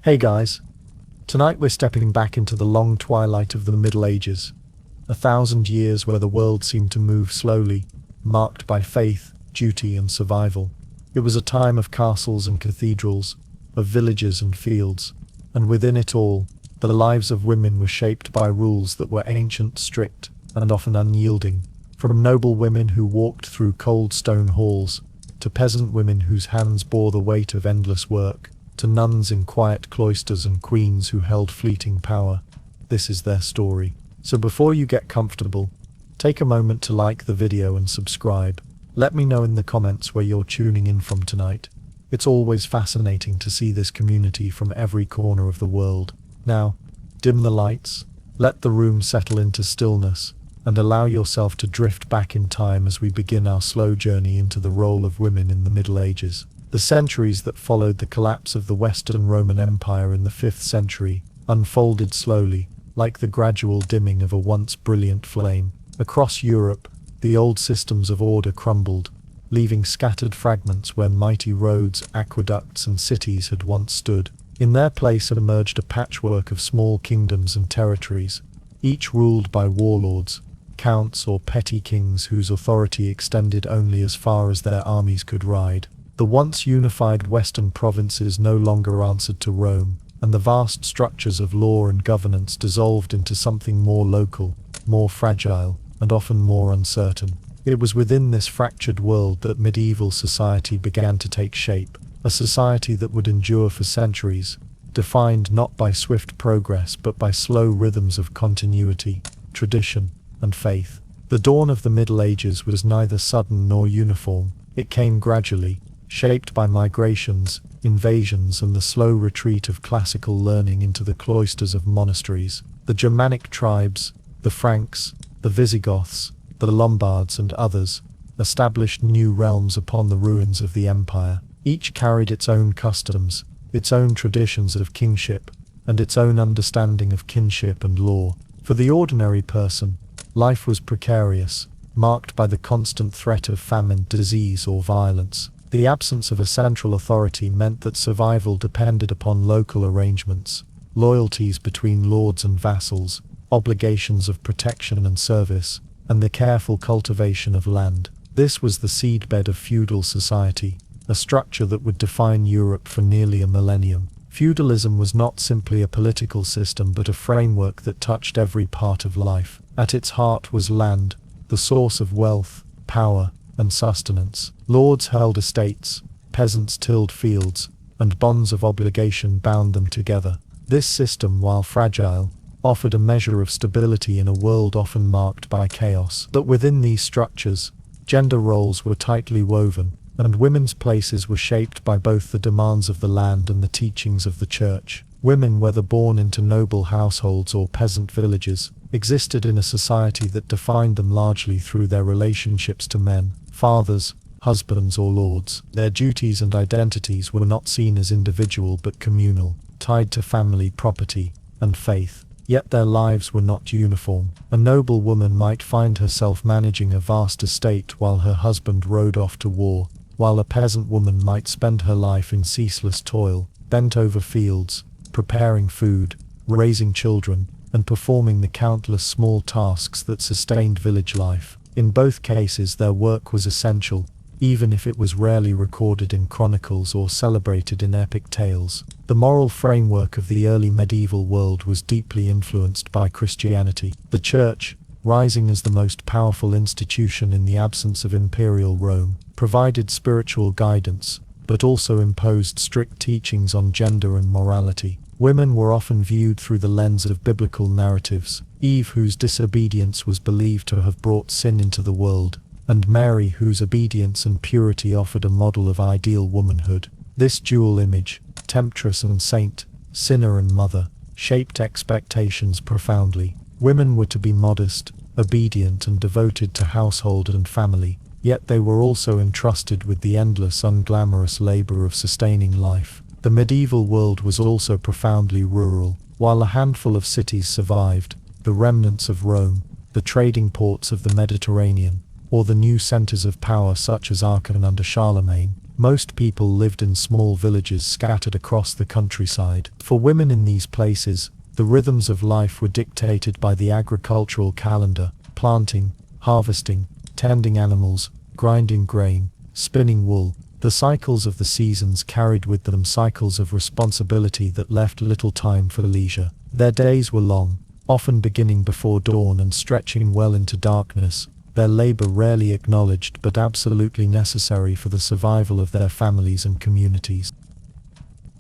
Hey guys, tonight we're stepping back into the long twilight of the Middle Ages, 1,000 years where the world seemed to move slowly, marked by faith, duty and survival. It was a time of castles and cathedrals, of villages and fields, and within it all, the lives of women were shaped by rules that were ancient, strict, and often unyielding. From noble women who walked through cold stone halls, to peasant women whose hands bore the weight of endless work, to nuns in quiet cloisters and queens who held fleeting power. This is their story. So before you get comfortable, take a moment to like the video and subscribe. Let me know in the comments where you're tuning in from tonight. It's always fascinating to see this community from every corner of the world. Now, dim the lights, let the room settle into stillness, and allow yourself to drift back in time as we begin our slow journey into the role of women in the Middle Ages. The centuries that followed the collapse of the Western Roman Empire in the 5th century unfolded slowly, like the gradual dimming of a once brilliant flame. Across Europe, the old systems of order crumbled, leaving scattered fragments where mighty roads, aqueducts and cities had once stood. In their place emerged a patchwork of small kingdoms and territories, each ruled by warlords, counts or petty kings whose authority extended only as far as their armies could ride. The once unified western provinces no longer answered to Rome, and the vast structures of law and governance dissolved into something more local, more fragile, and often more uncertain. It was within this fractured world that medieval society began to take shape, a society that would endure for centuries, defined not by swift progress but by slow rhythms of continuity, tradition, and faith. The dawn of the Middle Ages was neither sudden nor uniform. It came gradually, shaped by migrations, invasions and the slow retreat of classical learning into the cloisters of monasteries. The Germanic tribes, the Franks, the Visigoths, the Lombards and others, established new realms upon the ruins of the empire. Each carried its own customs, its own traditions of kingship, and its own understanding of kinship and law. For the ordinary person, life was precarious, marked by the constant threat of famine, disease or violence. The absence of a central authority meant that survival depended upon local arrangements, loyalties between lords and vassals, obligations of protection and service, and the careful cultivation of land. This was the seedbed of feudal society, a structure that would define Europe for nearly a millennium. Feudalism was not simply a political system but a framework that touched every part of life. At its heart was land, the source of wealth, power, and sustenance. Lords held estates, peasants tilled fields, and bonds of obligation bound them together. This system, while fragile, offered a measure of stability in a world often marked by chaos. But within these structures, gender roles were tightly woven, and women's places were shaped by both the demands of the land and the teachings of the church. Women, whether born into noble households or peasant villages, existed in a society that defined them largely through their relationships to men, fathers, husbands or lords. Their duties and identities were not seen as individual but communal, tied to family, property, and faith. Yet their lives were not uniform. A noble woman might find herself managing a vast estate while her husband rode off to war, while a peasant woman might spend her life in ceaseless toil, bent over fields, preparing food, raising children, and performing the countless small tasks that sustained village life. In both cases their work was essential, even if it was rarely recorded in chronicles or celebrated in epic tales. The moral framework of the early medieval world was deeply influenced by Christianity. The Church, rising as the most powerful institution in the absence of imperial Rome, provided spiritual guidance, but also imposed strict teachings on gender and morality. Women were often viewed through the lens of biblical narratives. Eve, whose disobedience was believed to have brought sin into the world, and Mary, whose obedience and purity offered a model of ideal womanhood. This dual image, temptress and saint, sinner and mother, shaped expectations profoundly. Women were to be modest, obedient and devoted to household and family, yet they were also entrusted with the endless, unglamorous labor of sustaining life. The medieval world was also profoundly rural. While a handful of cities survived, the remnants of Rome, the trading ports of the Mediterranean, or the new centers of power such as Aachen under Charlemagne, most people lived in small villages scattered across the countryside. For women in these places, the rhythms of life were dictated by the agricultural calendar: planting, harvesting, tending animals, grinding grain, spinning wool. The cycles of the seasons carried with them cycles of responsibility that left little time for leisure. Their days were long, often beginning before dawn and stretching well into darkness, their labor rarely acknowledged but absolutely necessary for the survival of their families and communities.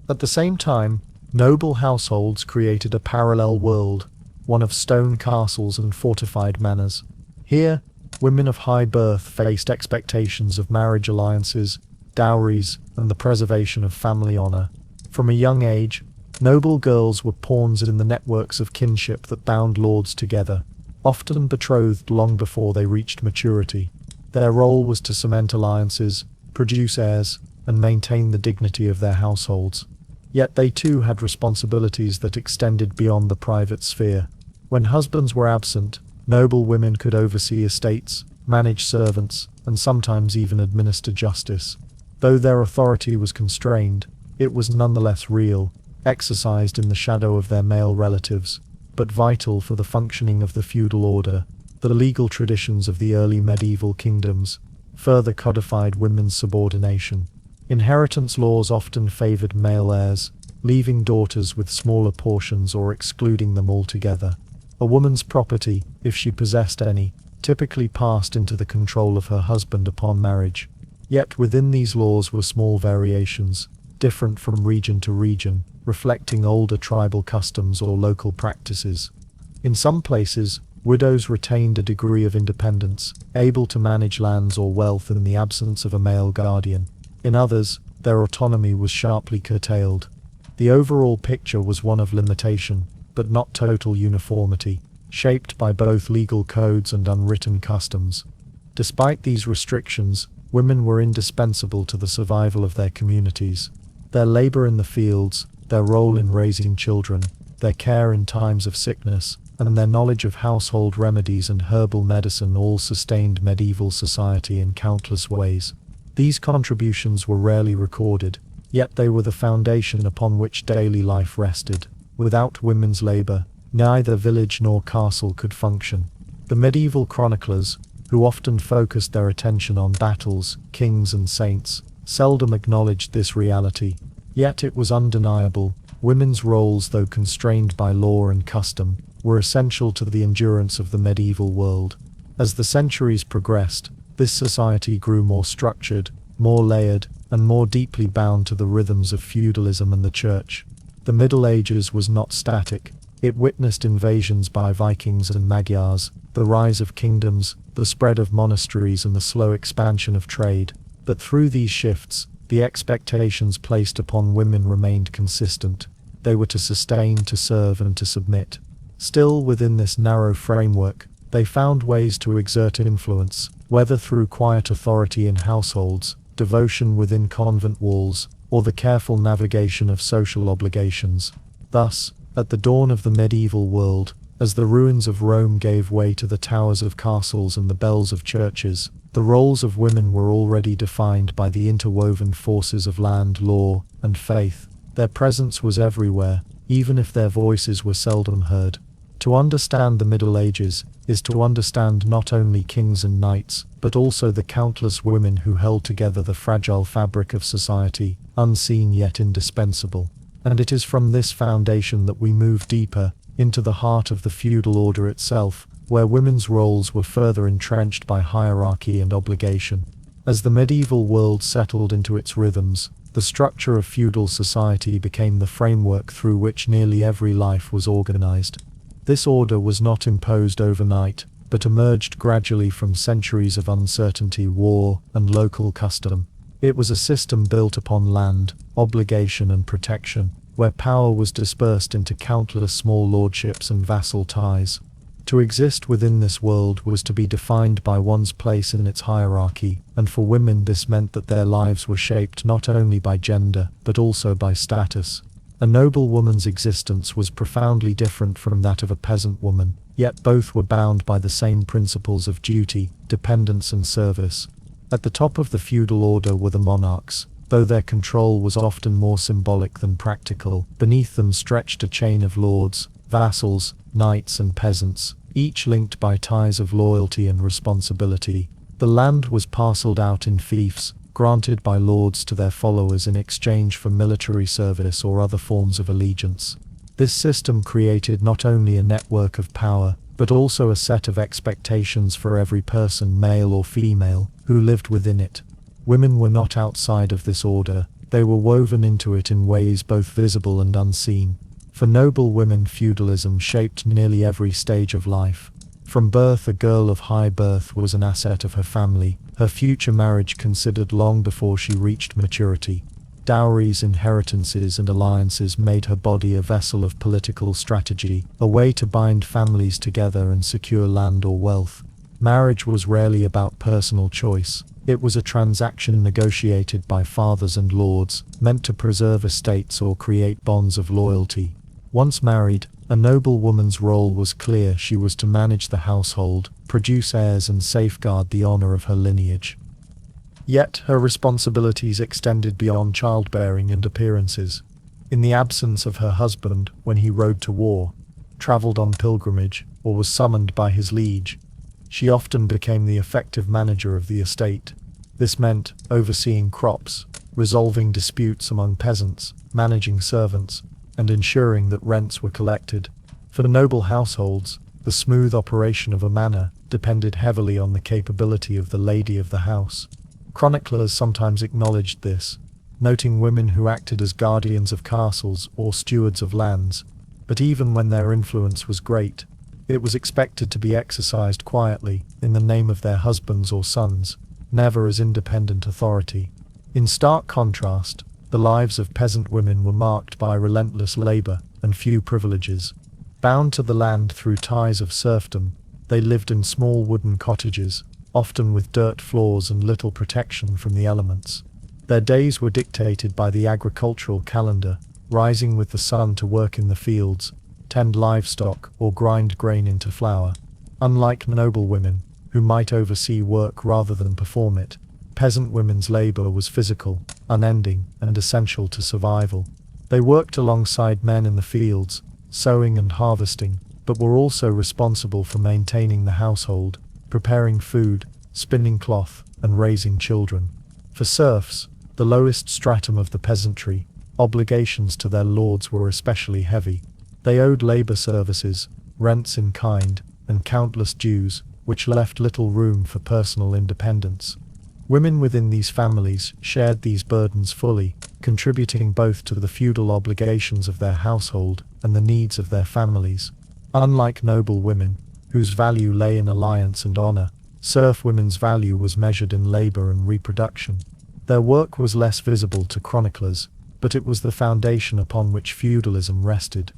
At the same time, noble households created a parallel world, one of stone castles and fortified manors. Here, women of high birth faced expectations of marriage alliances, dowries, and the preservation of family honor. From a young age, noble girls were pawns in the networks of kinship that bound lords together, often betrothed long before they reached maturity. Their role was to cement alliances, produce heirs, and maintain the dignity of their households. Yet they too had responsibilities that extended beyond the private sphere. When husbands were absent, noble women could oversee estates, manage servants, and sometimes even administer justice. Though their authority was constrained, it was nonetheless real, exercised in the shadow of their male relatives, but vital for the functioning of the feudal order. The legal traditions of the early medieval kingdoms further codified women's subordination. Inheritance laws often favored male heirs, leaving daughters with smaller portions or excluding them altogether. A woman's property, if she possessed any, typically passed into the control of her husband upon marriage. Yet within these laws were small variations, different from region to region, reflecting older tribal customs or local practices. In some places, widows retained a degree of independence, able to manage lands or wealth in the absence of a male guardian. In others, their autonomy was sharply curtailed. The overall picture was one of limitation, but not total uniformity, shaped by both legal codes and unwritten customs. Despite these restrictions, women were indispensable to the survival of their communities. Their labor in the fields, their role in raising children, their care in times of sickness, and their knowledge of household remedies and herbal medicine all sustained medieval society in countless ways. These contributions were rarely recorded, yet they were the foundation upon which daily life rested. Without women's labor, neither village nor castle could function. The medieval chroniclers, who often focused their attention on battles, kings and saints, seldom acknowledged this reality. Yet it was undeniable. Women's roles, though constrained by law and custom, were essential to the endurance of the medieval world. As the centuries progressed, this society grew more structured, more layered, and more deeply bound to the rhythms of feudalism and the church. The Middle Ages was not static. It witnessed invasions by Vikings and Magyars, the rise of kingdoms, the spread of monasteries, and the slow expansion of trade. But through these shifts, the expectations placed upon women remained consistent. They were to sustain, to serve, and to submit. Still within this narrow framework, they found ways to exert influence, whether through quiet authority in households, devotion within convent walls, or the careful navigation of social obligations. Thus, at the dawn of the medieval world, as the ruins of Rome gave way to the towers of castles and the bells of churches, the roles of women were already defined by the interwoven forces of land, law, and faith. Their presence was everywhere, even if their voices were seldom heard. To understand the Middle Ages is to understand not only kings and knights, but also the countless women who held together the fragile fabric of society, unseen yet indispensable. And it is from this foundation that we move deeper, into the heart of the feudal order itself, where women's roles were further entrenched by hierarchy and obligation. As the medieval world settled into its rhythms, the structure of feudal society became the framework through which nearly every life was organized. This order was not imposed overnight, but emerged gradually from centuries of uncertainty, war, and local custom. It was a system built upon land, obligation, and protection, where power was dispersed into countless small lordships and vassal ties. To exist within this world was to be defined by one's place in its hierarchy, and for women this meant that their lives were shaped not only by gender, but also by status. A noblewoman's existence was profoundly different from that of a peasant woman, yet both were bound by the same principles of duty, dependence and service. At the top of the feudal order were the monarchs. Though their control was often more symbolic than practical, beneath them stretched a chain of lords, vassals, knights and peasants, each linked by ties of loyalty and responsibility. The land was parcelled out in fiefs, granted by lords to their followers in exchange for military service or other forms of allegiance. This system created not only a network of power, but also a set of expectations for every person, male or female, who lived within it. Women were not outside of this order, they were woven into it in ways both visible and unseen. For noble women, feudalism shaped nearly every stage of life. From birth, a girl of high birth was an asset of her family, her future marriage considered long before she reached maturity. Dowries, inheritances and alliances made her body a vessel of political strategy, a way to bind families together and secure land or wealth. Marriage was rarely about personal choice. It was a transaction negotiated by fathers and lords, meant to preserve estates or create bonds of loyalty. Once married, a noblewoman's role was clear. She was to manage the household, produce heirs and safeguard the honor of her lineage. Yet her responsibilities extended beyond childbearing and appearances. In the absence of her husband, when he rode to war, travelled on pilgrimage, or was summoned by his liege, she often became the effective manager of the estate. This meant overseeing crops, resolving disputes among peasants, managing servants, and ensuring that rents were collected. For noble households, the smooth operation of a manor depended heavily on the capability of the lady of the house. Chroniclers sometimes acknowledged this, noting women who acted as guardians of castles or stewards of lands. But even when their influence was great, it was expected to be exercised quietly, in the name of their husbands or sons, never as independent authority. In stark contrast, the lives of peasant women were marked by relentless labor and few privileges. Bound to the land through ties of serfdom, they lived in small wooden cottages, often with dirt floors and little protection from the elements. Their days were dictated by the agricultural calendar, rising with the sun to work in the fields, tend livestock, or grind grain into flour. Unlike noble women, who might oversee work rather than perform it, peasant women's labor was physical, unending, and essential to survival. They worked alongside men in the fields, sowing and harvesting, but were also responsible for maintaining the household, preparing food, spinning cloth, and raising children. For serfs, the lowest stratum of the peasantry, obligations to their lords were especially heavy. They owed labor services, rents in kind, and countless dues, which left little room for personal independence. Women within these families shared these burdens fully, contributing both to the feudal obligations of their household and the needs of their families. Unlike noble women, whose value lay in alliance and honor, serf women's value was measured in labor and reproduction. Their work was less visible to chroniclers, but it was the foundation upon which feudalism rested.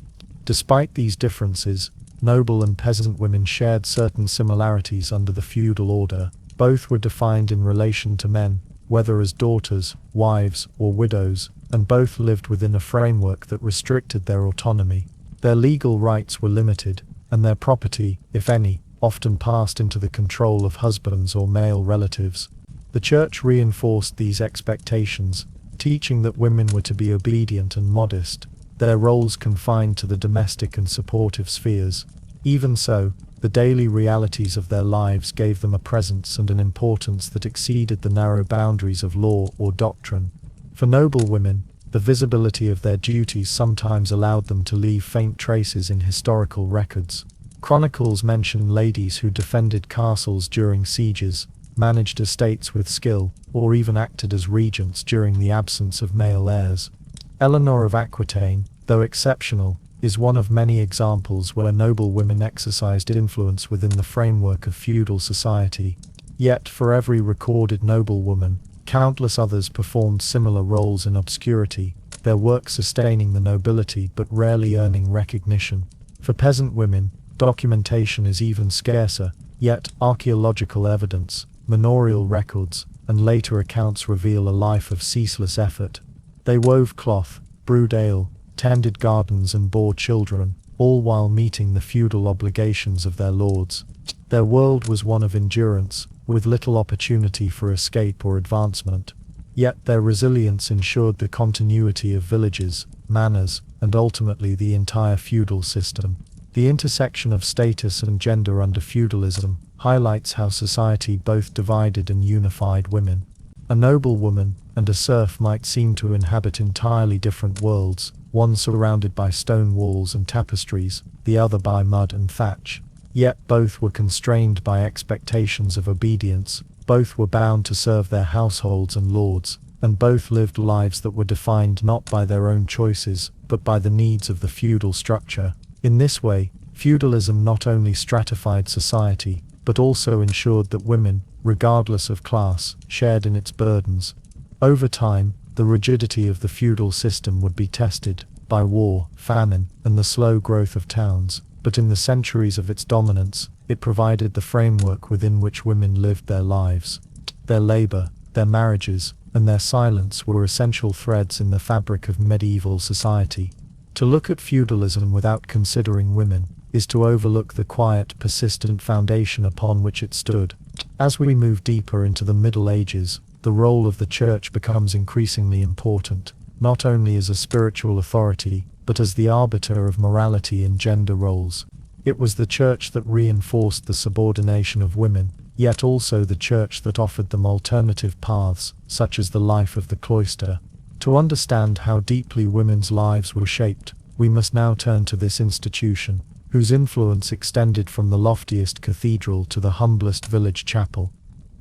Despite these differences, noble and peasant women shared certain similarities under the feudal order. Both were defined in relation to men, whether as daughters, wives, or widows, and both lived within a framework that restricted their autonomy. Their legal rights were limited, and their property, if any, often passed into the control of husbands or male relatives. The Church reinforced these expectations, teaching that women were to be obedient and modest, their roles confined to the domestic and supportive spheres. Even so, the daily realities of their lives gave them a presence and an importance that exceeded the narrow boundaries of law or doctrine. For noble women, the visibility of their duties sometimes allowed them to leave faint traces in historical records. Chronicles mention ladies who defended castles during sieges, managed estates with skill, or even acted as regents during the absence of male heirs. Eleanor of Aquitaine, though exceptional, is one of many examples where noble women exercised influence within the framework of feudal society. Yet for every recorded noble woman, countless others performed similar roles in obscurity, their work sustaining the nobility but rarely earning recognition. For peasant women, documentation is even scarcer, yet archaeological evidence, manorial records, and later accounts reveal a life of ceaseless effort. They wove cloth, brewed ale, tended gardens and bore children, all while meeting the feudal obligations of their lords. Their world was one of endurance, with little opportunity for escape or advancement. Yet their resilience ensured the continuity of villages, manors, and ultimately the entire feudal system. The intersection of status and gender under feudalism highlights how society both divided and unified women. A noblewoman and a serf might seem to inhabit entirely different worlds, one surrounded by stone walls and tapestries, the other by mud and thatch. Yet both were constrained by expectations of obedience, both were bound to serve their households and lords, and both lived lives that were defined not by their own choices, but by the needs of the feudal structure. In this way, feudalism not only stratified society, but also ensured that women, regardless of class, shared in its burdens. Over time, the rigidity of the feudal system would be tested by war, famine, and the slow growth of towns, but in the centuries of its dominance, it provided the framework within which women lived their lives. Their labor, their marriages, and their silence were essential threads in the fabric of medieval society. To look at feudalism without considering women is to overlook the quiet, persistent foundation upon which it stood. As we move deeper into the Middle Ages, the role of the Church becomes increasingly important, not only as a spiritual authority, but as the arbiter of morality and gender roles. It was the Church that reinforced the subordination of women, yet also the Church that offered them alternative paths, such as the life of the cloister. To understand how deeply women's lives were shaped, we must now turn to this institution, whose influence extended from the loftiest cathedral to the humblest village chapel.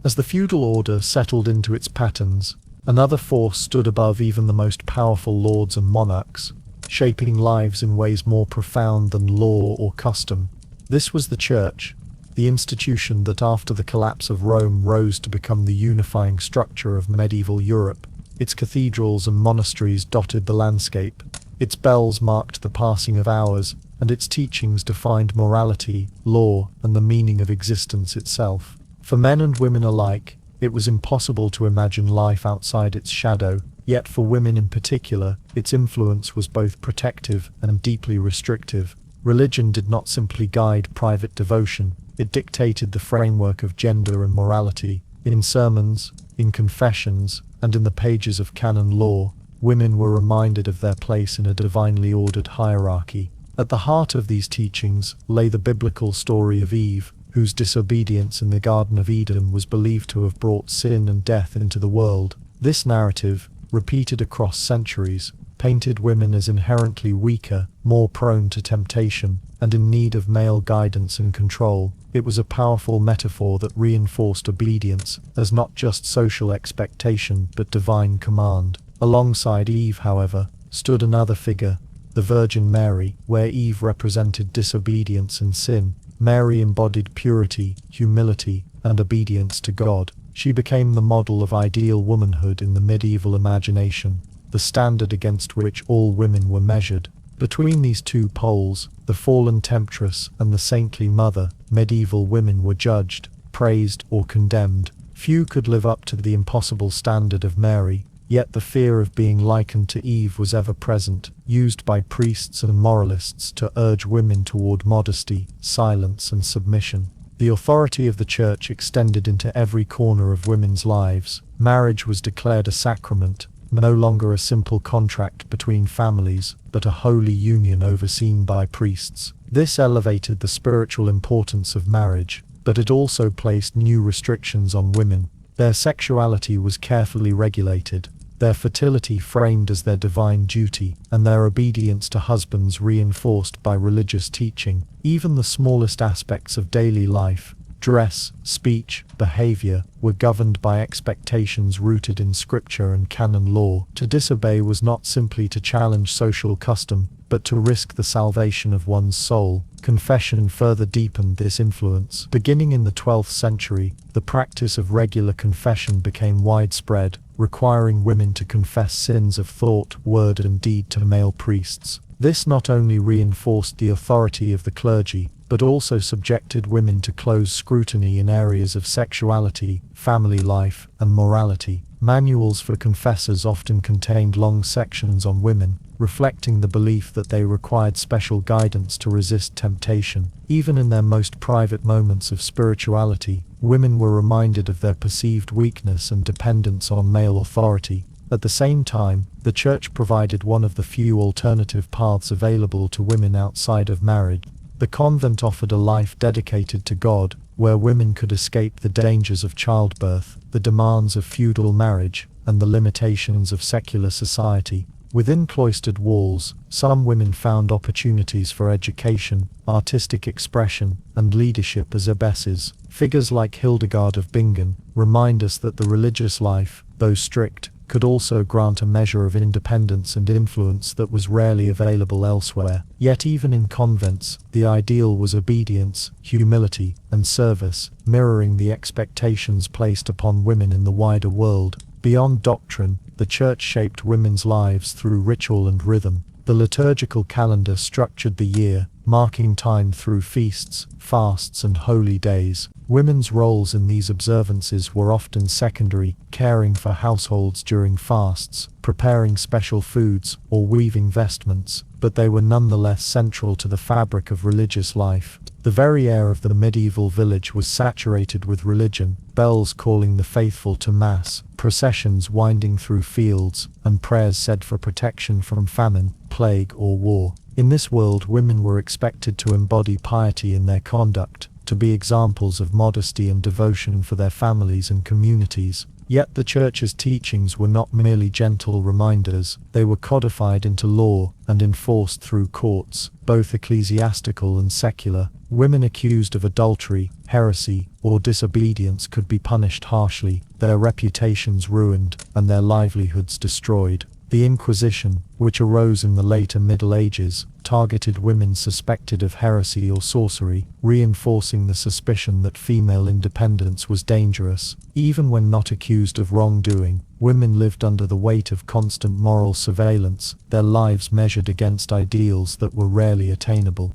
As the feudal order settled into its patterns, another force stood above even the most powerful lords and monarchs, shaping lives in ways more profound than law or custom. This was the Church, the institution that after the collapse of Rome rose to become the unifying structure of medieval Europe. Its cathedrals and monasteries dotted the landscape, its bells marked the passing of hours, and its teachings defined morality, law, and the meaning of existence itself. For men and women alike, it was impossible to imagine life outside its shadow, yet for women in particular, its influence was both protective and deeply restrictive. Religion did not simply guide private devotion, it dictated the framework of gender and morality. In sermons, in confessions, and in the pages of canon law, women were reminded of their place in a divinely ordered hierarchy. At the heart of these teachings lay the biblical story of Eve, whose disobedience in the Garden of Eden was believed to have brought sin and death into the world. This narrative, repeated across centuries, painted women as inherently weaker, more prone to temptation, and in need of male guidance and control. It was a powerful metaphor that reinforced obedience as not just social expectation but divine command. Alongside Eve, however, stood another figure, the Virgin Mary. Where Eve represented disobedience and sin, Mary embodied purity, humility, and obedience to God. She became the model of ideal womanhood in the medieval imagination, the standard against which all women were measured. Between these two poles, the fallen temptress and the saintly mother, medieval women were judged, praised, or condemned. Few could live up to the impossible standard of Mary, yet the fear of being likened to Eve was ever present, used by priests and moralists to urge women toward modesty, silence, and submission. The authority of the Church extended into every corner of women's lives. Marriage was declared a sacrament, no longer a simple contract between families, but a holy union overseen by priests. This elevated the spiritual importance of marriage, but it also placed new restrictions on women. Their sexuality was carefully regulated, their fertility framed as their divine duty, and their obedience to husbands reinforced by religious teaching. Even the smallest aspects of daily life, dress, speech, behavior, were governed by expectations rooted in scripture and canon law. To disobey was not simply to challenge social custom, but to risk the salvation of one's soul. Confession further deepened this influence. Beginning in the 12th century, the practice of regular confession became widespread, requiring women to confess sins of thought, word, and deed to male priests. This not only reinforced the authority of the clergy, but but also subjected women to close scrutiny in areas of sexuality, family life, and morality. Manuals for confessors often contained long sections on women, reflecting the belief that they required special guidance to resist temptation. Even in their most private moments of spirituality, women were reminded of their perceived weakness and dependence on male authority. At the same time, the Church provided one of the few alternative paths available to women outside of marriage. The convent offered a life dedicated to God, where women could escape the dangers of childbirth, the demands of feudal marriage, and the limitations of secular society. Within cloistered walls, some women found opportunities for education, artistic expression, and leadership as abbesses. Figures like Hildegard of Bingen remind us that the religious life, though strict, could also grant a measure of independence and influence that was rarely available elsewhere. Yet even in convents, the ideal was obedience, humility, and service, mirroring the expectations placed upon women in the wider world. Beyond doctrine, the Church shaped women's lives through ritual and rhythm. The liturgical calendar structured the year, marking time through feasts, fasts, and holy days. Women's roles in these observances were often secondary, caring for households during fasts, preparing special foods, or weaving vestments, but they were nonetheless central to the fabric of religious life. The very air of the medieval village was saturated with religion, bells calling the faithful to Mass, processions winding through fields, and prayers said for protection from famine, plague, or war. In this world, women were expected to embody piety in their conduct, to be examples of modesty and devotion for their families and communities. Yet the Church's teachings were not merely gentle reminders, they were codified into law and enforced through courts, both ecclesiastical and secular. Women accused of adultery, heresy, or disobedience could be punished harshly, their reputations ruined, and their livelihoods destroyed. The Inquisition, which arose in the later Middle Ages, targeted women suspected of heresy or sorcery, reinforcing the suspicion that female independence was dangerous. Even when not accused of wrongdoing, women lived under the weight of constant moral surveillance, their lives measured against ideals that were rarely attainable.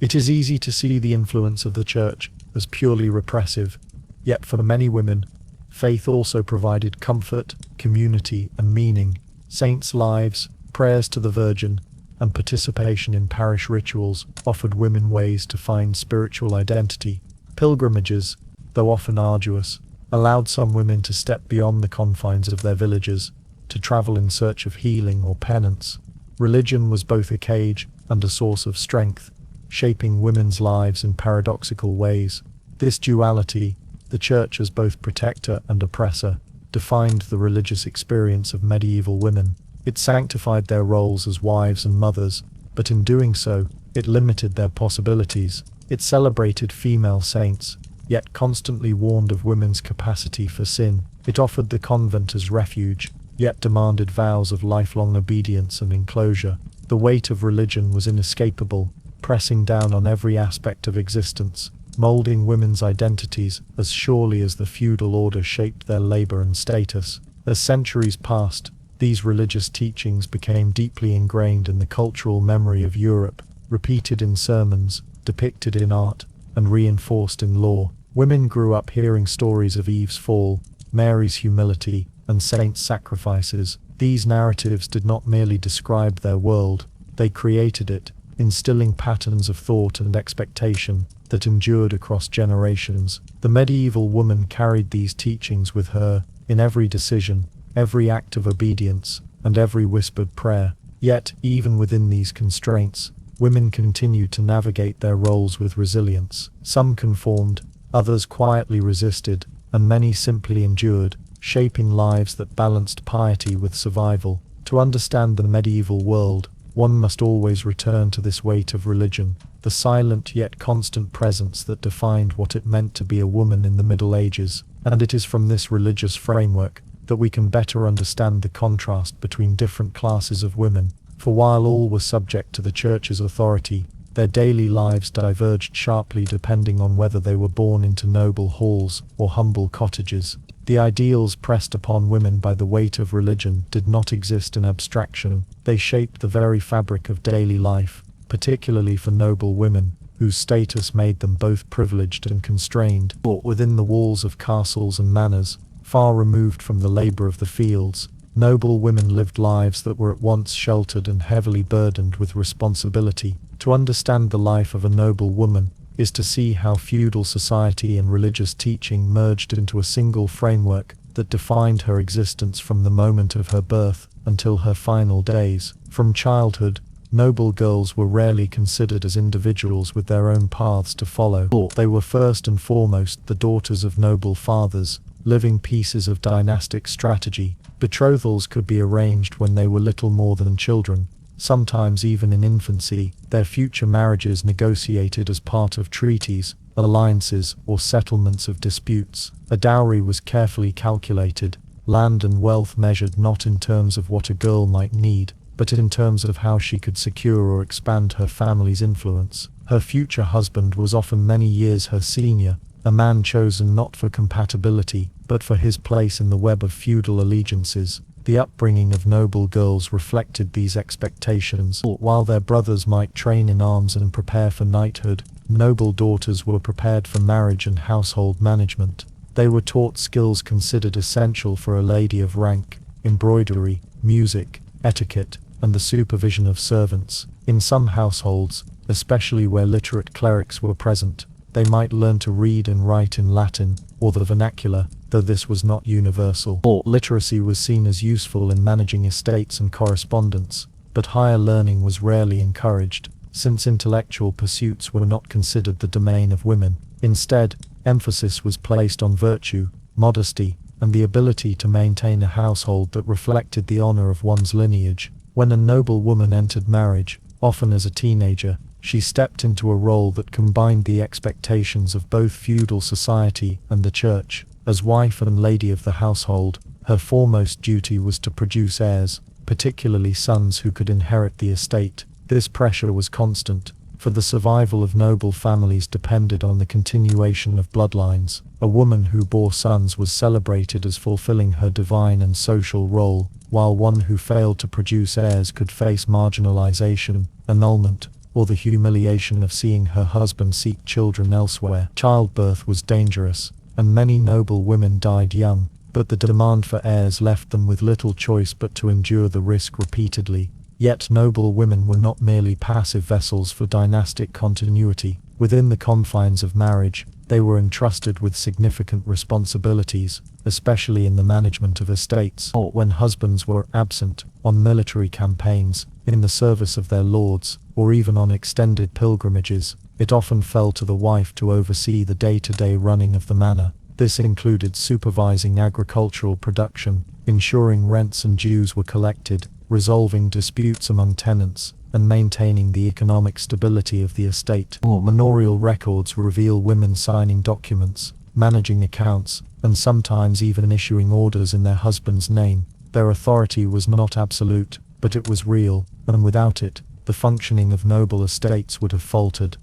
It is easy to see the influence of the Church as purely repressive, yet for many women, faith also provided comfort, community, and meaning. Saints' lives, prayers to the Virgin, and participation in parish rituals offered women ways to find spiritual identity. Pilgrimages, though often arduous, allowed some women to step beyond the confines of their villages, to travel in search of healing or penance. Religion was both a cage and a source of strength, shaping women's lives in paradoxical ways. This duality, the Church as both protector and oppressor, defined the religious experience of medieval women. It sanctified their roles as wives and mothers, but in doing so, it limited their possibilities. It celebrated female saints, yet constantly warned of women's capacity for sin. It offered the convent as refuge, yet demanded vows of lifelong obedience and enclosure. The weight of religion was inescapable, pressing down on every aspect of existence, molding women's identities as surely as the feudal order shaped their labor and status. As centuries passed, these religious teachings became deeply ingrained in the cultural memory of Europe, repeated in sermons, depicted in art, and reinforced in law. Women grew up hearing stories of Eve's fall, Mary's humility, and saints' sacrifices. These narratives did not merely describe their world, they created it, instilling patterns of thought and expectation that endured across generations. The medieval woman carried these teachings with her, in every decision, every act of obedience, and every whispered prayer. Yet, even within these constraints, women continued to navigate their roles with resilience. Some conformed, others quietly resisted, and many simply endured, shaping lives that balanced piety with survival. To understand the medieval world, one must always return to this weight of religion, the silent yet constant presence that defined what it meant to be a woman in the Middle Ages. And it is from this religious framework that we can better understand the contrast between different classes of women. For while all were subject to the Church's authority, their daily lives diverged sharply depending on whether they were born into noble halls or humble cottages. The ideals pressed upon women by the weight of religion did not exist in abstraction. They shaped the very fabric of daily life, particularly for noble women, whose status made them both privileged and constrained. But within the walls of castles and manors, far removed from the labor of the fields, noble women lived lives that were at once sheltered and heavily burdened with responsibility. To understand the life of a noble woman is to see how feudal society and religious teaching merged into a single framework that defined her existence from the moment of her birth until her final days. From childhood, noble girls were rarely considered as individuals with their own paths to follow. They were first and foremost the daughters of noble fathers, living pieces of dynastic strategy. Betrothals could be arranged when they were little more than children, sometimes even in infancy, their future marriages negotiated as part of treaties, alliances, or settlements of disputes. A dowry was carefully calculated, land and wealth measured not in terms of what a girl might need, but in terms of how she could secure or expand her family's influence. Her future husband was often many years her senior, a man chosen not for compatibility, but for his place in the web of feudal allegiances. The upbringing of noble girls reflected these expectations. While their brothers might train in arms and prepare for knighthood, noble daughters were prepared for marriage and household management. They were taught skills considered essential for a lady of rank: embroidery, music, etiquette, and the supervision of servants. In some households, especially where literate clerics were present, they might learn to read and write in Latin, or the vernacular, though this was not universal. Literacy was seen as useful in managing estates and correspondence, but higher learning was rarely encouraged, since intellectual pursuits were not considered the domain of women. Instead, emphasis was placed on virtue, modesty, and the ability to maintain a household that reflected the honor of one's lineage. When a noble woman entered marriage, often as a teenager, she stepped into a role that combined the expectations of both feudal society and the church. As wife and lady of the household, her foremost duty was to produce heirs, particularly sons who could inherit the estate. This pressure was constant, for the survival of noble families depended on the continuation of bloodlines. A woman who bore sons was celebrated as fulfilling her divine and social role, while one who failed to produce heirs could face marginalization, annulment, or the humiliation of seeing her husband seek children elsewhere. Childbirth was dangerous, and many noble women died young, but the demand for heirs left them with little choice but to endure the risk repeatedly. Yet noble women were not merely passive vessels for dynastic continuity. Within the confines of marriage, they were entrusted with significant responsibilities, especially in the management of estates, or when husbands were absent, on military campaigns, in the service of their lords, or even on extended pilgrimages. It often fell to the wife to oversee the day-to-day running of the manor. This included supervising agricultural production, ensuring rents and dues were collected, resolving disputes among tenants, and maintaining the economic stability of the estate. Manorial records reveal women signing documents, managing accounts, and sometimes even issuing orders in their husband's name. Their authority was not absolute, but it was real, and without it, the functioning of noble estates would have faltered.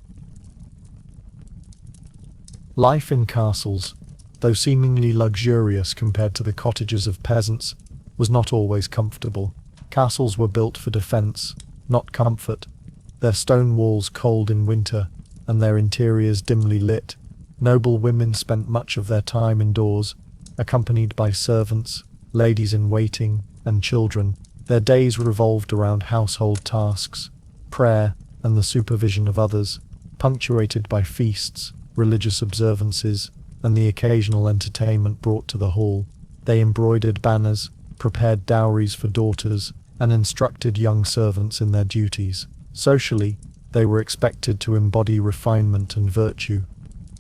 Life in castles, though seemingly luxurious compared to the cottages of peasants, was not always comfortable. Castles were built for defense, not comfort, their stone walls cold in winter, and their interiors dimly lit. Noble women spent much of their time indoors, accompanied by servants, ladies-in-waiting, and children. Their days revolved around household tasks, prayer, and the supervision of others, punctuated by feasts, religious observances, and the occasional entertainment brought to the hall. They embroidered banners, prepared dowries for daughters, and instructed young servants in their duties. Socially, they were expected to embody refinement and virtue,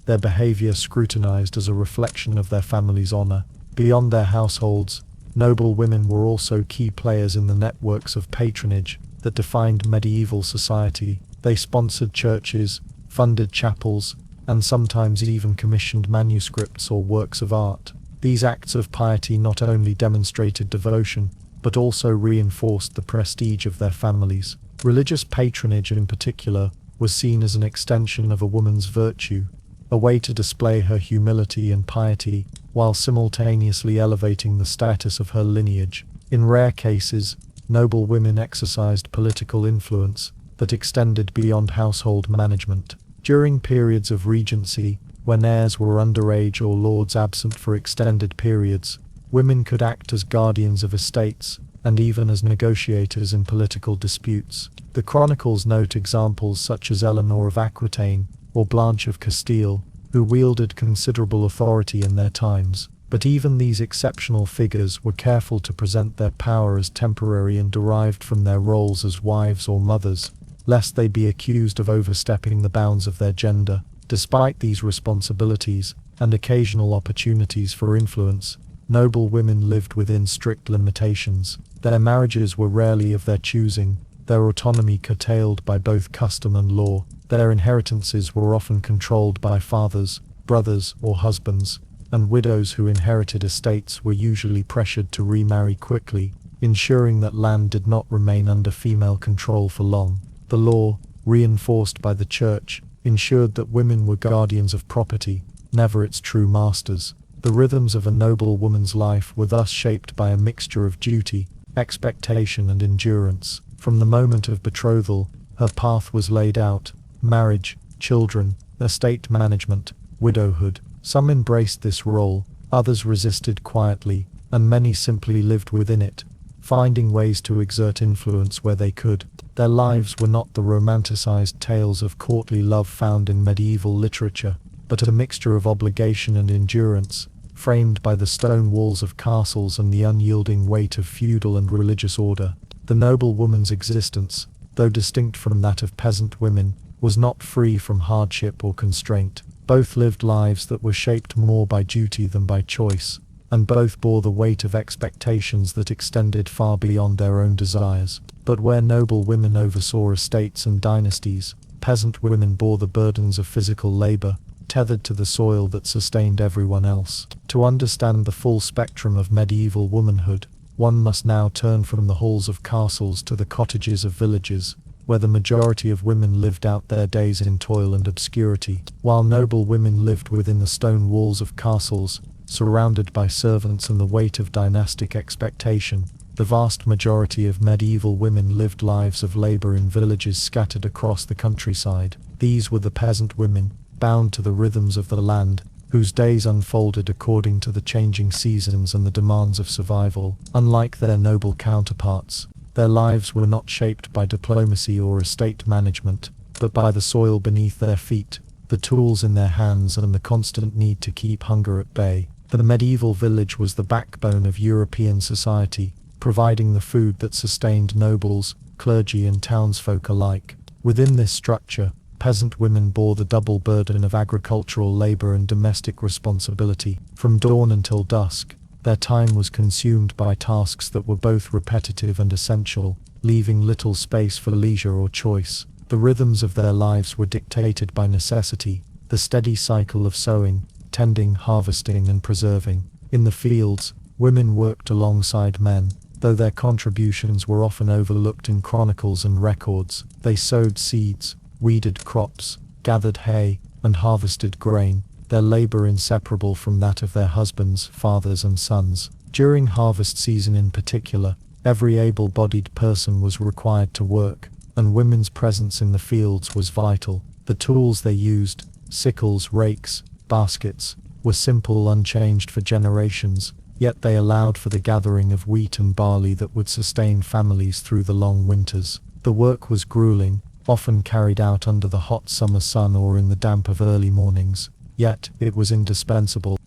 their behavior scrutinized as a reflection of their family's honor. Beyond their households, noble women were also key players in the networks of patronage that defined medieval society. They sponsored churches, funded chapels, and sometimes even commissioned manuscripts or works of art. These acts of piety not only demonstrated devotion, but also reinforced the prestige of their families. Religious patronage in particular was seen as an extension of a woman's virtue, a way to display her humility and piety, while simultaneously elevating the status of her lineage. In rare cases, noble women exercised political influence that extended beyond household management. During periods of regency, when heirs were underage or lords absent for extended periods, women could act as guardians of estates, and even as negotiators in political disputes. The chronicles note examples such as Eleanor of Aquitaine, or Blanche of Castile, who wielded considerable authority in their times. But even these exceptional figures were careful to present their power as temporary and derived from their roles as wives or mothers, lest they be accused of overstepping the bounds of their gender. Despite these responsibilities, and occasional opportunities for influence, noble women lived within strict limitations. Their marriages were rarely of their choosing, their autonomy curtailed by both custom and law. Their inheritances were often controlled by fathers, brothers, or husbands, and widows who inherited estates were usually pressured to remarry quickly, ensuring that land did not remain under female control for long. The law, reinforced by the church, ensured that women were guardians of property, never its true masters. The rhythms of a noble woman's life were thus shaped by a mixture of duty, expectation, and endurance. From the moment of betrothal, her path was laid out: marriage, children, estate management, widowhood. Some embraced this role, others resisted quietly, and many simply lived within it, finding ways to exert influence where they could. Their lives were not the romanticized tales of courtly love found in medieval literature, but a mixture of obligation and endurance, framed by the stone walls of castles and the unyielding weight of feudal and religious order. The noble woman's existence, though distinct from that of peasant women, was not free from hardship or constraint. Both lived lives that were shaped more by duty than by choice, and both bore the weight of expectations that extended far beyond their own desires. But where noble women oversaw estates and dynasties, peasant women bore the burdens of physical labor, tethered to the soil that sustained everyone else. To understand the full spectrum of medieval womanhood, one must now turn from the halls of castles to the cottages of villages, where the majority of women lived out their days in toil and obscurity. While noble women lived within the stone walls of castles, surrounded by servants and the weight of dynastic expectation, the vast majority of medieval women lived lives of labor in villages scattered across the countryside. These were the peasant women, bound to the rhythms of the land, whose days unfolded according to the changing seasons and the demands of survival. Unlike their noble counterparts, their lives were not shaped by diplomacy or estate management, but by the soil beneath their feet, the tools in their hands, and the constant need to keep hunger at bay. The medieval village was the backbone of European society, providing the food that sustained nobles, clergy, and townsfolk alike. Within this structure, peasant women bore the double burden of agricultural labor and domestic responsibility. From dawn until dusk, their time was consumed by tasks that were both repetitive and essential, leaving little space for leisure or choice. The rhythms of their lives were dictated by necessity, the steady cycle of sowing, tending, harvesting, and preserving. In the fields, women worked alongside men, though their contributions were often overlooked in chronicles and records. They sowed seeds, weeded crops, gathered hay, and harvested grain, their labor inseparable from that of their husbands, fathers, and sons. During harvest season in particular, every able-bodied person was required to work, and women's presence in the fields was vital. The tools they used, sickles, rakes, baskets, were simple, unchanged for generations, yet they allowed for the gathering of wheat and barley that would sustain families through the long winters. The work was grueling, often carried out under the hot summer sun or in the damp of early mornings, yet it was indispensable.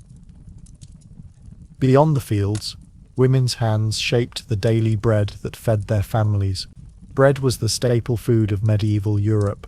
Beyond the fields, women's hands shaped the daily bread that fed their families. Bread was the staple food of medieval Europe,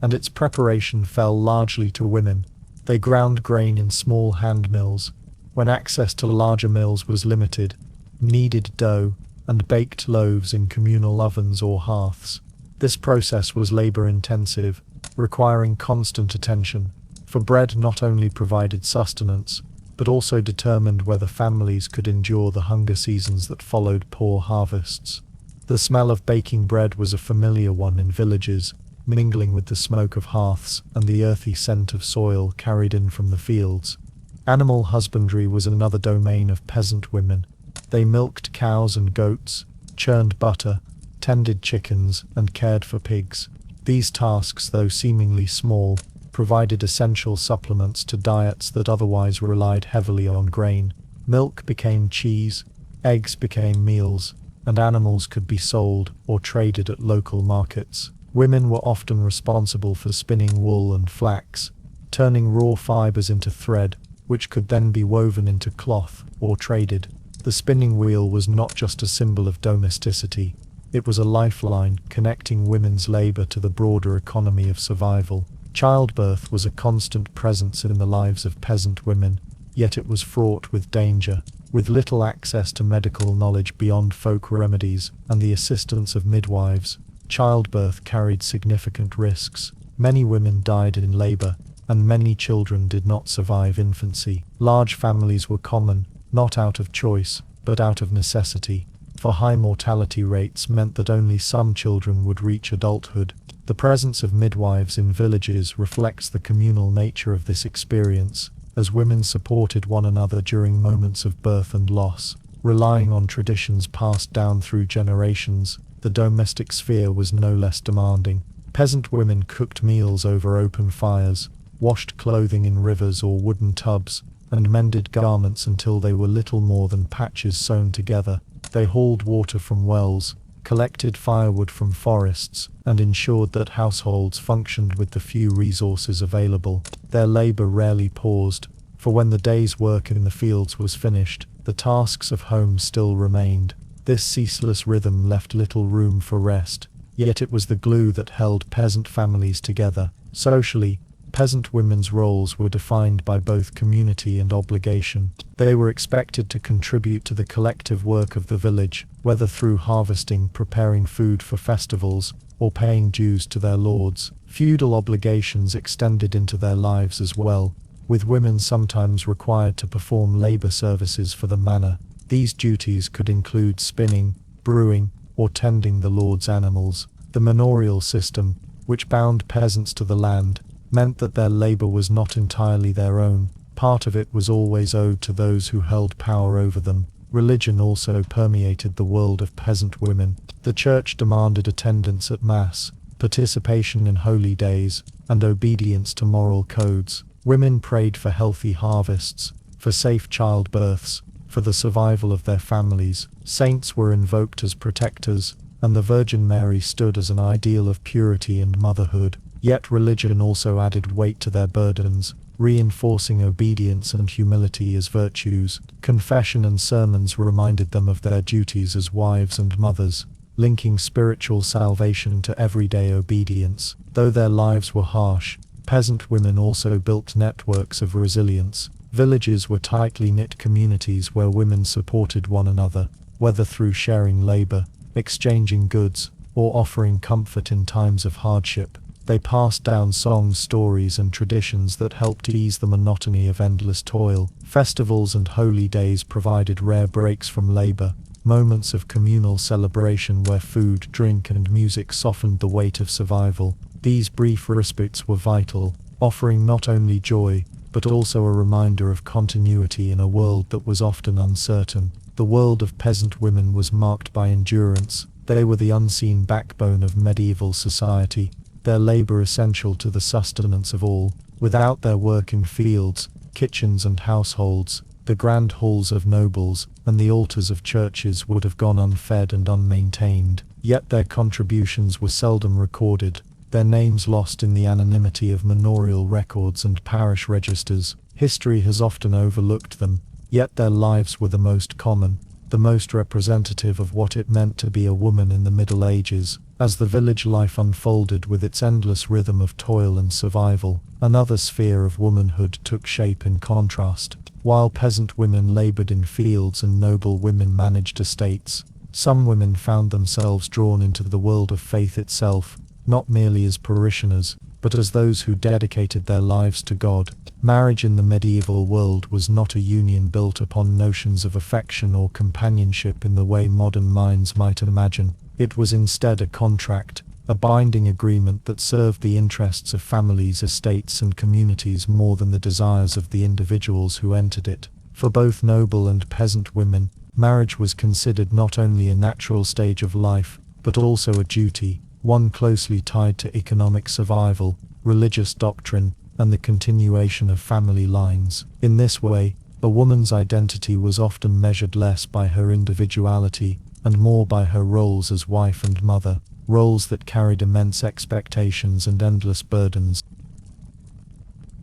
and its preparation fell largely to women. They ground grain in small hand mills, when access to larger mills was limited, kneaded dough, and baked loaves in communal ovens or hearths. This process was labor-intensive, requiring constant attention, for bread not only provided sustenance, but also determined whether families could endure the hunger seasons that followed poor harvests. The smell of baking bread was a familiar one in villages, mingling with the smoke of hearths and the earthy scent of soil carried in from the fields. Animal husbandry was another domain of peasant women. They milked cows and goats, churned butter, tended chickens, and cared for pigs. These tasks, though seemingly small, provided essential supplements to diets that otherwise relied heavily on grain. Milk became cheese, eggs became meals, and animals could be sold or traded at local markets. Women were often responsible for spinning wool and flax, turning raw fibers into thread, which could then be woven into cloth or traded. The spinning wheel was not just a symbol of domesticity, it was a lifeline connecting women's labor to the broader economy of survival. Childbirth was a constant presence in the lives of peasant women, yet it was fraught with danger. With little access to medical knowledge beyond folk remedies and the assistance of midwives, childbirth carried significant risks. Many women died in labor, and many children did not survive infancy. Large families were common, not out of choice, but out of necessity, for high mortality rates meant that only some children would reach adulthood. The presence of midwives in villages reflects the communal nature of this experience, as women supported one another during moments of birth and loss. Relying on traditions passed down through generations, the domestic sphere was no less demanding. Peasant women cooked meals over open fires, washed clothing in rivers or wooden tubs, and mended garments until they were little more than patches sewn together. They hauled water from wells, collected firewood from forests, and ensured that households functioned with the few resources available. Their labor rarely paused, for when the day's work in the fields was finished, the tasks of home still remained. This ceaseless rhythm left little room for rest, yet it was the glue that held peasant families together. Socially, peasant women's roles were defined by both community and obligation. They were expected to contribute to the collective work of the village, whether through harvesting, preparing food for festivals, or paying dues to their lords. Feudal obligations extended into their lives as well, with women sometimes required to perform labor services for the manor. These duties could include spinning, brewing, or tending the lord's animals. The manorial system, which bound peasants to the land, meant that their labor was not entirely their own. Part of it was always owed to those who held power over them. Religion also permeated the world of peasant women. The church demanded attendance at mass, participation in holy days, and obedience to moral codes. Women prayed for healthy harvests, for safe childbirths, for the survival of their families. Saints were invoked as protectors, and the Virgin Mary stood as an ideal of purity and motherhood. Yet religion also added weight to their burdens, reinforcing obedience and humility as virtues. Confession and sermons reminded them of their duties as wives and mothers, linking spiritual salvation to everyday obedience. Though their lives were harsh, peasant women also built networks of resilience. Villages were tightly knit communities where women supported one another, whether through sharing labor, exchanging goods, or offering comfort in times of hardship. They passed down songs, stories, and traditions that helped ease the monotony of endless toil. Festivals and holy days provided rare breaks from labor, moments of communal celebration where food, drink, and music softened the weight of survival. These brief respites were vital, offering not only joy, but also a reminder of continuity in a world that was often uncertain. The world of peasant women was marked by endurance. They were the unseen backbone of medieval society, their labor essential to the sustenance of all. Without their work in fields, kitchens, and households, the grand halls of nobles and the altars of churches would have gone unfed and unmaintained. Yet their contributions were seldom recorded, their names lost in the anonymity of manorial records and parish registers. History has often overlooked them, yet their lives were the most common, the most representative of what it meant to be a woman in the Middle Ages. As the village life unfolded with its endless rhythm of toil and survival, another sphere of womanhood took shape in contrast. While peasant women labored in fields and noble women managed estates, some women found themselves drawn into the world of faith itself, not merely as parishioners, but as those who dedicated their lives to God. Marriage in the medieval world was not a union built upon notions of affection or companionship in the way modern minds might imagine. It was instead a contract, a binding agreement that served the interests of families, estates, and communities more than the desires of the individuals who entered it. For both noble and peasant women, marriage was considered not only a natural stage of life, but also a duty, one closely tied to economic survival, religious doctrine, and the continuation of family lines. In this way, a woman's identity was often measured less by her individuality and more by her roles as wife and mother, roles that carried immense expectations and endless burdens.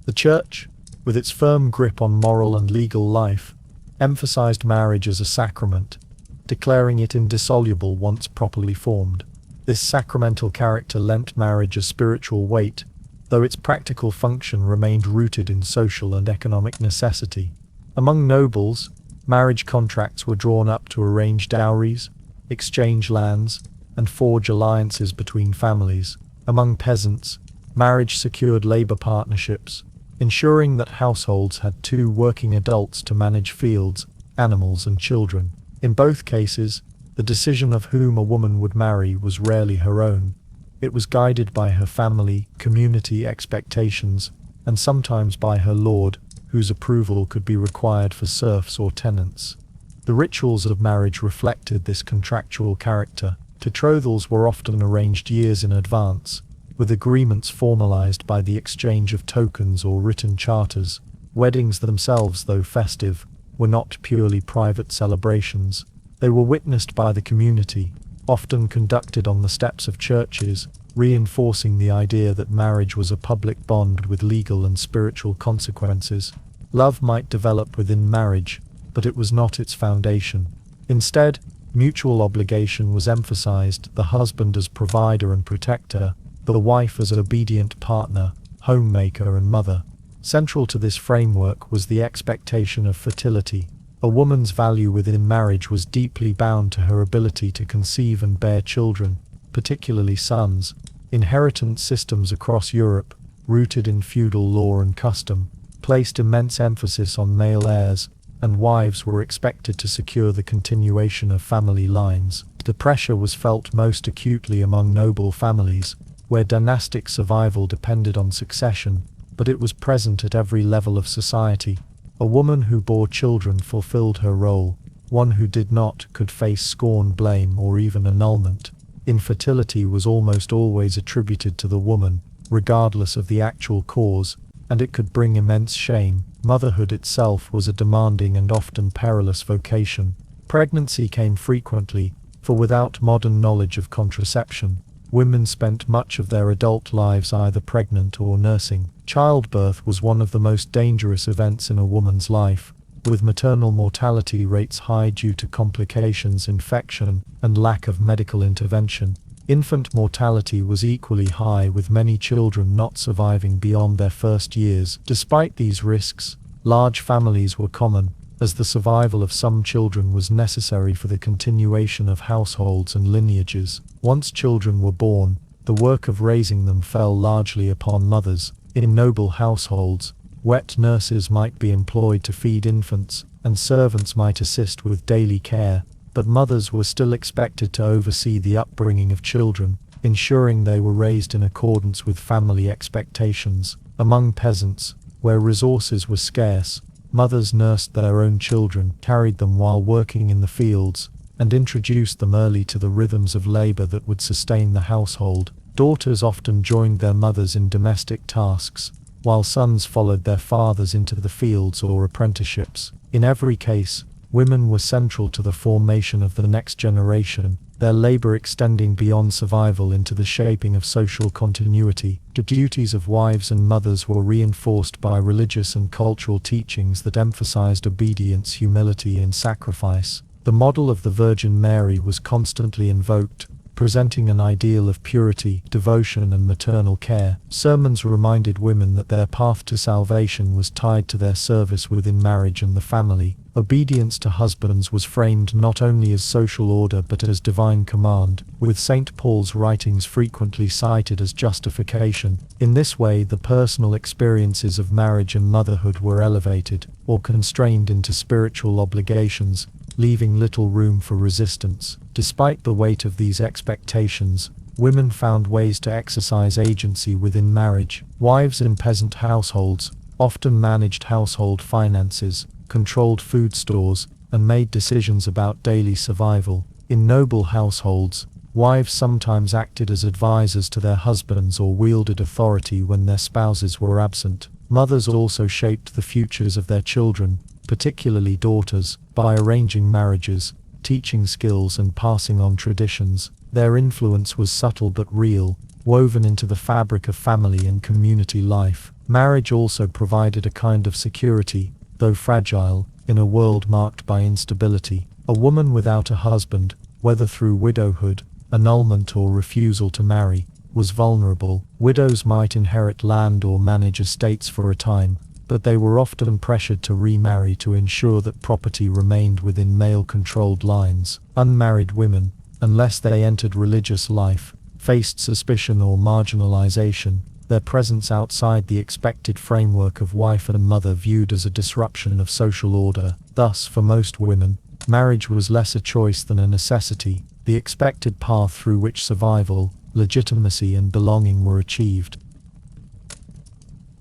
The Church, with its firm grip on moral and legal life, emphasized marriage as a sacrament, declaring it indissoluble once properly formed. This sacramental character lent marriage a spiritual weight, though its practical function remained rooted in social and economic necessity. Among nobles, marriage contracts were drawn up to arrange dowries, exchange lands, and forge alliances between families. Among peasants, marriage secured labor partnerships, ensuring that households had two working adults to manage fields, animals, and children. In both cases, the decision of whom a woman would marry was rarely her own. It was guided by her family, community expectations, and sometimes by her lord, whose approval could be required for serfs or tenants. The rituals of marriage reflected this contractual character. Betrothals were often arranged years in advance, with agreements formalized by the exchange of tokens or written charters. Weddings themselves, though festive, were not purely private celebrations. They were witnessed by the community, often conducted on the steps of churches, reinforcing the idea that marriage was a public bond with legal and spiritual consequences. Love might develop within marriage, but it was not its foundation. Instead, mutual obligation was emphasized, the husband as provider and protector, the wife as an obedient partner, homemaker and mother. Central to this framework was the expectation of fertility. A woman's value within marriage was deeply bound to her ability to conceive and bear children, particularly sons. Inheritance systems across Europe, rooted in feudal law and custom, placed immense emphasis on male heirs, and wives were expected to secure the continuation of family lines. The pressure was felt most acutely among noble families, where dynastic survival depended on succession, but it was present at every level of society. A woman who bore children fulfilled her role. One who did not could face scorn, blame, or even annulment. Infertility was almost always attributed to the woman, regardless of the actual cause, and it could bring immense shame. Motherhood itself was a demanding and often perilous vocation. Pregnancy came frequently, for without modern knowledge of contraception, women spent much of their adult lives either pregnant or nursing. Childbirth was one of the most dangerous events in a woman's life, with maternal mortality rates high due to complications, infection, and lack of medical intervention. Infant mortality was equally high, with many children not surviving beyond their first years. Despite these risks, large families were common, as the survival of some children was necessary for the continuation of households and lineages. Once children were born, the work of raising them fell largely upon mothers. In noble households, wet nurses might be employed to feed infants, and servants might assist with daily care, but mothers were still expected to oversee the upbringing of children, ensuring they were raised in accordance with family expectations. Among peasants, where resources were scarce, mothers nursed their own children, carried them while working in the fields, and introduced them early to the rhythms of labor that would sustain the household. Daughters often joined their mothers in domestic tasks, while sons followed their fathers into the fields or apprenticeships. In every case, women were central to the formation of the next generation, their labor extending beyond survival into the shaping of social continuity. The duties of wives and mothers were reinforced by religious and cultural teachings that emphasized obedience, humility, and sacrifice. The model of the Virgin Mary was constantly invoked, presenting an ideal of purity, devotion, and maternal care. Sermons reminded women that their path to salvation was tied to their service within marriage and the family. Obedience to husbands was framed not only as social order but as divine command, with St. Paul's writings frequently cited as justification. In this way, the personal experiences of marriage and motherhood were elevated, or constrained into spiritual obligations, leaving little room for resistance. Despite the weight of these expectations, women found ways to exercise agency within marriage. Wives in peasant households often managed household finances, controlled food stores, and made decisions about daily survival. In noble households, Wives sometimes acted as advisors to their husbands or wielded authority when their spouses were absent. Mothers also shaped the futures of their children, particularly daughters, by arranging marriages, teaching skills and passing on traditions. Their influence was subtle but real, woven into the fabric of family and community life. Marriage also provided a kind of security, though fragile, in a world marked by instability. A woman without a husband, whether through widowhood, annulment or refusal to marry, was vulnerable. Widows might inherit land or manage estates for a time, but they were often pressured to remarry to ensure that property remained within male-controlled lines. Unmarried women, unless they entered religious life, faced suspicion or marginalization, their presence outside the expected framework of wife and mother viewed as a disruption of social order. Thus, for most women, marriage was less a choice than a necessity, the expected path through which survival, legitimacy and belonging were achieved.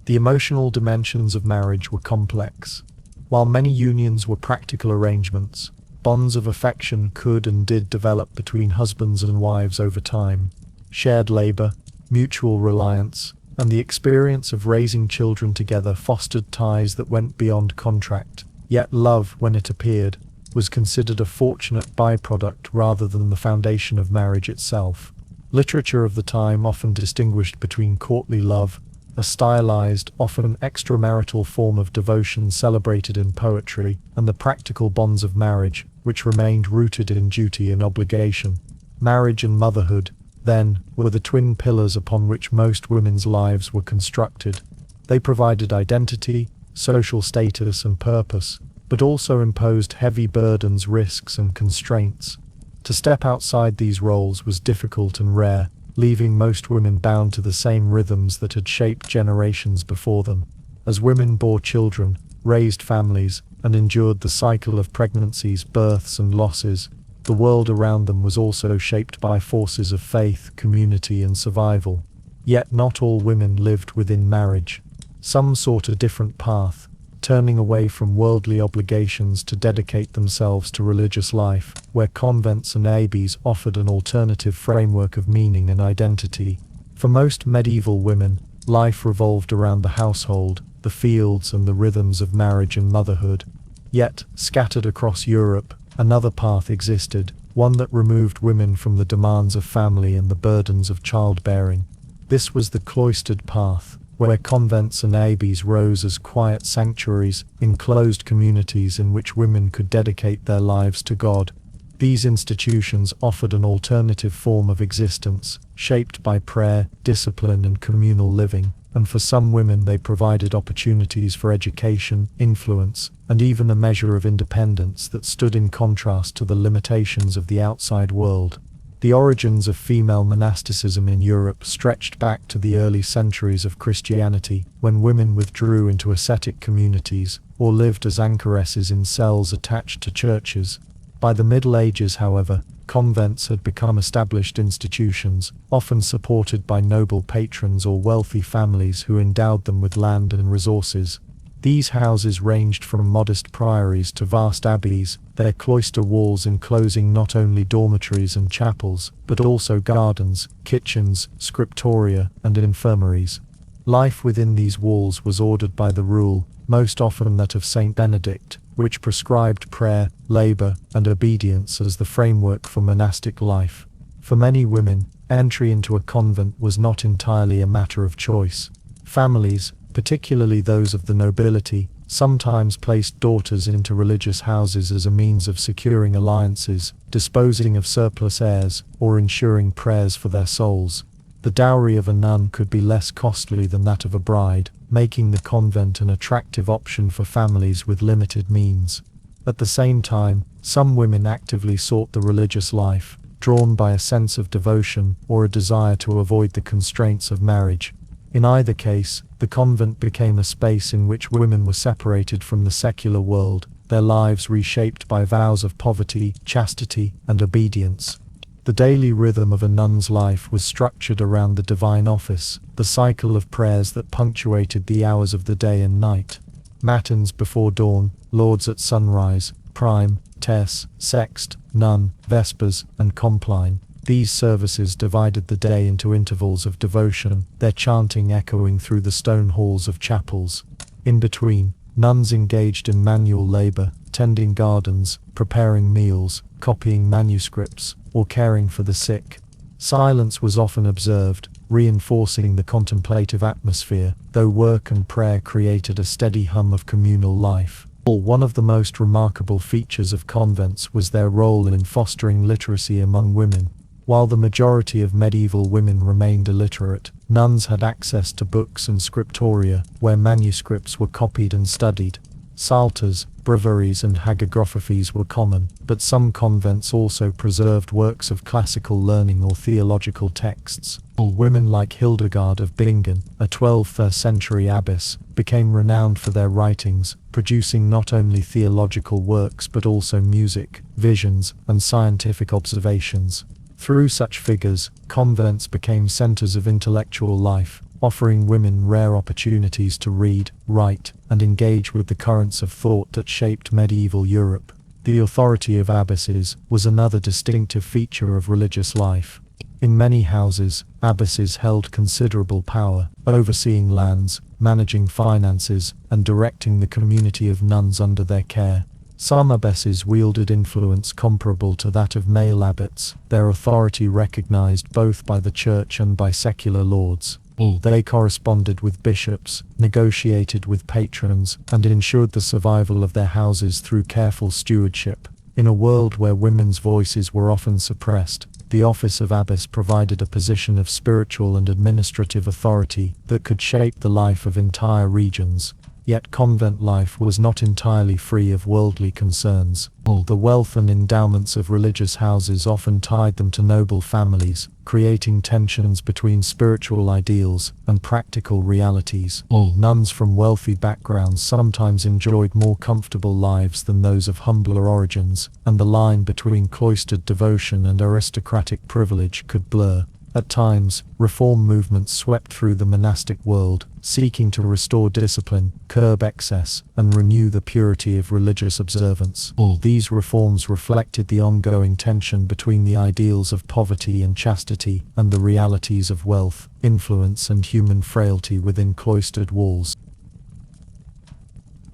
The emotional dimensions of marriage were complex. While many unions were practical arrangements, bonds of affection could and did develop between husbands and wives over time. Shared labor, mutual reliance, and the experience of raising children together fostered ties that went beyond contract. Yet love, when it appeared, was considered a fortunate byproduct rather than the foundation of marriage itself. Literature of the time often distinguished between courtly love, a stylized, often extramarital form of devotion celebrated in poetry, and the practical bonds of marriage, which remained rooted in duty and obligation. Marriage and motherhood, then, were the twin pillars upon which most women's lives were constructed. They provided identity, social status and purpose, but also imposed heavy burdens, risks and constraints. To step outside these roles was difficult and rare, leaving most women bound to the same rhythms that had shaped generations before them. As women bore children, raised families, and endured the cycle of pregnancies, births and losses, the world around them was also shaped by forces of faith, community and survival. Yet not all women lived within marriage. Some sought a different path, turning away from worldly obligations to dedicate themselves to religious life, where convents and abbeys offered an alternative framework of meaning and identity. For most medieval women, life revolved around the household, the fields and the rhythms of marriage and motherhood. Yet, scattered across Europe, another path existed, one that removed women from the demands of family and the burdens of childbearing. This was the cloistered path, where convents and abbeys rose as quiet sanctuaries, enclosed communities in which women could dedicate their lives to God. These institutions offered an alternative form of existence, shaped by prayer, discipline and communal living, and for some women they provided opportunities for education, influence, and even a measure of independence that stood in contrast to the limitations of the outside world. The origins of female monasticism in Europe stretched back to the early centuries of Christianity, when women withdrew into ascetic communities, or lived as anchoresses in cells attached to churches. By the Middle Ages, however, convents had become established institutions, often supported by noble patrons or wealthy families who endowed them with land and resources. These houses ranged from modest priories to vast abbeys, their cloister walls enclosing not only dormitories and chapels, but also gardens, kitchens, scriptoria, and infirmaries. Life within these walls was ordered by the rule, most often that of Saint Benedict, which prescribed prayer, labor, and obedience as the framework for monastic life. For many women, entry into a convent was not entirely a matter of choice. Families, particularly those of the nobility, sometimes placed daughters into religious houses as a means of securing alliances, disposing of surplus heirs, or ensuring prayers for their souls. The dowry of a nun could be less costly than that of a bride, making the convent an attractive option for families with limited means. At the same time, some women actively sought the religious life, drawn by a sense of devotion or a desire to avoid the constraints of marriage. In either case, the convent became a space in which women were separated from the secular world, their lives reshaped by vows of poverty, chastity, and obedience. The daily rhythm of a nun's life was structured around the divine office, the cycle of prayers that punctuated the hours of the day and night. Matins before dawn, lauds at sunrise, prime, tess, sext, nun, vespers, and compline. These services divided the day into intervals of devotion, their chanting echoing through the stone halls of chapels. In between, nuns engaged in manual labor, tending gardens, preparing meals, copying manuscripts, or caring for the sick. Silence was often observed, reinforcing the contemplative atmosphere, though work and prayer created a steady hum of communal life. One of the most remarkable features of convents was their role in fostering literacy among women. While the majority of medieval women remained illiterate, nuns had access to books and scriptoria, where manuscripts were copied and studied. Psalters, breviaries and hagiographies were common, but some convents also preserved works of classical learning or theological texts. Women like Hildegard of Bingen, a 12th century abbess, became renowned for their writings, producing not only theological works but also music, visions, and scientific observations. Through such figures, convents became centers of intellectual life, offering women rare opportunities to read, write, and engage with the currents of thought that shaped medieval Europe. The authority of abbesses was another distinctive feature of religious life. In many houses, abbesses held considerable power, overseeing lands, managing finances, and directing the community of nuns under their care. Some abbesses wielded influence comparable to that of male abbots, their authority recognized both by the church and by secular lords. They corresponded with bishops, negotiated with patrons, and ensured the survival of their houses through careful stewardship. In a world where women's voices were often suppressed, the office of abbess provided a position of spiritual and administrative authority that could shape the life of entire regions. Yet convent life was not entirely free of worldly concerns. The wealth and endowments of religious houses often tied them to noble families, creating tensions between spiritual ideals and practical realities. Nuns from wealthy backgrounds sometimes enjoyed more comfortable lives than those of humbler origins, and the line between cloistered devotion and aristocratic privilege could blur. At times, reform movements swept through the monastic world, seeking to restore discipline, curb excess, and renew the purity of religious observance. These reforms reflected the ongoing tension between the ideals of poverty and chastity, and the realities of wealth, influence and human frailty within cloistered walls.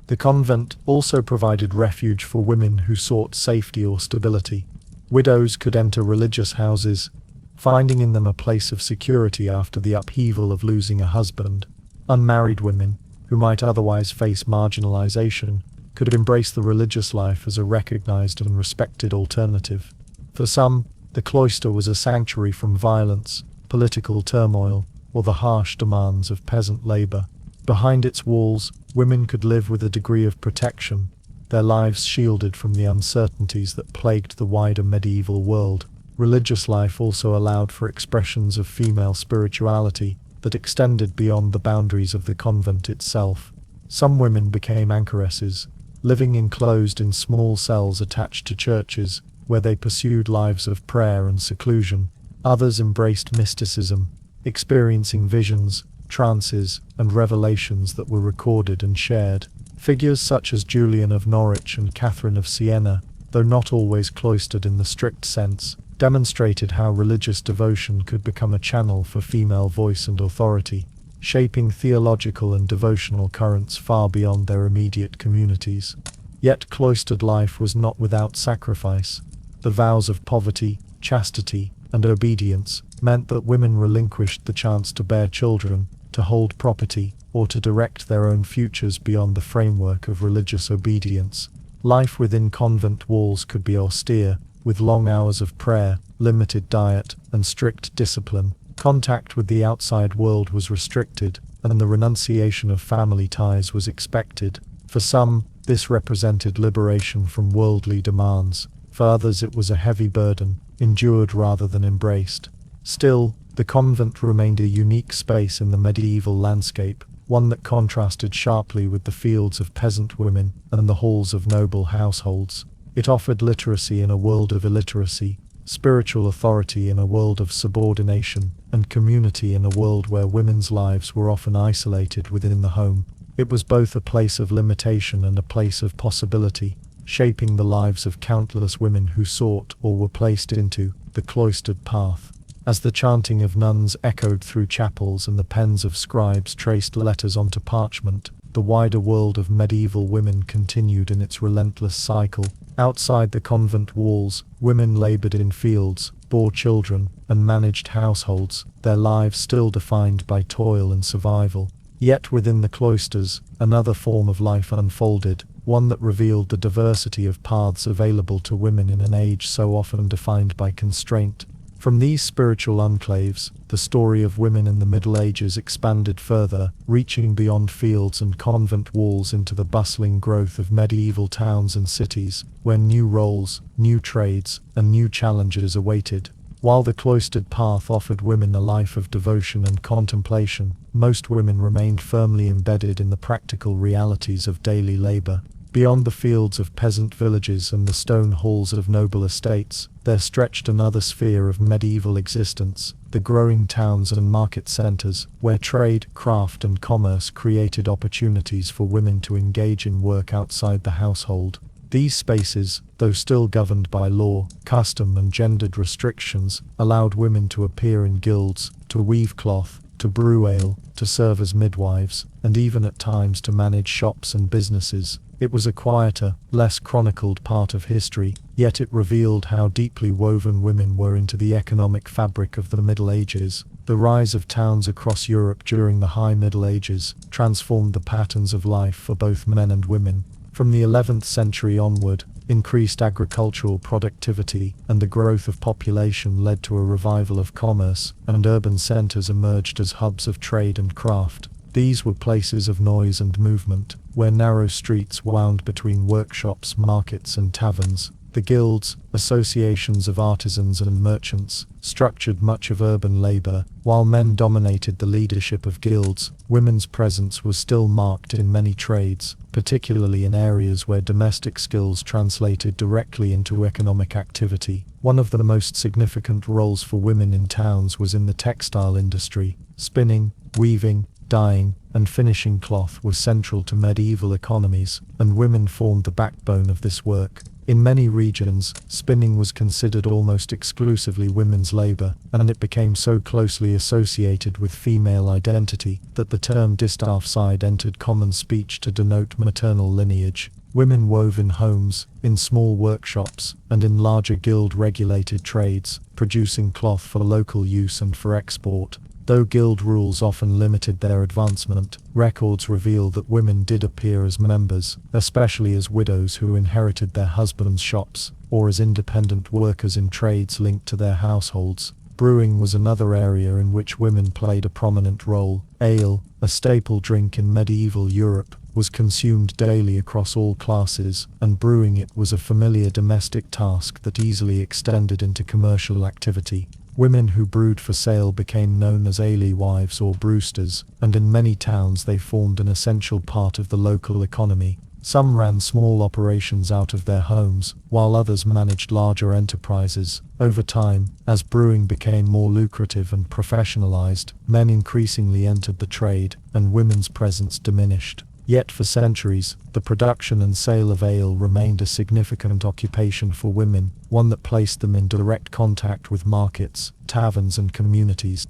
The convent also provided refuge for women who sought safety or stability. Widows could enter religious houses, finding in them a place of security after the upheaval of losing a husband. Unmarried women, who might otherwise face marginalization, could embrace the religious life as a recognized and respected alternative. For some, the cloister was a sanctuary from violence, political turmoil, or the harsh demands of peasant labor. Behind its walls, women could live with a degree of protection, their lives shielded from the uncertainties that plagued the wider medieval world. Religious life also allowed for expressions of female spirituality that extended beyond the boundaries of the convent itself. Some women became anchoresses, living enclosed in small cells attached to churches, where they pursued lives of prayer and seclusion. Others embraced mysticism, experiencing visions, trances, and revelations that were recorded and shared. Figures such as Julian of Norwich and Catherine of Siena, though not always cloistered in the strict sense, demonstrated how religious devotion could become a channel for female voice and authority, shaping theological and devotional currents far beyond their immediate communities. Yet cloistered life was not without sacrifice. The vows of poverty, chastity, and obedience meant that women relinquished the chance to bear children, to hold property, or to direct their own futures beyond the framework of religious obedience. Life within convent walls could be austere, with long hours of prayer, limited diet, and strict discipline. Contact with the outside world was restricted, and the renunciation of family ties was expected. For some, this represented liberation from worldly demands. For others it was a heavy burden, endured rather than embraced. Still, the convent remained a unique space in the medieval landscape, one that contrasted sharply with the fields of peasant women and the halls of noble households. It offered literacy in a world of illiteracy, spiritual authority in a world of subordination, and community in a world where women's lives were often isolated within the home. It was both a place of limitation and a place of possibility, shaping the lives of countless women who sought or were placed into the cloistered path. As the chanting of nuns echoed through chapels and the pens of scribes traced letters onto parchment, the wider world of medieval women continued in its relentless cycle. Outside the convent walls, women labored in fields, bore children, and managed households, their lives still defined by toil and survival. Yet within the cloisters, another form of life unfolded, one that revealed the diversity of paths available to women in an age so often defined by constraint. From these spiritual enclaves, the story of women in the Middle Ages expanded further, reaching beyond fields and convent walls into the bustling growth of medieval towns and cities, where new roles, new trades, and new challenges awaited. While the cloistered path offered women a life of devotion and contemplation, most women remained firmly embedded in the practical realities of daily labor. Beyond the fields of peasant villages and the stone halls of noble estates, there stretched another sphere of medieval existence, the growing towns and market centers, where trade, craft, and commerce created opportunities for women to engage in work outside the household. These spaces, though still governed by law, custom, and gendered restrictions, allowed women to appear in guilds, to weave cloth, to brew ale, to serve as midwives, and even at times to manage shops and businesses. It was a quieter, less chronicled part of history, yet it revealed how deeply woven women were into the economic fabric of the Middle Ages. The rise of towns across Europe during the High Middle Ages transformed the patterns of life for both men and women. From the 11th century onward, increased agricultural productivity and the growth of population led to a revival of commerce, and urban centers emerged as hubs of trade and craft. These were places of noise and movement, where narrow streets wound between workshops, markets, and taverns. The guilds, associations of artisans and merchants, structured much of urban labor. While men dominated the leadership of guilds, women's presence was still marked in many trades, particularly in areas where domestic skills translated directly into economic activity. One of the most significant roles for women in towns was in the textile industry. Spinning, weaving, dyeing, and finishing cloth were central to medieval economies, and women formed the backbone of this work. In many regions, spinning was considered almost exclusively women's labor, and it became so closely associated with female identity that the term distaffside entered common speech to denote maternal lineage. Women wove in homes, in small workshops, and in larger guild-regulated trades, producing cloth for local use and for export. Though guild rules often limited their advancement, records reveal that women did appear as members, especially as widows who inherited their husbands' shops, or as independent workers in trades linked to their households. Brewing was another area in which women played a prominent role. Ale, a staple drink in medieval Europe, was consumed daily across all classes, and brewing it was a familiar domestic task that easily extended into commercial activity. Women who brewed for sale became known as alewives or brewsters, and in many towns they formed an essential part of the local economy. Some ran small operations out of their homes, while others managed larger enterprises. Over time, as brewing became more lucrative and professionalized, men increasingly entered the trade, and women's presence diminished. Yet for centuries, the production and sale of ale remained a significant occupation for women, one that placed them in direct contact with markets, taverns, and communities.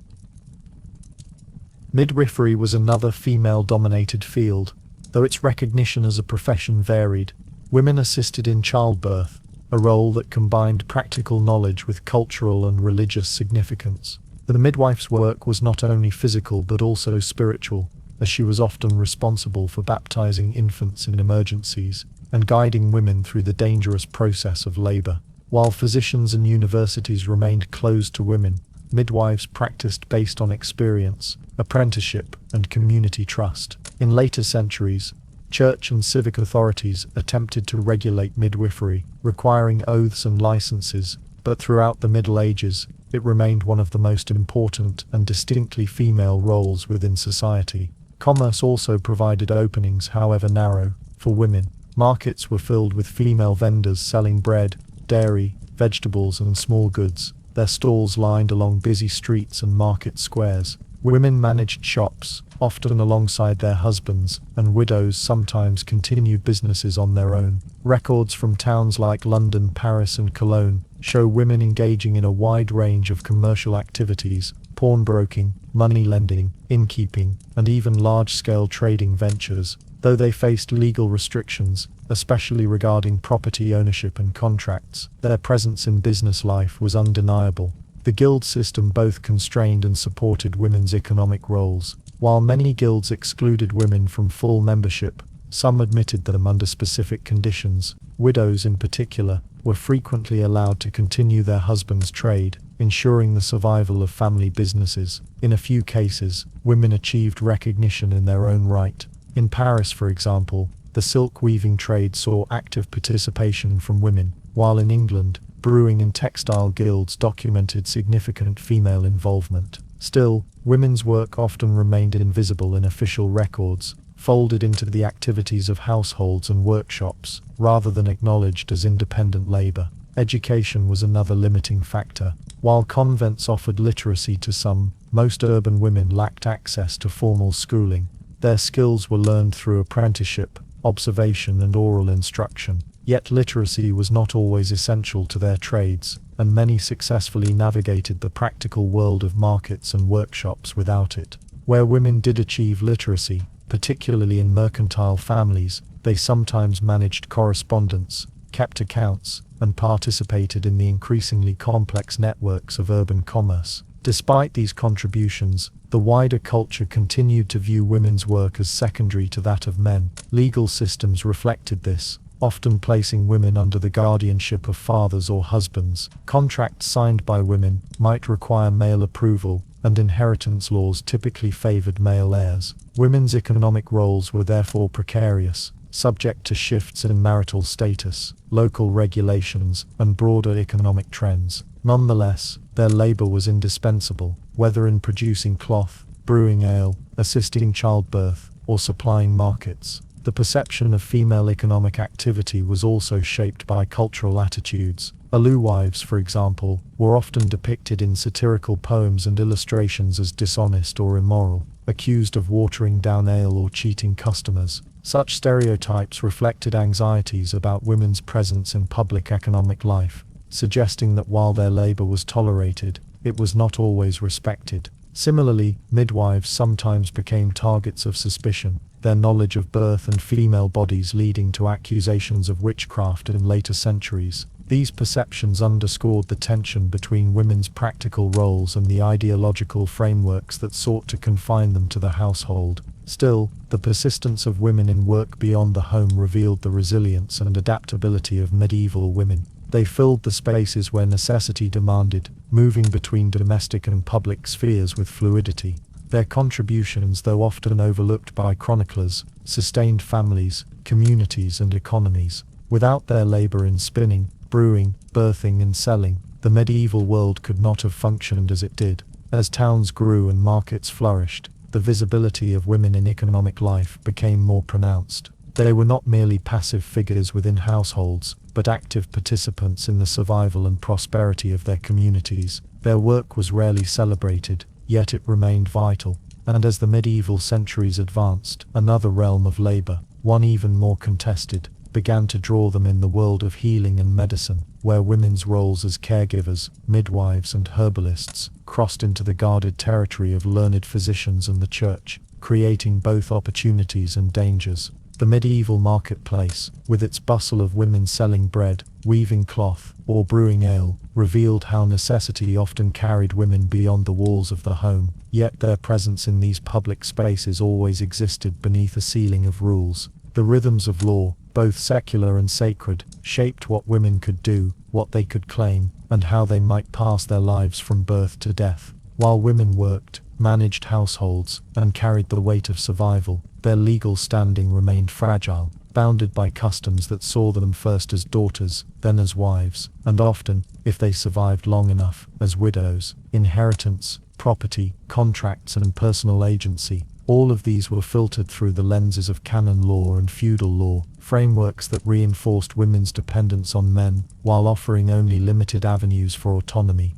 Midwifery was another female-dominated field, though its recognition as a profession varied. Women assisted in childbirth, a role that combined practical knowledge with cultural and religious significance. The midwife's work was not only physical but also spiritual, as she was often responsible for baptizing infants in emergencies and guiding women through the dangerous process of labor. While physicians and universities remained closed to women, midwives practiced based on experience, apprenticeship, and community trust. In later centuries, church and civic authorities attempted to regulate midwifery, requiring oaths and licenses, but throughout the Middle Ages, it remained one of the most important and distinctly female roles within society. Commerce also provided openings, however narrow, for women. Markets were filled with female vendors selling bread, dairy, vegetables, and small goods, their stalls lined along busy streets and market squares. Women managed shops, often alongside their husbands, and widows sometimes continued businesses on their own. Records from towns like London, Paris, and Cologne show women engaging in a wide range of commercial activities: pawnbroking, money lending, innkeeping, and even large-scale trading ventures, though they faced legal restrictions, especially regarding property ownership and contracts. Their presence in business life was undeniable. The guild system both constrained and supported women's economic roles. While many guilds excluded women from full membership, some admitted them under specific conditions. Widows in particular were frequently allowed to continue their husband's trade, ensuring the survival of family businesses. In a few cases, women achieved recognition in their own right. In Paris, for example, the silk weaving trade saw active participation from women, while in England, brewing and textile guilds documented significant female involvement. Still, women's work often remained invisible in official records, folded into the activities of households and workshops, rather than acknowledged as independent labor. Education was another limiting factor. While convents offered literacy to some, most urban women lacked access to formal schooling. Their skills were learned through apprenticeship, observation, and oral instruction. Yet literacy was not always essential to their trades, and many successfully navigated the practical world of markets and workshops without it. Where women did achieve literacy, particularly in mercantile families, they sometimes managed correspondence, kept accounts, and participated in the increasingly complex networks of urban commerce. Despite these contributions, the wider culture continued to view women's work as secondary to that of men. Legal systems reflected this, often placing women under the guardianship of fathers or husbands. Contracts signed by women might require male approval, and inheritance laws typically favored male heirs. Women's economic roles were therefore precarious, subject to shifts in marital status, local regulations, and broader economic trends. Nonetheless, their labor was indispensable, whether in producing cloth, brewing ale, assisting childbirth, or supplying markets. The perception of female economic activity was also shaped by cultural attitudes. Alewives, for example, were often depicted in satirical poems and illustrations as dishonest or immoral, accused of watering down ale or cheating customers. Such stereotypes reflected anxieties about women's presence in public economic life, suggesting that while their labor was tolerated, it was not always respected. Similarly, midwives sometimes became targets of suspicion, their knowledge of birth and female bodies leading to accusations of witchcraft in later centuries. These perceptions underscored the tension between women's practical roles and the ideological frameworks that sought to confine them to the household. Still, the persistence of women in work beyond the home revealed the resilience and adaptability of medieval women. They filled the spaces where necessity demanded, moving between domestic and public spheres with fluidity. Their contributions, though often overlooked by chroniclers, sustained families, communities, and economies. Without their labor in spinning, brewing, birthing, and selling, the medieval world could not have functioned as it did. As towns grew and markets flourished, the visibility of women in economic life became more pronounced. They were not merely passive figures within households, but active participants in the survival and prosperity of their communities. Their work was rarely celebrated, yet it remained vital. And as the medieval centuries advanced, another realm of labor, one even more contested, began to draw them in the world of healing and medicine, where women's roles as caregivers, midwives, and herbalists crossed into the guarded territory of learned physicians and the church, creating both opportunities and dangers. The medieval marketplace, with its bustle of women selling bread, weaving cloth, or brewing ale, revealed how necessity often carried women beyond the walls of the home. Yet their presence in these public spaces always existed beneath a ceiling of rules. The rhythms of law, both secular and sacred, shaped what women could do, what they could claim, and how they might pass their lives from birth to death. While women worked, managed households, and carried the weight of survival, their legal standing remained fragile, bounded by customs that saw them first as daughters, then as wives, and often, if they survived long enough, as widows. Inheritance, property, contracts, and personal agency, all of these were filtered through the lenses of canon law and feudal law, frameworks that reinforced women's dependence on men, while offering only limited avenues for autonomy.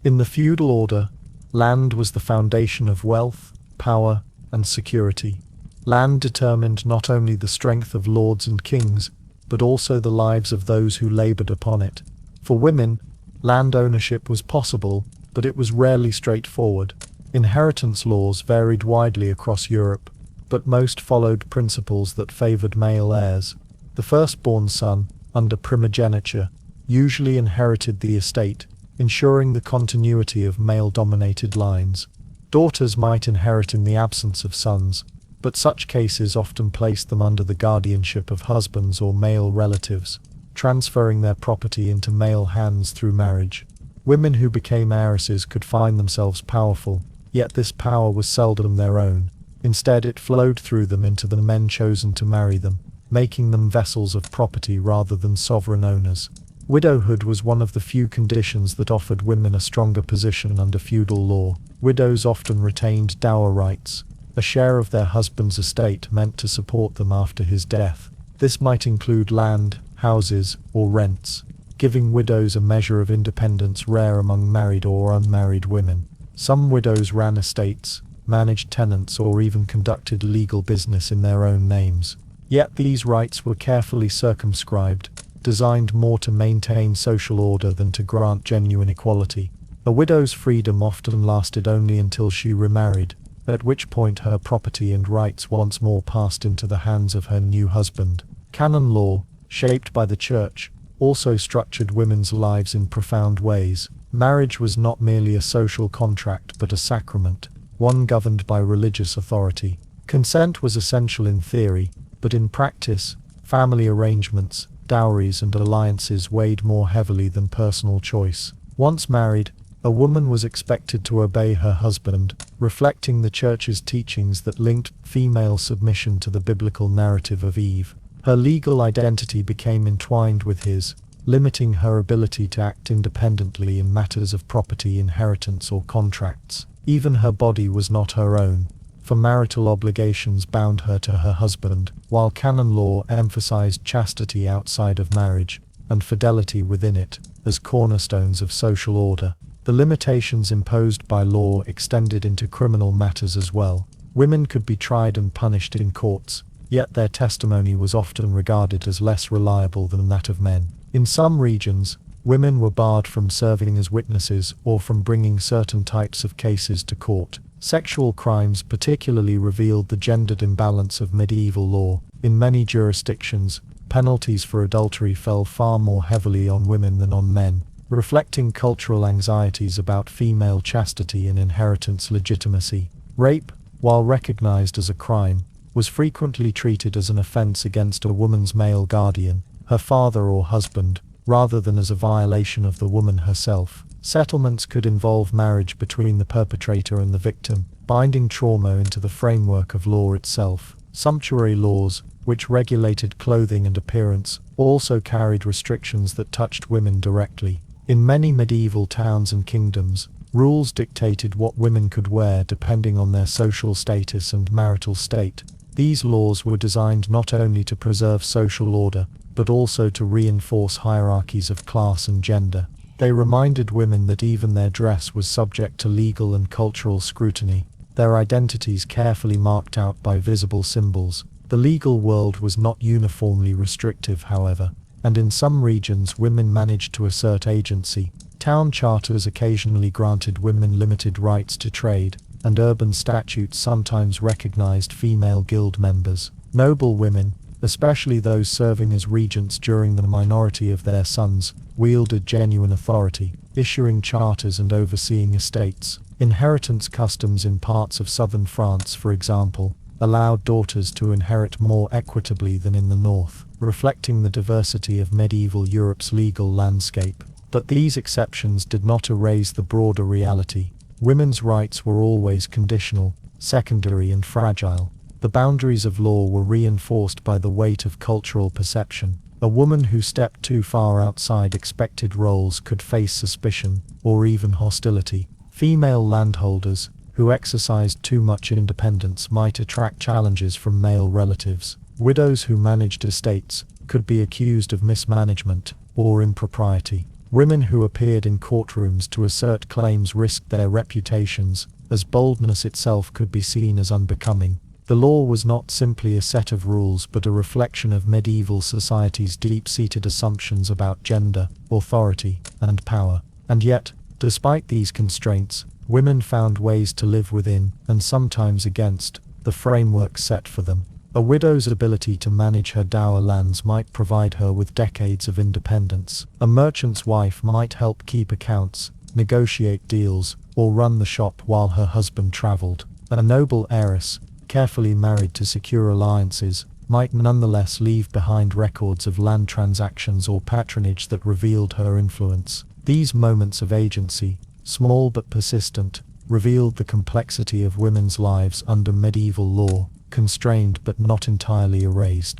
In the feudal order, Land was the foundation of wealth, power, and security. Land determined not only the strength of lords and kings, but also the lives of those who labored upon it. For women, land ownership was possible, but it was rarely straightforward. Inheritance laws varied widely across Europe, but most followed principles that favored male heirs. The firstborn son, under primogeniture, usually inherited the estate, ensuring the continuity of male-dominated lines. Daughters might inherit in the absence of sons, but such cases often placed them under the guardianship of husbands or male relatives, transferring their property into male hands through marriage. Women who became heiresses could find themselves powerful, yet this power was seldom their own. Instead, it flowed through them into the men chosen to marry them, making them vessels of property rather than sovereign owners. Widowhood was one of the few conditions that offered women a stronger position under feudal law. Widows often retained dower rights, a share of their husband's estate meant to support them after his death. This might include land, houses, or rents, giving widows a measure of independence rare among married or unmarried women. Some widows ran estates, managed tenants, or even conducted legal business in their own names. Yet these rights were carefully circumscribed, designed more to maintain social order than to grant genuine equality. A widow's freedom often lasted only until she remarried, at which point her property and rights once more passed into the hands of her new husband. Canon law, shaped by the Church, also structured women's lives in profound ways. Marriage was not merely a social contract but a sacrament, one governed by religious authority. Consent was essential in theory, but in practice, family arrangements, dowries and alliances weighed more heavily than personal choice. Once married, a woman was expected to obey her husband, reflecting the Church's teachings that linked female submission to the biblical narrative of Eve. Her legal identity became entwined with his, limiting her ability to act independently in matters of property, inheritance, or contracts. Even her body was not her own, for marital obligations bound her to her husband, while canon law emphasized chastity outside of marriage, and fidelity within it, as cornerstones of social order. The limitations imposed by law extended into criminal matters as well. Women could be tried and punished in courts, yet their testimony was often regarded as less reliable than that of men. In some regions, women were barred from serving as witnesses or from bringing certain types of cases to court. Sexual crimes particularly revealed the gendered imbalance of medieval law. In many jurisdictions, penalties for adultery fell far more heavily on women than on men, reflecting cultural anxieties about female chastity and inheritance legitimacy. Rape, while recognized as a crime, was frequently treated as an offense against a woman's male guardian, her father or husband, rather than as a violation of the woman herself. Settlements could involve marriage between the perpetrator and the victim, binding trauma into the framework of law itself. Sumptuary laws, which regulated clothing and appearance, also carried restrictions that touched women directly. In many medieval towns and kingdoms, rules dictated what women could wear depending on their social status and marital state. These laws were designed not only to preserve social order, but also to reinforce hierarchies of class and gender. They reminded women that even their dress was subject to legal and cultural scrutiny, their identities carefully marked out by visible symbols. The legal world was not uniformly restrictive, however, and in some regions women managed to assert agency. Town charters occasionally granted women limited rights to trade, and urban statutes sometimes recognized female guild members. Noblewomen, especially those serving as regents during the minority of their sons, wielded genuine authority, issuing charters and overseeing estates. Inheritance customs in parts of southern France, for example, allowed daughters to inherit more equitably than in the north, reflecting the diversity of medieval Europe's legal landscape. But these exceptions did not erase the broader reality. Women's rights were always conditional, secondary, and fragile. The boundaries of law were reinforced by the weight of cultural perception. A woman who stepped too far outside expected roles could face suspicion, or even hostility. Female landholders, who exercised too much independence, might attract challenges from male relatives. Widows who managed estates could be accused of mismanagement or impropriety. Women who appeared in courtrooms to assert claims risked their reputations, as boldness itself could be seen as unbecoming. The law was not simply a set of rules but a reflection of medieval society's deep-seated assumptions about gender, authority, and power. And yet, despite these constraints, women found ways to live within, and sometimes against, the framework set for them. A widow's ability to manage her dower lands might provide her with decades of independence. A merchant's wife might help keep accounts, negotiate deals, or run the shop while her husband traveled. A noble heiress, carefully married to secure alliances, might nonetheless leave behind records of land transactions or patronage that revealed her influence. These moments of agency, small but persistent, revealed the complexity of women's lives under medieval law, constrained but not entirely erased.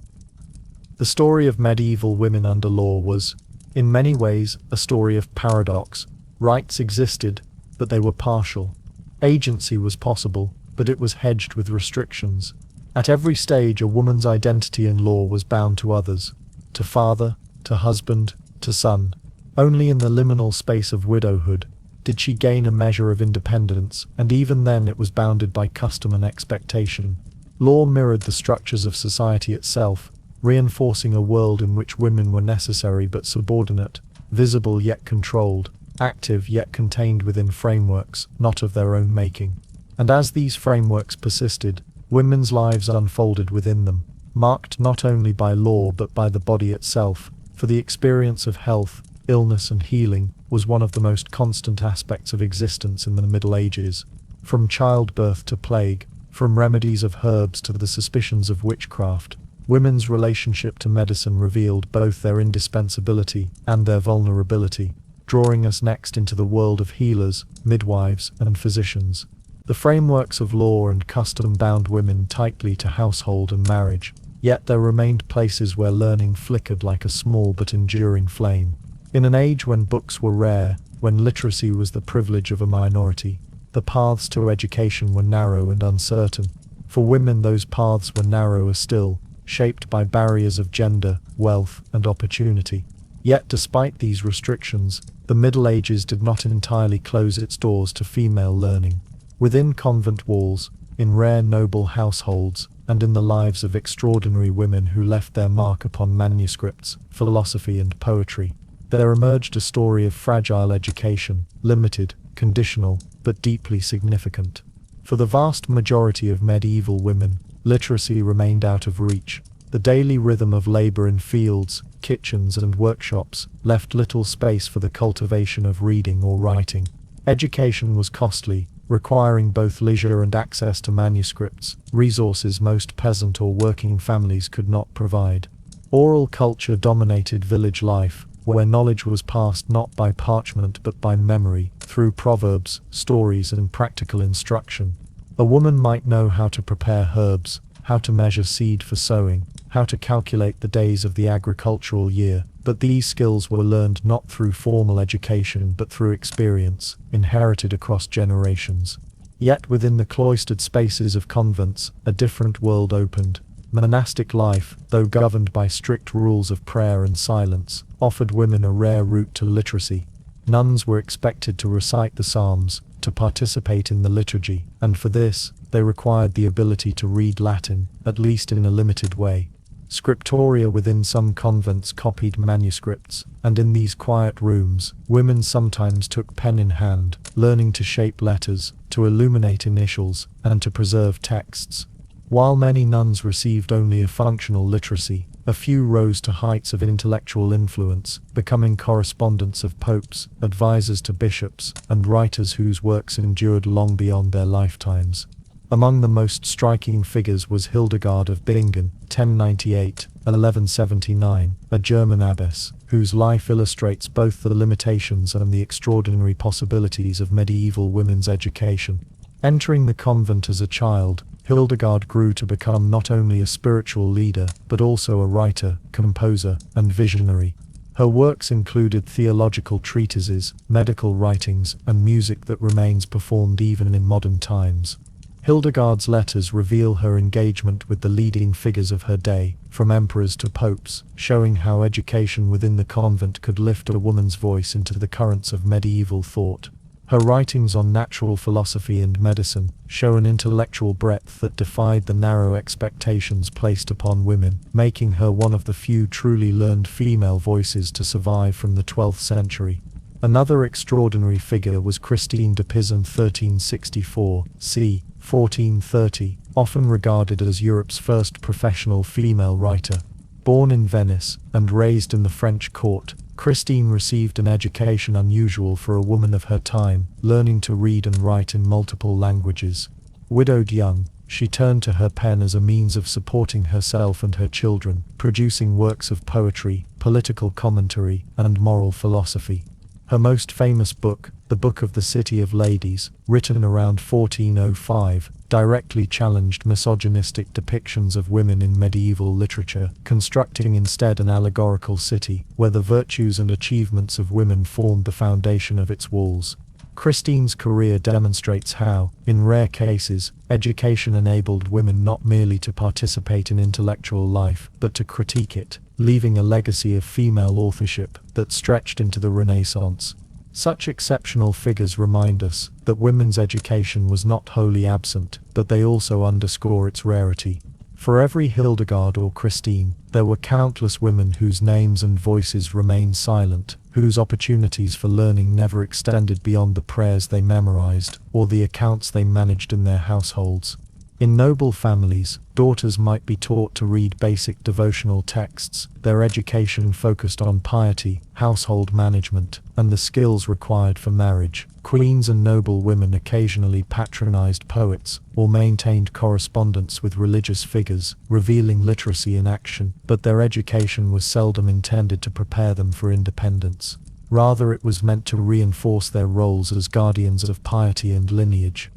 The story of medieval women under law was, in many ways, a story of paradox. Rights existed, but they were partial. Agency was possible, but it was hedged with restrictions. At every stage, a woman's identity in law was bound to others, to father, to husband, to son. Only in the liminal space of widowhood did she gain a measure of independence, and even then it was bounded by custom and expectation. Law mirrored the structures of society itself, reinforcing a world in which women were necessary but subordinate, visible yet controlled, active yet contained within frameworks not of their own making. And as these frameworks persisted, women's lives unfolded within them, marked not only by law but by the body itself, for the experience of health, illness and healing was one of the most constant aspects of existence in the Middle Ages. From childbirth to plague, from remedies of herbs to the suspicions of witchcraft, women's relationship to medicine revealed both their indispensability and their vulnerability, drawing us next into the world of healers, midwives, and physicians. The frameworks of law and custom bound women tightly to household and marriage, yet there remained places where learning flickered like a small but enduring flame. In an age when books were rare, when literacy was the privilege of a minority, the paths to education were narrow and uncertain. For women, those paths were narrower still, shaped by barriers of gender, wealth, and opportunity. Yet despite these restrictions, the Middle Ages did not entirely close its doors to female learning. Within convent walls, in rare noble households, and in the lives of extraordinary women who left their mark upon manuscripts, philosophy and poetry, there emerged a story of fragile education, limited, conditional, but deeply significant. For the vast majority of medieval women, literacy remained out of reach. The daily rhythm of labor in fields, kitchens and workshops left little space for the cultivation of reading or writing. Education was costly, requiring both leisure and access to manuscripts, resources most peasant or working families could not provide. Oral culture dominated village life, where knowledge was passed not by parchment but by memory, through proverbs, stories and practical instruction. A woman might know how to prepare herbs, how to measure seed for sowing, how to calculate the days of the agricultural year, but these skills were learned not through formal education but through experience, inherited across generations. Yet within the cloistered spaces of convents, a different world opened. Monastic life, though governed by strict rules of prayer and silence, offered women a rare route to literacy. Nuns were expected to recite the Psalms, to participate in the liturgy, and for this, they required the ability to read Latin, at least in a limited way. Scriptoria within some convents copied manuscripts, and in these quiet rooms, women sometimes took pen in hand, learning to shape letters, to illuminate initials, and to preserve texts. While many nuns received only a functional literacy, a few rose to heights of intellectual influence, becoming correspondents of popes, advisors to bishops, and writers whose works endured long beyond their lifetimes. Among the most striking figures was Hildegard of Bingen, 1098-1179, a German abbess, whose life illustrates both the limitations and the extraordinary possibilities of medieval women's education. Entering the convent as a child, Hildegard grew to become not only a spiritual leader, but also a writer, composer, and visionary. Her works included theological treatises, medical writings, and music that remains performed even in modern times. Hildegard's letters reveal her engagement with the leading figures of her day, from emperors to popes, showing how education within the convent could lift a woman's voice into the currents of medieval thought. Her writings on natural philosophy and medicine show an intellectual breadth that defied the narrow expectations placed upon women, making her one of the few truly learned female voices to survive from the 12th century. Another extraordinary figure was Christine de Pizan, 1364 c. 1430, often regarded as Europe's first professional female writer. Born in Venice and raised in the French court, Christine received an education unusual for a woman of her time, learning to read and write in multiple languages. Widowed young, she turned to her pen as a means of supporting herself and her children, producing works of poetry, political commentary, and moral philosophy. Her most famous book, The Book of the City of Ladies, written around 1405, directly challenged misogynistic depictions of women in medieval literature, constructing instead an allegorical city, where the virtues and achievements of women formed the foundation of its walls. Christine's career demonstrates how, in rare cases, education enabled women not merely to participate in intellectual life, but to critique it, leaving a legacy of female authorship that stretched into the Renaissance. Such exceptional figures remind us that women's education was not wholly absent, but they also underscore its rarity. For every Hildegard or Christine, there were countless women whose names and voices remained silent, whose opportunities for learning never extended beyond the prayers they memorized or the accounts they managed in their households. In noble families, daughters might be taught to read basic devotional texts. Their education focused on piety, household management, and the skills required for marriage. Queens and noble women occasionally patronized poets or maintained correspondence with religious figures, revealing literacy in action, but their education was seldom intended to prepare them for independence. Rather, it was meant to reinforce their roles as guardians of piety and lineage.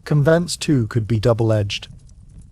Convents too could be double-edged.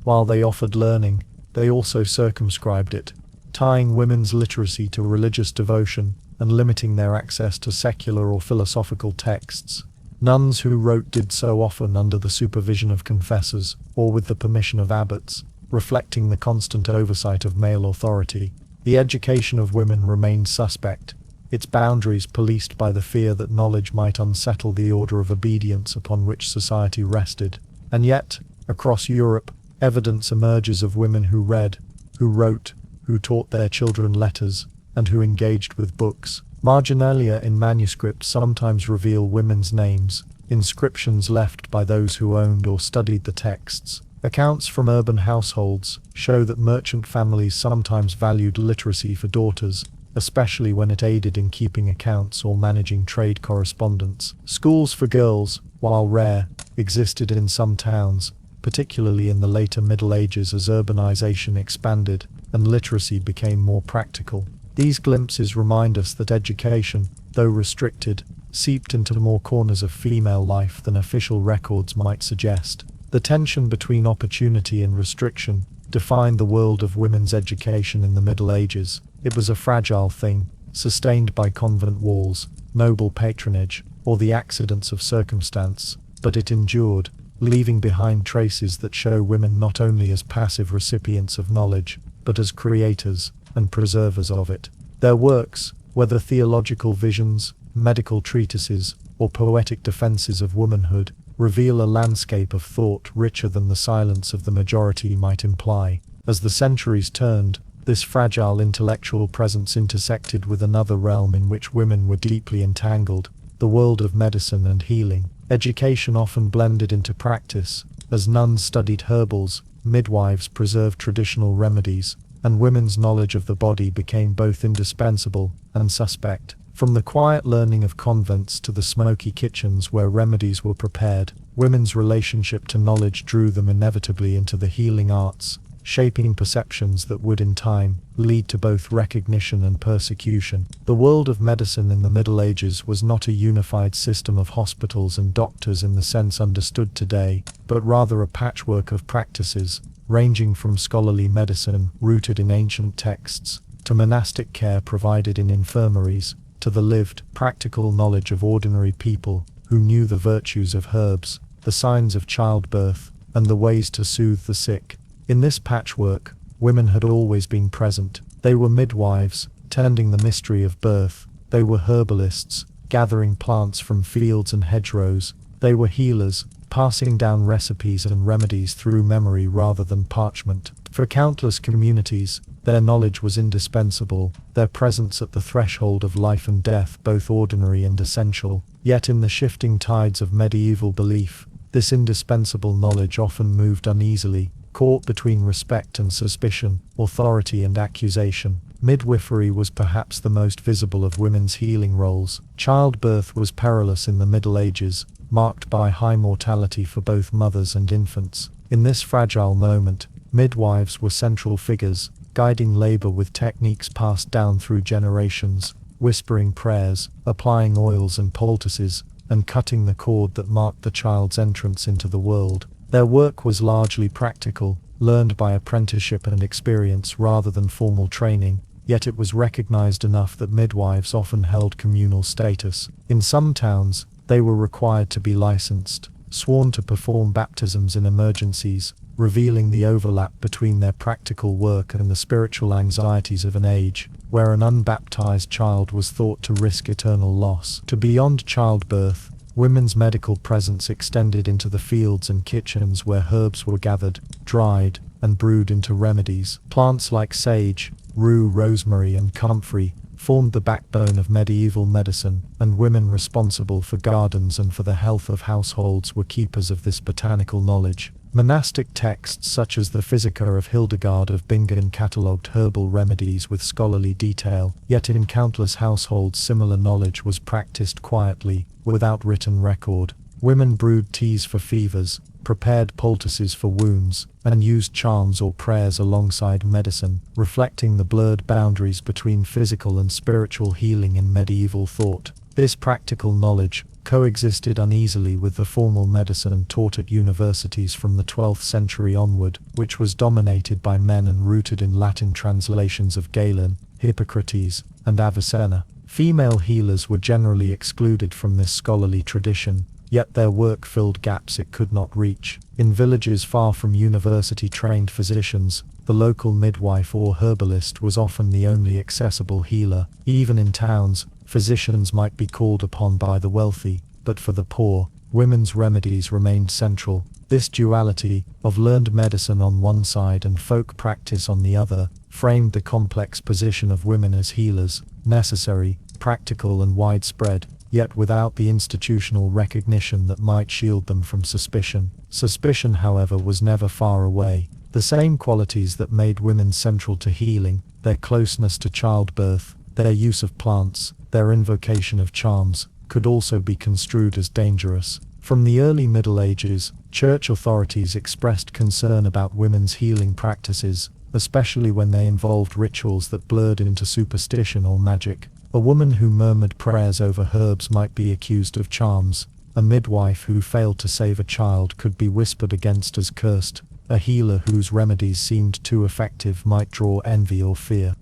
While they offered learning, they also circumscribed it, tying women's literacy to religious devotion and limiting their access to secular or philosophical texts. Nuns who wrote did so often under the supervision of confessors or with the permission of abbots, reflecting the constant oversight of male authority. The education of women remained suspect, its boundaries policed by the fear that knowledge might unsettle the order of obedience upon which society rested. And yet, across Europe, evidence emerges of women who read, who wrote, who taught their children letters, and who engaged with books. Marginalia in manuscript sometimes reveal women's names, inscriptions left by those who owned or studied the texts. Accounts from urban households show that merchant families sometimes valued literacy for daughters, especially when it aided in keeping accounts or managing trade correspondence. Schools for girls, while rare, existed in some towns, particularly in the later Middle Ages as urbanization expanded and literacy became more practical. These glimpses remind us that education, though restricted, seeped into more corners of female life than official records might suggest. The tension between opportunity and restriction defined the world of women's education in the Middle Ages. It was a fragile thing, sustained by convent walls, noble patronage, or the accidents of circumstance, but it endured, leaving behind traces that show women not only as passive recipients of knowledge, but as creators and preservers of it. Their works, whether theological visions, medical treatises, or poetic defenses of womanhood, reveal a landscape of thought richer than the silence of the majority might imply. As the centuries turned, this fragile intellectual presence intersected with another realm in which women were deeply entangled, the world of medicine and healing. Education often blended into practice, as nuns studied herbals, midwives preserved traditional remedies, and women's knowledge of the body became both indispensable and suspect. From the quiet learning of convents to the smoky kitchens where remedies were prepared, women's relationship to knowledge drew them inevitably into the healing arts, shaping perceptions that would in time lead to both recognition and persecution. The world of medicine in the Middle Ages was not a unified system of hospitals and doctors in the sense understood today, but rather a patchwork of practices, ranging from scholarly medicine rooted in ancient texts, to monastic care provided in infirmaries, to the lived, practical knowledge of ordinary people who knew the virtues of herbs, the signs of childbirth, and the ways to soothe the sick. In this patchwork, women had always been present. They were midwives, tending the mystery of birth. They were herbalists, gathering plants from fields and hedgerows. They were healers, passing down recipes and remedies through memory rather than parchment. For countless communities, their knowledge was indispensable, their presence at the threshold of life and death both ordinary and essential. Yet in the shifting tides of medieval belief, this indispensable knowledge often moved uneasily, caught between respect and suspicion, authority and accusation. Midwifery was perhaps the most visible of women's healing roles. Childbirth was perilous in the Middle Ages, marked by high mortality for both mothers and infants. In this fragile moment, midwives were central figures, guiding labor with techniques passed down through generations, whispering prayers, applying oils and poultices, and cutting the cord that marked the child's entrance into the world. Their work was largely practical, learned by apprenticeship and experience rather than formal training, yet it was recognized enough that midwives often held communal status. In some towns, they were required to be licensed, sworn to perform baptisms in emergencies, revealing the overlap between their practical work and the spiritual anxieties of an age where an unbaptized child was thought to risk eternal loss. To beyond childbirth, women's medical presence extended into the fields and kitchens where herbs were gathered, dried, and brewed into remedies. Plants like sage, rue, rosemary, and comfrey formed the backbone of medieval medicine, and women responsible for gardens and for the health of households were keepers of this botanical knowledge. Monastic texts such as the Physica of Hildegard of Bingen catalogued herbal remedies with scholarly detail, yet in countless households similar knowledge was practiced quietly, without written record. Women brewed teas for fevers, prepared poultices for wounds, and used charms or prayers alongside medicine, reflecting the blurred boundaries between physical and spiritual healing in medieval thought. This practical knowledge coexisted uneasily with the formal medicine taught at universities from the 12th century onward, which was dominated by men and rooted in Latin translations of Galen, Hippocrates, and Avicenna. Female healers were generally excluded from this scholarly tradition, yet their work filled gaps it could not reach. In villages far from university-trained physicians, the local midwife or herbalist was often the only accessible healer. Even in towns, physicians might be called upon by the wealthy, but for the poor, women's remedies remained central. This duality, of learned medicine on one side and folk practice on the other, framed the complex position of women as healers, necessary, practical and widespread, yet without the institutional recognition that might shield them from suspicion. Suspicion, however, was never far away. The same qualities that made women central to healing, their closeness to childbirth, their use of plants, their invocation of charms, could also be construed as dangerous. From the early Middle Ages, church authorities expressed concern about women's healing practices, especially when they involved rituals that blurred into superstition or magic. A woman who murmured prayers over herbs might be accused of charms. A midwife who failed to save a child could be whispered against as cursed. A healer whose remedies seemed too effective might draw envy or fear.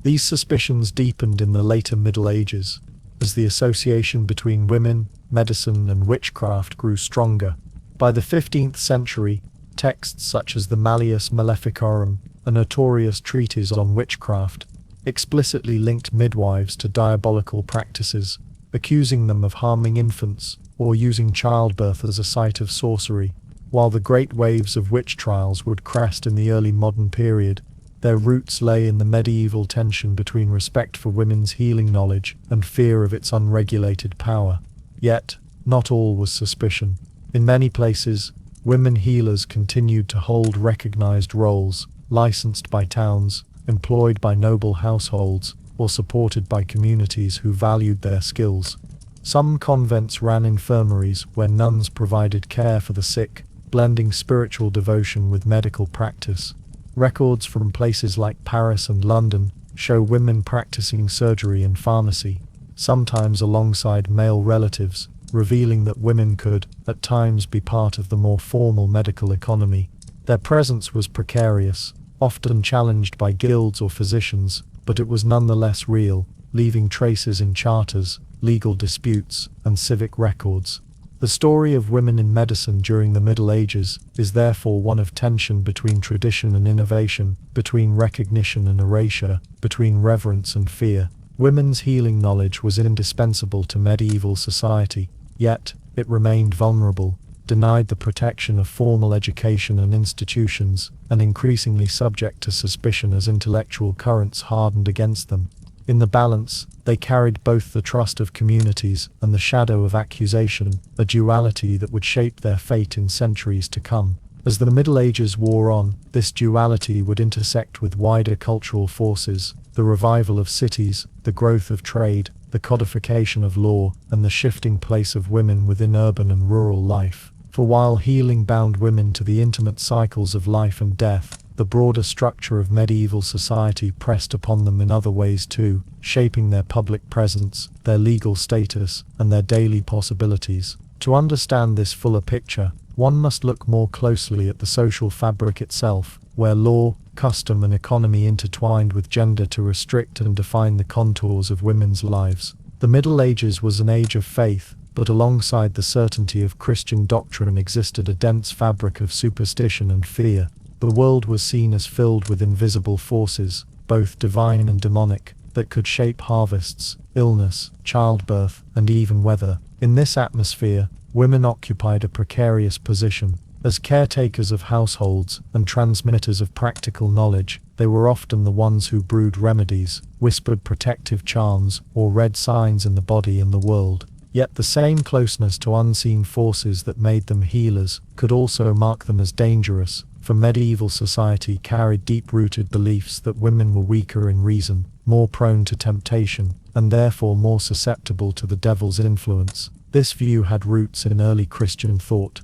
These suspicions deepened in the later Middle Ages, as the association between women, medicine, and witchcraft grew stronger. By the 15th century, texts such as the Malleus Maleficarum, a notorious treatise on witchcraft, explicitly linked midwives to diabolical practices, accusing them of harming infants or using childbirth as a site of sorcery. While the great waves of witch trials would crest in the early modern period, their roots lay in the medieval tension between respect for women's healing knowledge and fear of its unregulated power. Yet, not all was suspicion. In many places, women healers continued to hold recognized roles, licensed by towns, employed by noble households, or supported by communities who valued their skills. Some convents ran infirmaries where nuns provided care for the sick, blending spiritual devotion with medical practice. Records from places like Paris and London show women practicing surgery and pharmacy, sometimes alongside male relatives, revealing that women could, at times, be part of the more formal medical economy. Their presence was precarious, often challenged by guilds or physicians, but it was nonetheless real, leaving traces in charters, legal disputes, and civic records. The story of women in medicine during the Middle Ages is therefore one of tension between tradition and innovation, between recognition and erasure, between reverence and fear. Women's healing knowledge was indispensable to medieval society, yet it remained vulnerable, denied the protection of formal education and institutions, and increasingly subject to suspicion as intellectual currents hardened against them. In the balance, they carried both the trust of communities and the shadow of accusation, a duality that would shape their fate in centuries to come. As the Middle Ages wore on, this duality would intersect with wider cultural forces, the revival of cities, the growth of trade, the codification of law, and the shifting place of women within urban and rural life. For while healing bound women to the intimate cycles of life and death, the broader structure of medieval society pressed upon them in other ways too, shaping their public presence, their legal status, and their daily possibilities. To understand this fuller picture, one must look more closely at the social fabric itself, where law, custom, and economy intertwined with gender to restrict and define the contours of women's lives. The Middle Ages was an age of faith, but alongside the certainty of Christian doctrine existed a dense fabric of superstition and fear. The world was seen as filled with invisible forces, both divine and demonic, that could shape harvests, illness, childbirth, and even weather. In this atmosphere, women occupied a precarious position. As caretakers of households and transmitters of practical knowledge, they were often the ones who brewed remedies, whispered protective charms, or read signs in the body and the world. Yet the same closeness to unseen forces that made them healers could also mark them as dangerous, for medieval society carried deep-rooted beliefs that women were weaker in reason, more prone to temptation, and therefore more susceptible to the devil's influence. This view had roots in early Christian thought.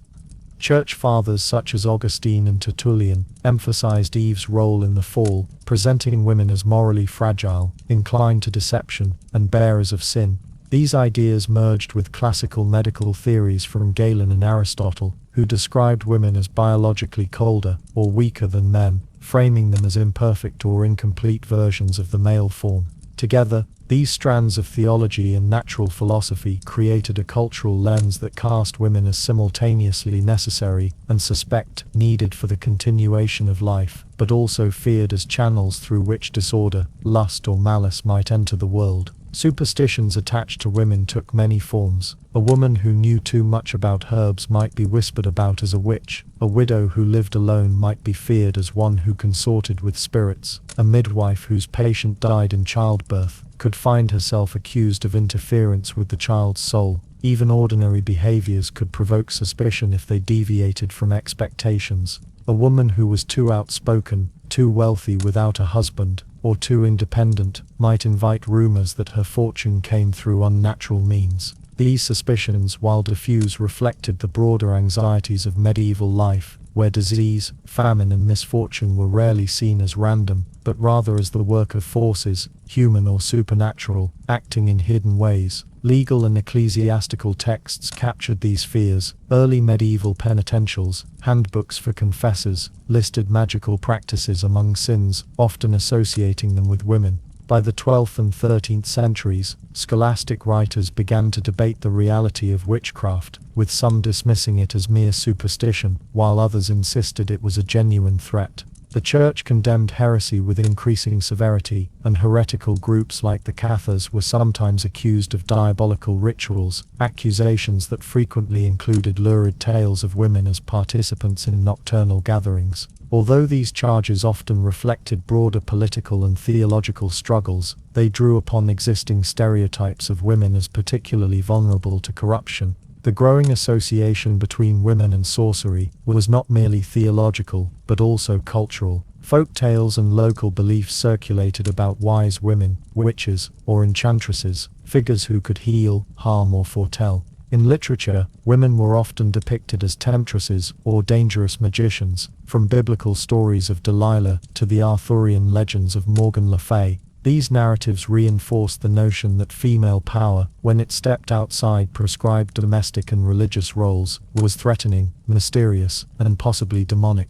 Church fathers such as Augustine and Tertullian emphasized Eve's role in the fall, presenting women as morally fragile, inclined to deception, and bearers of sin. These ideas merged with classical medical theories from Galen and Aristotle, who described women as biologically colder or weaker than men, framing them as imperfect or incomplete versions of the male form. Together, these strands of theology and natural philosophy created a cultural lens that cast women as simultaneously necessary and suspect, needed for the continuation of life, but also feared as channels through which disorder, lust, or malice might enter the world. Superstitions attached to women took many forms. A woman who knew too much about herbs might be whispered about as a witch. A widow who lived alone might be feared as one who consorted with spirits. A midwife whose patient died in childbirth could find herself accused of interference with the child's soul. Even ordinary behaviors could provoke suspicion if they deviated from expectations. A woman who was too outspoken, too wealthy without a husband, or too independent, might invite rumors that her fortune came through unnatural means. These suspicions, while diffuse, reflected the broader anxieties of medieval life, where disease, famine, and misfortune were rarely seen as random, but rather as the work of forces, human or supernatural, acting in hidden ways. Legal and ecclesiastical texts captured these fears. Early medieval penitentials, handbooks for confessors, listed magical practices among sins, often associating them with women. By the 12th and 13th centuries, scholastic writers began to debate the reality of witchcraft, with some dismissing it as mere superstition, while others insisted it was a genuine threat. The Church condemned heresy with increasing severity, and heretical groups like the Cathars were sometimes accused of diabolical rituals, accusations that frequently included lurid tales of women as participants in nocturnal gatherings. Although these charges often reflected broader political and theological struggles, they drew upon existing stereotypes of women as particularly vulnerable to corruption. The growing association between women and sorcery was not merely theological, but also cultural. Folk tales and local beliefs circulated about wise women, witches, or enchantresses, figures who could heal, harm, or foretell. In literature, women were often depicted as temptresses or dangerous magicians, from biblical stories of Delilah to the Arthurian legends of Morgan Le Fay. These narratives reinforced the notion that female power, when it stepped outside prescribed domestic and religious roles, was threatening, mysterious, and possibly demonic.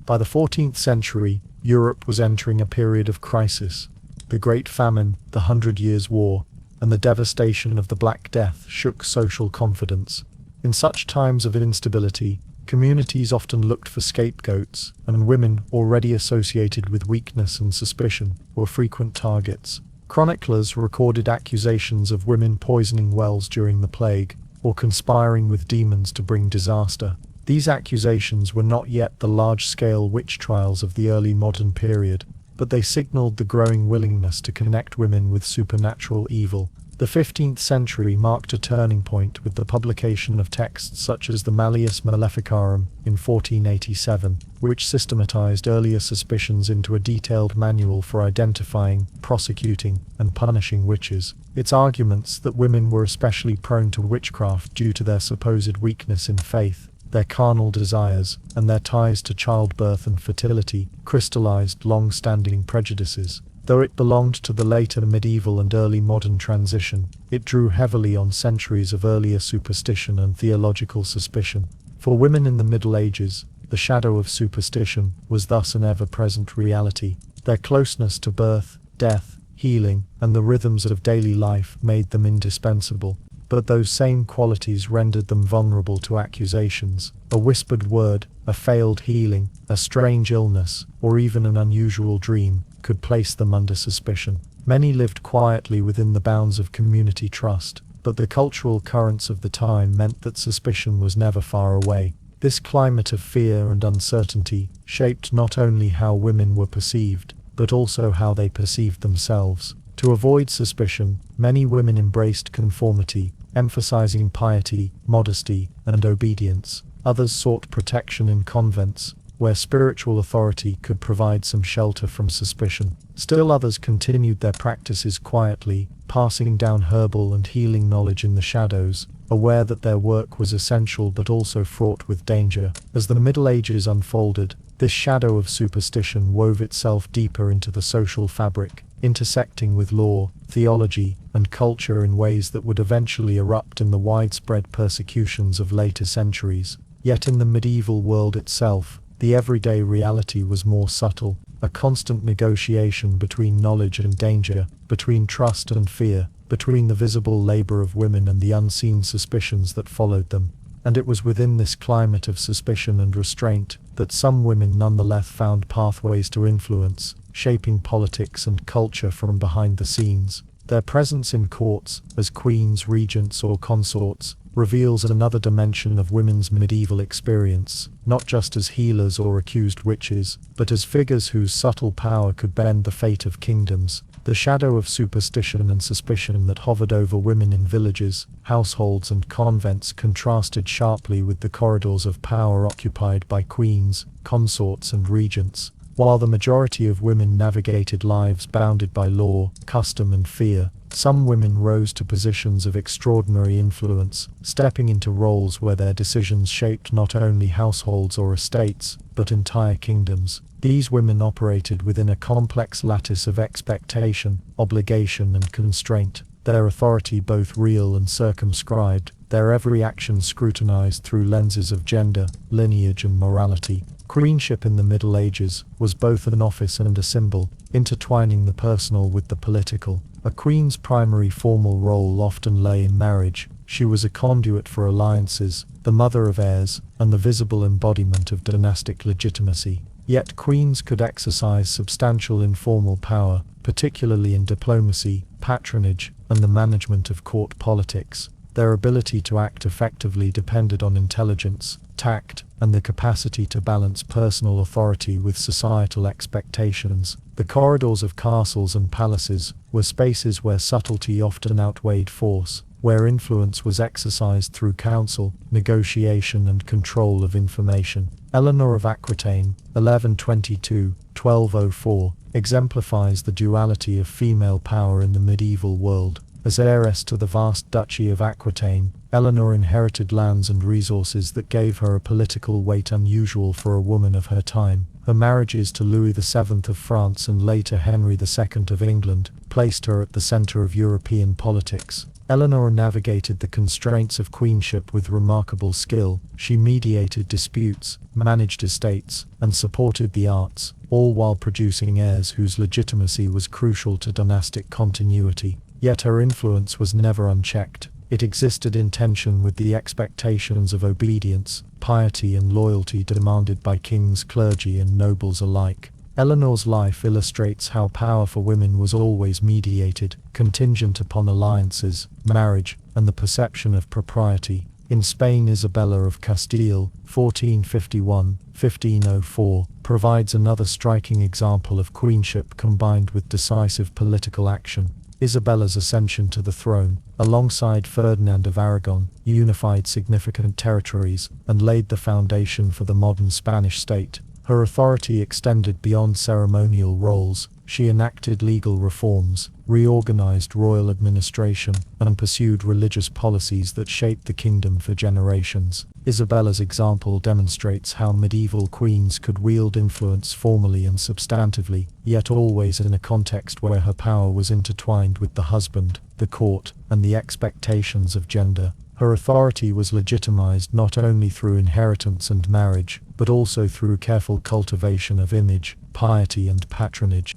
By the 14th century, Europe was entering a period of crisis. The Great Famine, the 100 Years' War, and the devastation of the Black Death shook social confidence. In such times of instability, communities often looked for scapegoats, and women, already associated with weakness and suspicion, were frequent targets. Chroniclers recorded accusations of women poisoning wells during the plague, or conspiring with demons to bring disaster. These accusations were not yet the large-scale witch trials of the early modern period, but they signaled the growing willingness to connect women with supernatural evil. The 15th century marked a turning point with the publication of texts such as the Malleus Maleficarum in 1487, which systematized earlier suspicions into a detailed manual for identifying, prosecuting, and punishing witches. Its arguments that women were especially prone to witchcraft due to their supposed weakness in faith, their carnal desires, and their ties to childbirth and fertility, crystallized long-standing prejudices. Though it belonged to the later medieval and early modern transition, it drew heavily on centuries of earlier superstition and theological suspicion. For women in the Middle Ages, the shadow of superstition was thus an ever-present reality. Their closeness to birth, death, healing, and the rhythms of daily life made them indispensable. But those same qualities rendered them vulnerable to accusations. A whispered word, a failed healing, a strange illness, or even an unusual dream could place them under suspicion. Many lived quietly within the bounds of community trust, but the cultural currents of the time meant that suspicion was never far away. This climate of fear and uncertainty shaped not only how women were perceived, but also how they perceived themselves. To avoid suspicion, many women embraced conformity, emphasizing piety, modesty, and obedience. Others sought protection in convents, where spiritual authority could provide some shelter from suspicion. Still others continued their practices quietly, passing down herbal and healing knowledge in the shadows, aware that their work was essential but also fraught with danger. As the Middle Ages unfolded, this shadow of superstition wove itself deeper into the social fabric, intersecting with law, theology, and culture in ways that would eventually erupt in the widespread persecutions of later centuries. Yet in the medieval world itself, the everyday reality was more subtle, a constant negotiation between knowledge and danger, between trust and fear, between the visible labor of women and the unseen suspicions that followed them. And it was within this climate of suspicion and restraint that some women nonetheless found pathways to influence, shaping politics and culture from behind the scenes. Their presence in courts, as queens, regents, or consorts, reveals another dimension of women's medieval experience, not just as healers or accused witches, but as figures whose subtle power could bend the fate of kingdoms. The shadow of superstition and suspicion that hovered over women in villages, households, and convents contrasted sharply with the corridors of power occupied by queens, consorts, and regents. While the majority of women navigated lives bounded by law, custom, and fear, some women rose to positions of extraordinary influence, stepping into roles where their decisions shaped not only households or estates, but entire kingdoms. These women operated within a complex lattice of expectation, obligation, and constraint, their authority both real and circumscribed, their every action scrutinized through lenses of gender, lineage, and morality. Queenship in the Middle Ages was both an office and a symbol, intertwining the personal with the political. A queen's primary formal role often lay in marriage. She was a conduit for alliances, the mother of heirs, and the visible embodiment of dynastic legitimacy. Yet queens could exercise substantial informal power, particularly in diplomacy, patronage, and the management of court politics. Their ability to act effectively depended on intelligence, tact, and the capacity to balance personal authority with societal expectations. The corridors of castles and palaces were spaces where subtlety often outweighed force, where influence was exercised through counsel, negotiation, and control of information. Eleanor of Aquitaine, 1122-1204, exemplifies the duality of female power in the medieval world. As heiress to the vast Duchy of Aquitaine, Eleanor inherited lands and resources that gave her a political weight unusual for a woman of her time. Her marriages to Louis VII of France and later Henry II of England placed her at the center of European politics. Eleanor navigated the constraints of queenship with remarkable skill. She mediated disputes, managed estates, and supported the arts, all while producing heirs whose legitimacy was crucial to dynastic continuity. Yet her influence was never unchecked. it existed in tension with the expectations of obedience, piety and loyalty demanded by kings, clergy and nobles alike. Eleanor's life illustrates how power for women was always mediated, contingent upon alliances, marriage, and the perception of propriety. In Spain, Isabella of Castile, 1451-1504, provides another striking example of queenship combined with decisive political action. Isabella's ascension to the throne, alongside Ferdinand of Aragon, unified significant territories and laid the foundation for the modern Spanish state. Her authority extended beyond ceremonial roles. She enacted legal reforms, reorganized royal administration, and pursued religious policies that shaped the kingdom for generations. Isabella's example demonstrates how medieval queens could wield influence formally and substantively, yet always in a context where her power was intertwined with the husband, the court, and the expectations of gender. Her authority was legitimized not only through inheritance and marriage, but also through careful cultivation of image, piety and patronage.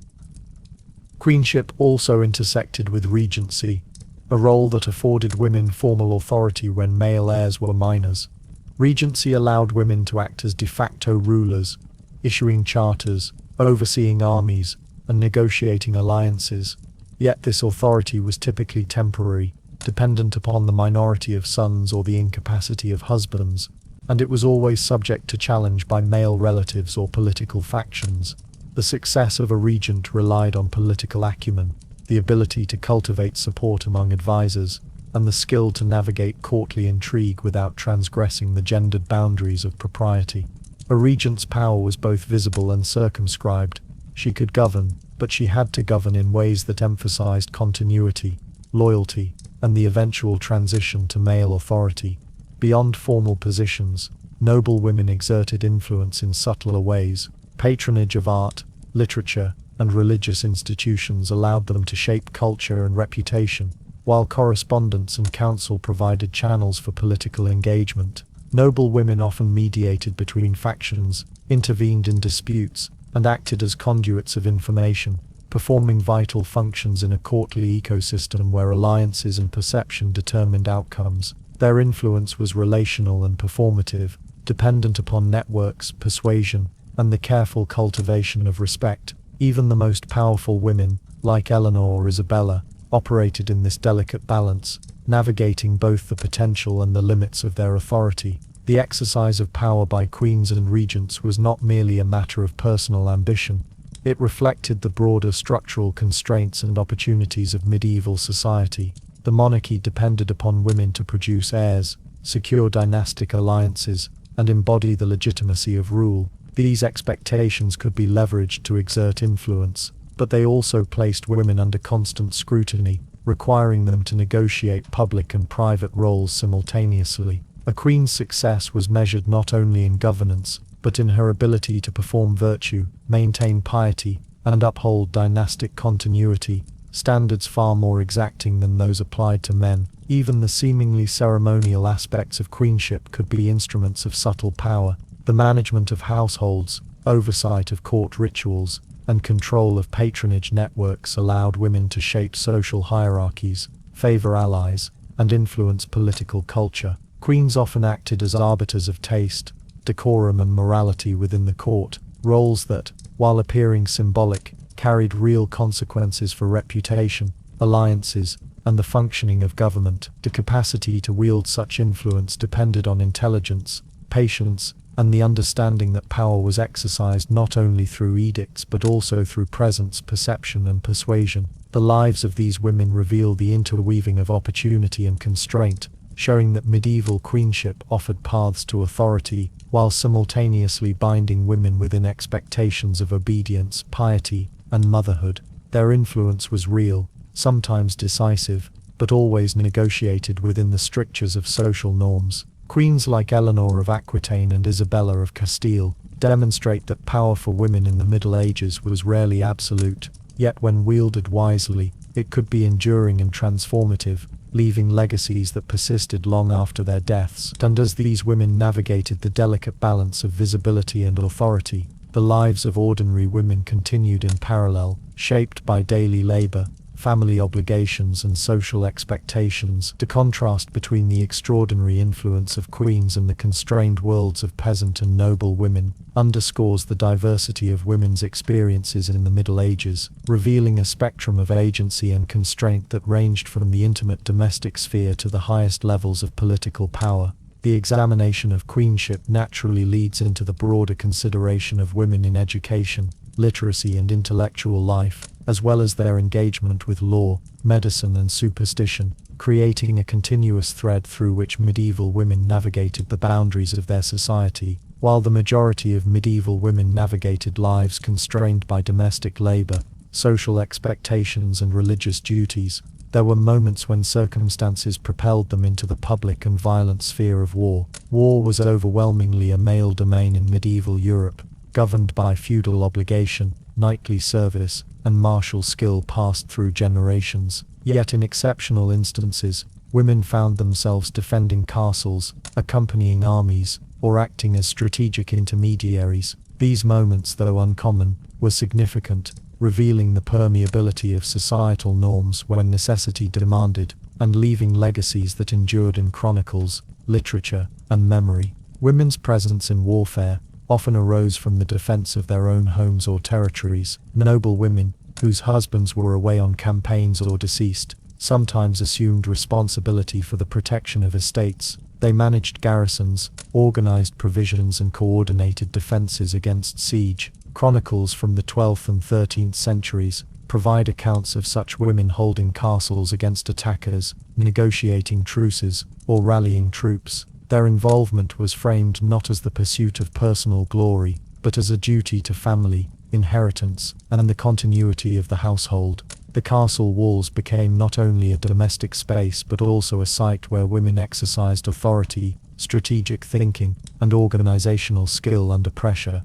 Queenship also intersected with regency, a role that afforded women formal authority when male heirs were minors. Regency allowed women to act as de facto rulers, issuing charters, overseeing armies, and negotiating alliances. Yet this authority was typically temporary, dependent upon the minority of sons or the incapacity of husbands, and it was always subject to challenge by male relatives or political factions. The success of a regent relied on political acumen, the ability to cultivate support among advisors, and the skill to navigate courtly intrigue without transgressing the gendered boundaries of propriety. A regent's power was both visible and circumscribed. She could govern, but she had to govern in ways that emphasized continuity, loyalty, and the eventual transition to male authority. Beyond formal positions, noblewomen exerted influence in subtler ways. Patronage of art, literature, and religious institutions allowed them to shape culture and reputation, while correspondence and counsel provided channels for political engagement. Noblewomen often mediated between factions, intervened in disputes, and acted as conduits of information, performing vital functions in a courtly ecosystem where alliances and perception determined outcomes. Their influence was relational and performative, dependent upon networks, persuasion, and the careful cultivation of respect. Even the most powerful women, like Eleanor or Isabella, operated in this delicate balance, navigating both the potential and the limits of their authority. The exercise of power by queens and regents was not merely a matter of personal ambition. It reflected the broader structural constraints and opportunities of medieval society. The monarchy depended upon women to produce heirs, secure dynastic alliances, and embody the legitimacy of rule. These expectations could be leveraged to exert influence, but they also placed women under constant scrutiny, requiring them to negotiate public and private roles simultaneously. A queen's success was measured not only in governance, but in her ability to perform virtue, maintain piety, and uphold dynastic continuity, standards far more exacting than those applied to men. Even the seemingly ceremonial aspects of queenship could be instruments of subtle power. The management of households, oversight of court rituals, and control of patronage networks allowed women to shape social hierarchies, favor allies, and influence political culture. Queens often acted as arbiters of taste, decorum and morality within the court, roles that, while appearing symbolic, carried real consequences for reputation, alliances, and the functioning of government. The capacity to wield such influence depended on intelligence, patience, and the understanding that power was exercised not only through edicts but also through presence, perception, and persuasion. The lives of these women reveal the interweaving of opportunity and constraint, showing that medieval queenship offered paths to authority, while simultaneously binding women within expectations of obedience, piety, and motherhood. Their influence was real, sometimes decisive, but always negotiated within the strictures of social norms. Queens like Eleanor of Aquitaine and Isabella of Castile demonstrate that power for women in the Middle Ages was rarely absolute, yet when wielded wisely, it could be enduring and transformative, leaving legacies that persisted long after their deaths. And as these women navigated the delicate balance of visibility and authority, the lives of ordinary women continued in parallel, shaped by daily labor, family obligations and social expectations. The contrast between the extraordinary influence of queens and the constrained worlds of peasant and noble women underscores the diversity of women's experiences in the Middle Ages, revealing a spectrum of agency and constraint that ranged from the intimate domestic sphere to the highest levels of political power. The examination of queenship naturally leads into the broader consideration of women in education, literacy and intellectual life, as well as their engagement with law, medicine and superstition, creating a continuous thread through which medieval women navigated the boundaries of their society. While the majority of medieval women navigated lives constrained by domestic labor, social expectations and religious duties, there were moments when circumstances propelled them into the public and violent sphere of war. War was overwhelmingly a male domain in medieval Europe, governed by feudal obligation, knightly service, and martial skill passed through generations. Yet in exceptional instances, women found themselves defending castles, accompanying armies, or acting as strategic intermediaries. These moments, though uncommon, were significant, revealing the permeability of societal norms when necessity demanded, and leaving legacies that endured in chronicles, literature, and memory. Women's presence in warfare often arose from the defense of their own homes or territories. Noble women, whose husbands were away on campaigns or deceased, sometimes assumed responsibility for the protection of estates. They managed garrisons, organized provisions and coordinated defenses against siege. Chronicles from the 12th and 13th centuries provide accounts of such women holding castles against attackers, negotiating truces, or rallying troops. Their involvement was framed not as the pursuit of personal glory, but as a duty to family, inheritance, and the continuity of the household. The castle walls became not only a domestic space but also a site where women exercised authority, strategic thinking, and organizational skill under pressure.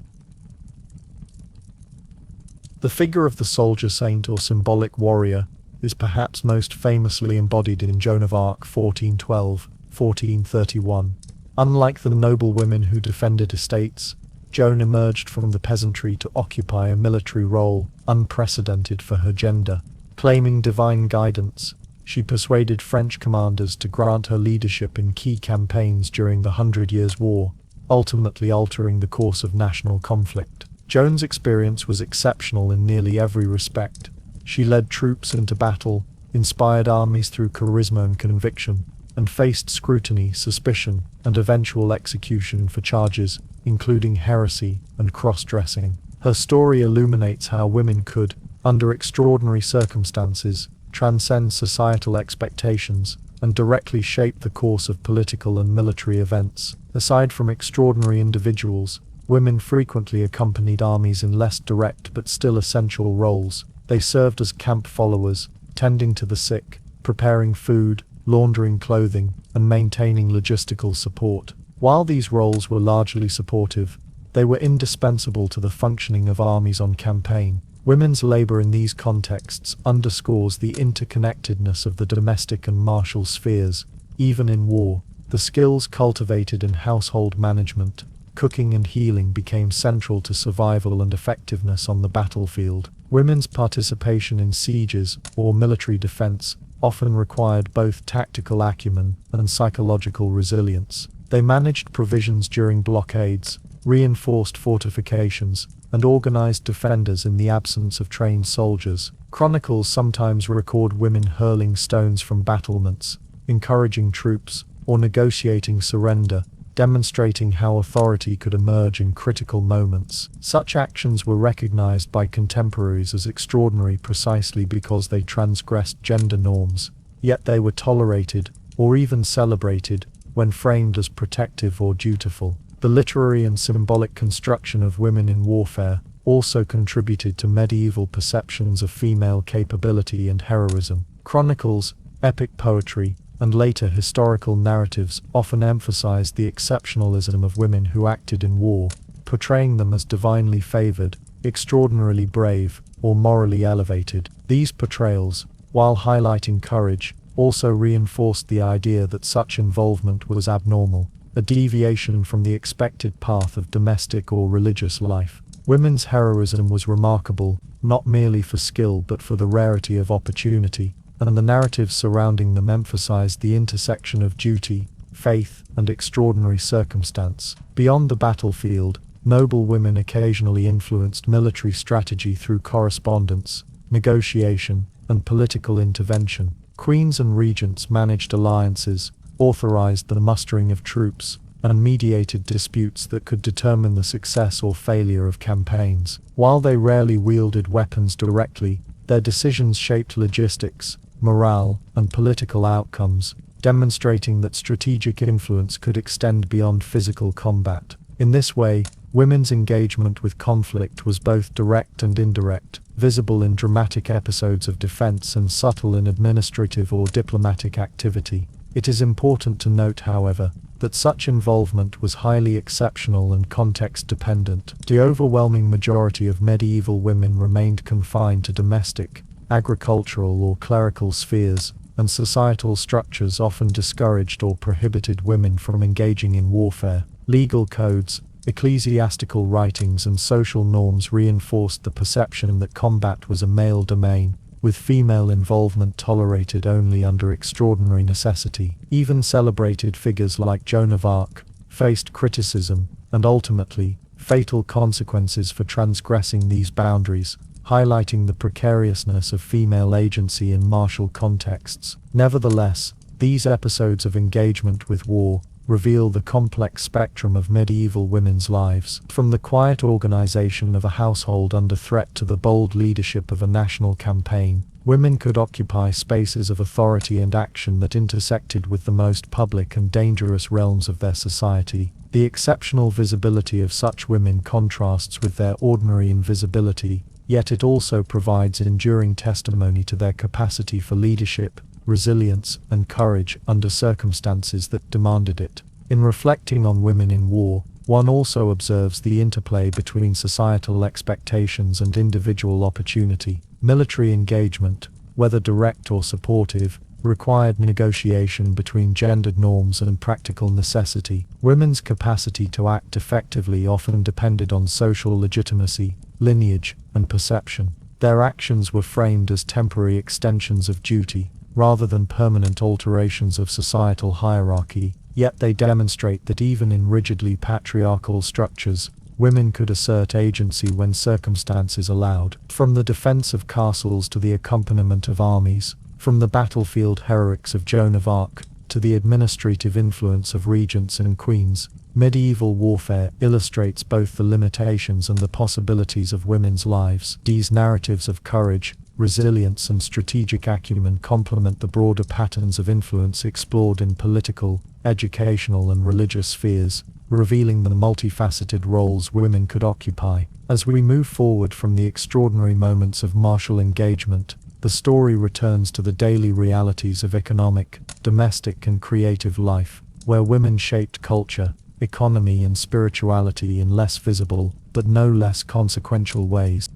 The figure of the soldier saint or symbolic warrior is perhaps most famously embodied in Joan of Arc 1412-1431. Unlike the noblewomen who defended estates, Joan emerged from the peasantry to occupy a military role unprecedented for her gender. Claiming divine guidance, she persuaded French commanders to grant her leadership in key campaigns during the 100 Years' War, ultimately altering the course of national conflict. Joan's experience was exceptional in nearly every respect. She led troops into battle, inspired armies through charisma and conviction, and faced scrutiny, suspicion, and eventual execution for charges, including heresy and cross-dressing. Her story illuminates how women could, under extraordinary circumstances, transcend societal expectations and directly shape the course of political and military events. Aside from extraordinary individuals, women frequently accompanied armies in less direct but still essential roles. They served as camp followers, tending to the sick, preparing food, laundering clothing, and maintaining logistical support. While these roles were largely supportive, they were indispensable to the functioning of armies on campaign. Women's labor in these contexts underscores the interconnectedness of the domestic and martial spheres. Even in war, the skills cultivated in household management, cooking and healing became central to survival and effectiveness on the battlefield. Women's participation in sieges, or military defense, often required both tactical acumen and psychological resilience. They managed provisions during blockades, reinforced fortifications, and organized defenders in the absence of trained soldiers. Chronicles sometimes record women hurling stones from battlements, encouraging troops, or negotiating surrender, demonstrating how authority could emerge in critical moments. Such actions were recognized by contemporaries as extraordinary precisely because they transgressed gender norms, yet they were tolerated, or even celebrated, when framed as protective or dutiful. The literary and symbolic construction of women in warfare also contributed to medieval perceptions of female capability and heroism. Chronicles, epic poetry, and later historical narratives often emphasized the exceptionalism of women who acted in war, portraying them as divinely favored, extraordinarily brave, or morally elevated. These portrayals, while highlighting courage, also reinforced the idea that such involvement was abnormal, a deviation from the expected path of domestic or religious life. Women's heroism was remarkable, not merely for skill but for the rarity of opportunity, and the narratives surrounding them emphasized the intersection of duty, faith, and extraordinary circumstance. Beyond the battlefield, noblewomen occasionally influenced military strategy through correspondence, negotiation, and political intervention. Queens and regents managed alliances, authorized the mustering of troops, and mediated disputes that could determine the success or failure of campaigns. While they rarely wielded weapons directly, their decisions shaped logistics, morale, and political outcomes, demonstrating that strategic influence could extend beyond physical combat. In this way, women's engagement with conflict was both direct and indirect, visible in dramatic episodes of defense and subtle in administrative or diplomatic activity. It is important to note, however, that such involvement was highly exceptional and context-dependent. The overwhelming majority of medieval women remained confined to domestic, agricultural or clerical spheres, and societal structures often discouraged or prohibited women from engaging in warfare. Legal codes, ecclesiastical writings and social norms reinforced the perception that combat was a male domain, with female involvement tolerated only under extraordinary necessity. Even celebrated figures like Joan of Arc faced criticism, and ultimately, fatal consequences for transgressing these boundaries, highlighting the precariousness of female agency in martial contexts. Nevertheless, these episodes of engagement with war reveal the complex spectrum of medieval women's lives. From the quiet organization of a household under threat to the bold leadership of a national campaign, women could occupy spaces of authority and action that intersected with the most public and dangerous realms of their society. The exceptional visibility of such women contrasts with their ordinary invisibility, yet it also provides enduring testimony to their capacity for leadership, resilience, and courage under circumstances that demanded it. In reflecting on women in war, one also observes the interplay between societal expectations and individual opportunity. Military engagement, whether direct or supportive, required negotiation between gendered norms and practical necessity. Women's capacity to act effectively often depended on social legitimacy, lineage, and perception. Their actions were framed as temporary extensions of duty, rather than permanent alterations of societal hierarchy, yet they demonstrate that even in rigidly patriarchal structures, women could assert agency when circumstances allowed. From the defense of castles to the accompaniment of armies, from the battlefield heroics of Joan of Arc to the administrative influence of regents and queens, medieval warfare illustrates both the limitations and the possibilities of women's lives. These narratives of courage, resilience, and strategic acumen complement the broader patterns of influence explored in political, educational, and religious spheres, revealing the multifaceted roles women could occupy. As we move forward from the extraordinary moments of martial engagement, the story returns to the daily realities of economic, domestic, and creative life, where women shaped culture, economy, and spirituality in less visible, but no less consequential ways.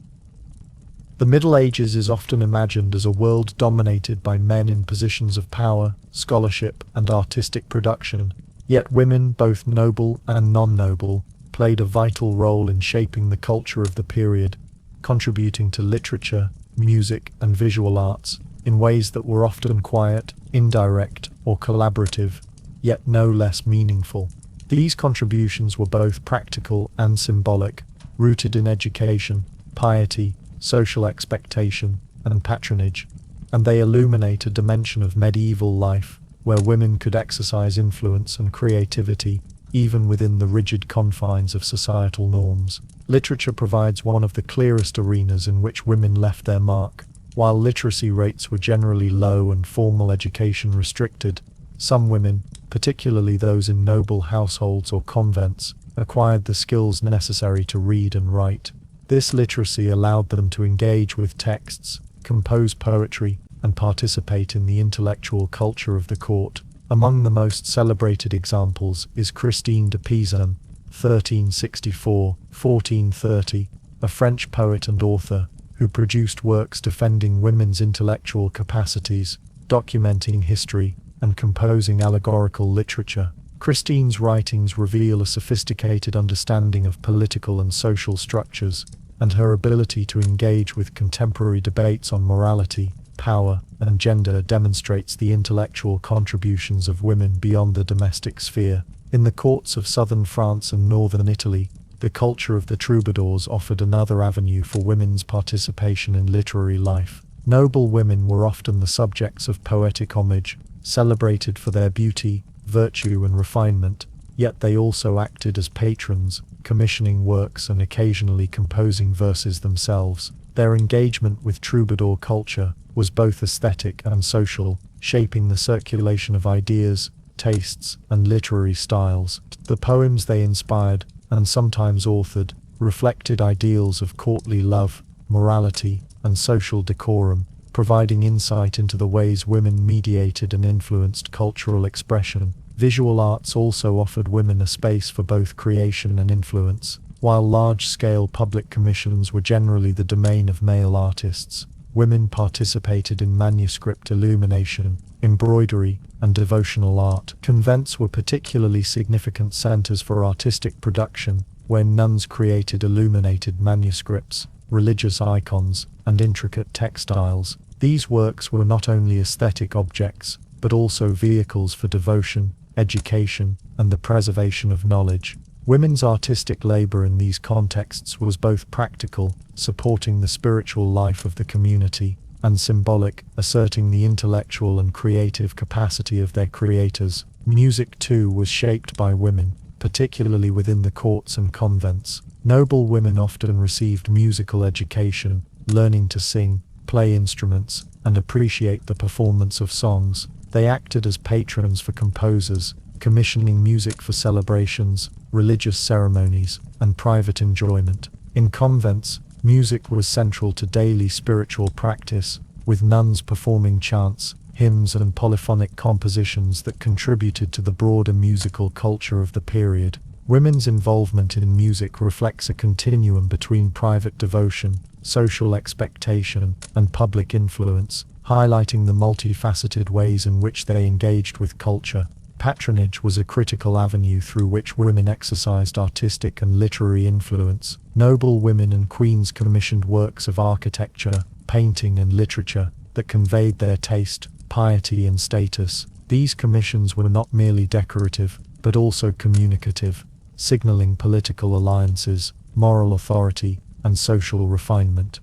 The Middle Ages is often imagined as a world dominated by men in positions of power, scholarship, and artistic production, yet women, both noble and non-noble, played a vital role in shaping the culture of the period, contributing to literature, music, and visual arts in ways that were often quiet, indirect, or collaborative, yet no less meaningful. These contributions were both practical and symbolic, rooted in education, piety, social expectation, and patronage, and they illuminate a dimension of medieval life where women could exercise influence and creativity, even within the rigid confines of societal norms. Literature provides one of the clearest arenas in which women left their mark. While literacy rates were generally low and formal education restricted, some women, particularly those in noble households or convents, acquired the skills necessary to read and write. This literacy allowed them to engage with texts, compose poetry, and participate in the intellectual culture of the court. Among the most celebrated examples is Christine de Pizan, 1364-1430, a French poet and author, who produced works defending women's intellectual capacities, documenting history, and composing allegorical literature. Christine's writings reveal a sophisticated understanding of political and social structures, and her ability to engage with contemporary debates on morality, power, and gender demonstrates the intellectual contributions of women beyond the domestic sphere. In the courts of southern France and northern Italy, the culture of the troubadours offered another avenue for women's participation in literary life. Noble women were often the subjects of poetic homage, celebrated for their beauty, virtue, and refinement, yet they also acted as patrons, commissioning works and occasionally composing verses themselves. Their engagement with troubadour culture was both aesthetic and social, shaping the circulation of ideas, tastes, and literary styles. The poems they inspired, and sometimes authored, reflected ideals of courtly love, morality, and social decorum, providing insight into the ways women mediated and influenced cultural expression. Visual arts also offered women a space for both creation and influence. While large-scale public commissions were generally the domain of male artists, women participated in manuscript illumination, embroidery, and devotional art. Convents were particularly significant centers for artistic production, where nuns created illuminated manuscripts, religious icons, and intricate textiles. These works were not only aesthetic objects, but also vehicles for devotion, education, and the preservation of knowledge. Women's artistic labor in these contexts was both practical, supporting the spiritual life of the community, and symbolic, asserting the intellectual and creative capacity of their creators. Music, too, was shaped by women, particularly within the courts and convents. Noble women often received musical education, learning to sing, play instruments, and appreciate the performance of songs. They acted as patrons for composers, commissioning music for celebrations, religious ceremonies, and private enjoyment. In convents, music was central to daily spiritual practice, with nuns performing chants, hymns, and polyphonic compositions that contributed to the broader musical culture of the period. Women's involvement in music reflects a continuum between private devotion, social expectation, and public influence, highlighting the multifaceted ways in which they engaged with culture. Patronage was a critical avenue through which women exercised artistic and literary influence. Noble women and queens commissioned works of architecture, painting, and literature that conveyed their taste, piety, and status. These commissions were not merely decorative, but also communicative, signaling political alliances, moral authority, and social refinement.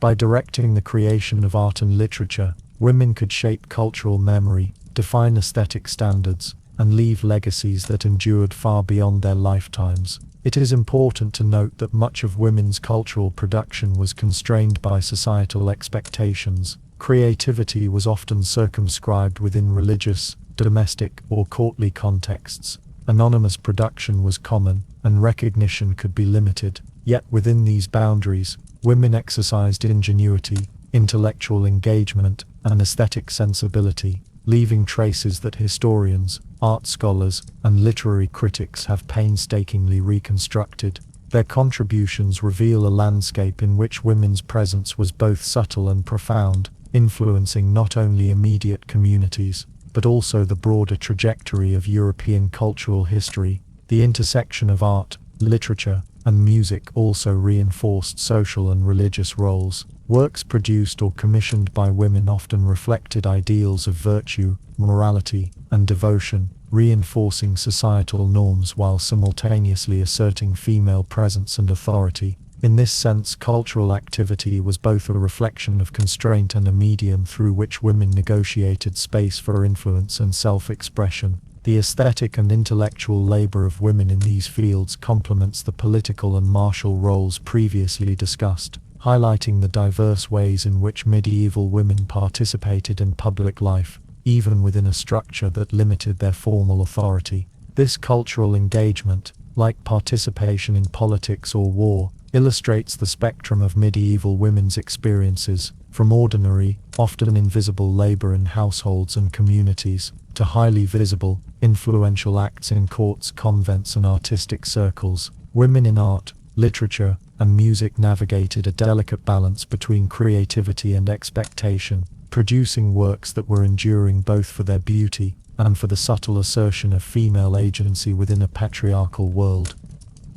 By directing the creation of art and literature, women could shape cultural memory, define aesthetic standards, and leave legacies that endured far beyond their lifetimes. It is important to note that much of women's cultural production was constrained by societal expectations. Creativity was often circumscribed within religious, domestic, or courtly contexts. Anonymous production was common, and recognition could be limited. Yet within these boundaries, women exercised ingenuity, intellectual engagement, and aesthetic sensibility, leaving traces that historians, art scholars, and literary critics have painstakingly reconstructed. Their contributions reveal a landscape in which women's presence was both subtle and profound, influencing not only immediate communities, but also the broader trajectory of European cultural history. The intersection of art, literature, and music also reinforced social and religious roles. Works produced or commissioned by women often reflected ideals of virtue, morality, and devotion, reinforcing societal norms while simultaneously asserting female presence and authority. In this sense, cultural activity was both a reflection of constraint and a medium through which women negotiated space for influence and self-expression. The aesthetic and intellectual labor of women in these fields complements the political and martial roles previously discussed, highlighting the diverse ways in which medieval women participated in public life, even within a structure that limited their formal authority. This cultural engagement, like participation in politics or war, illustrates the spectrum of medieval women's experiences, from ordinary, often invisible labor in households and communities, to highly visible, influential acts in courts, convents, and artistic circles. Women in art, literature, and music navigated a delicate balance between creativity and expectation, producing works that were enduring both for their beauty, and for the subtle assertion of female agency within a patriarchal world.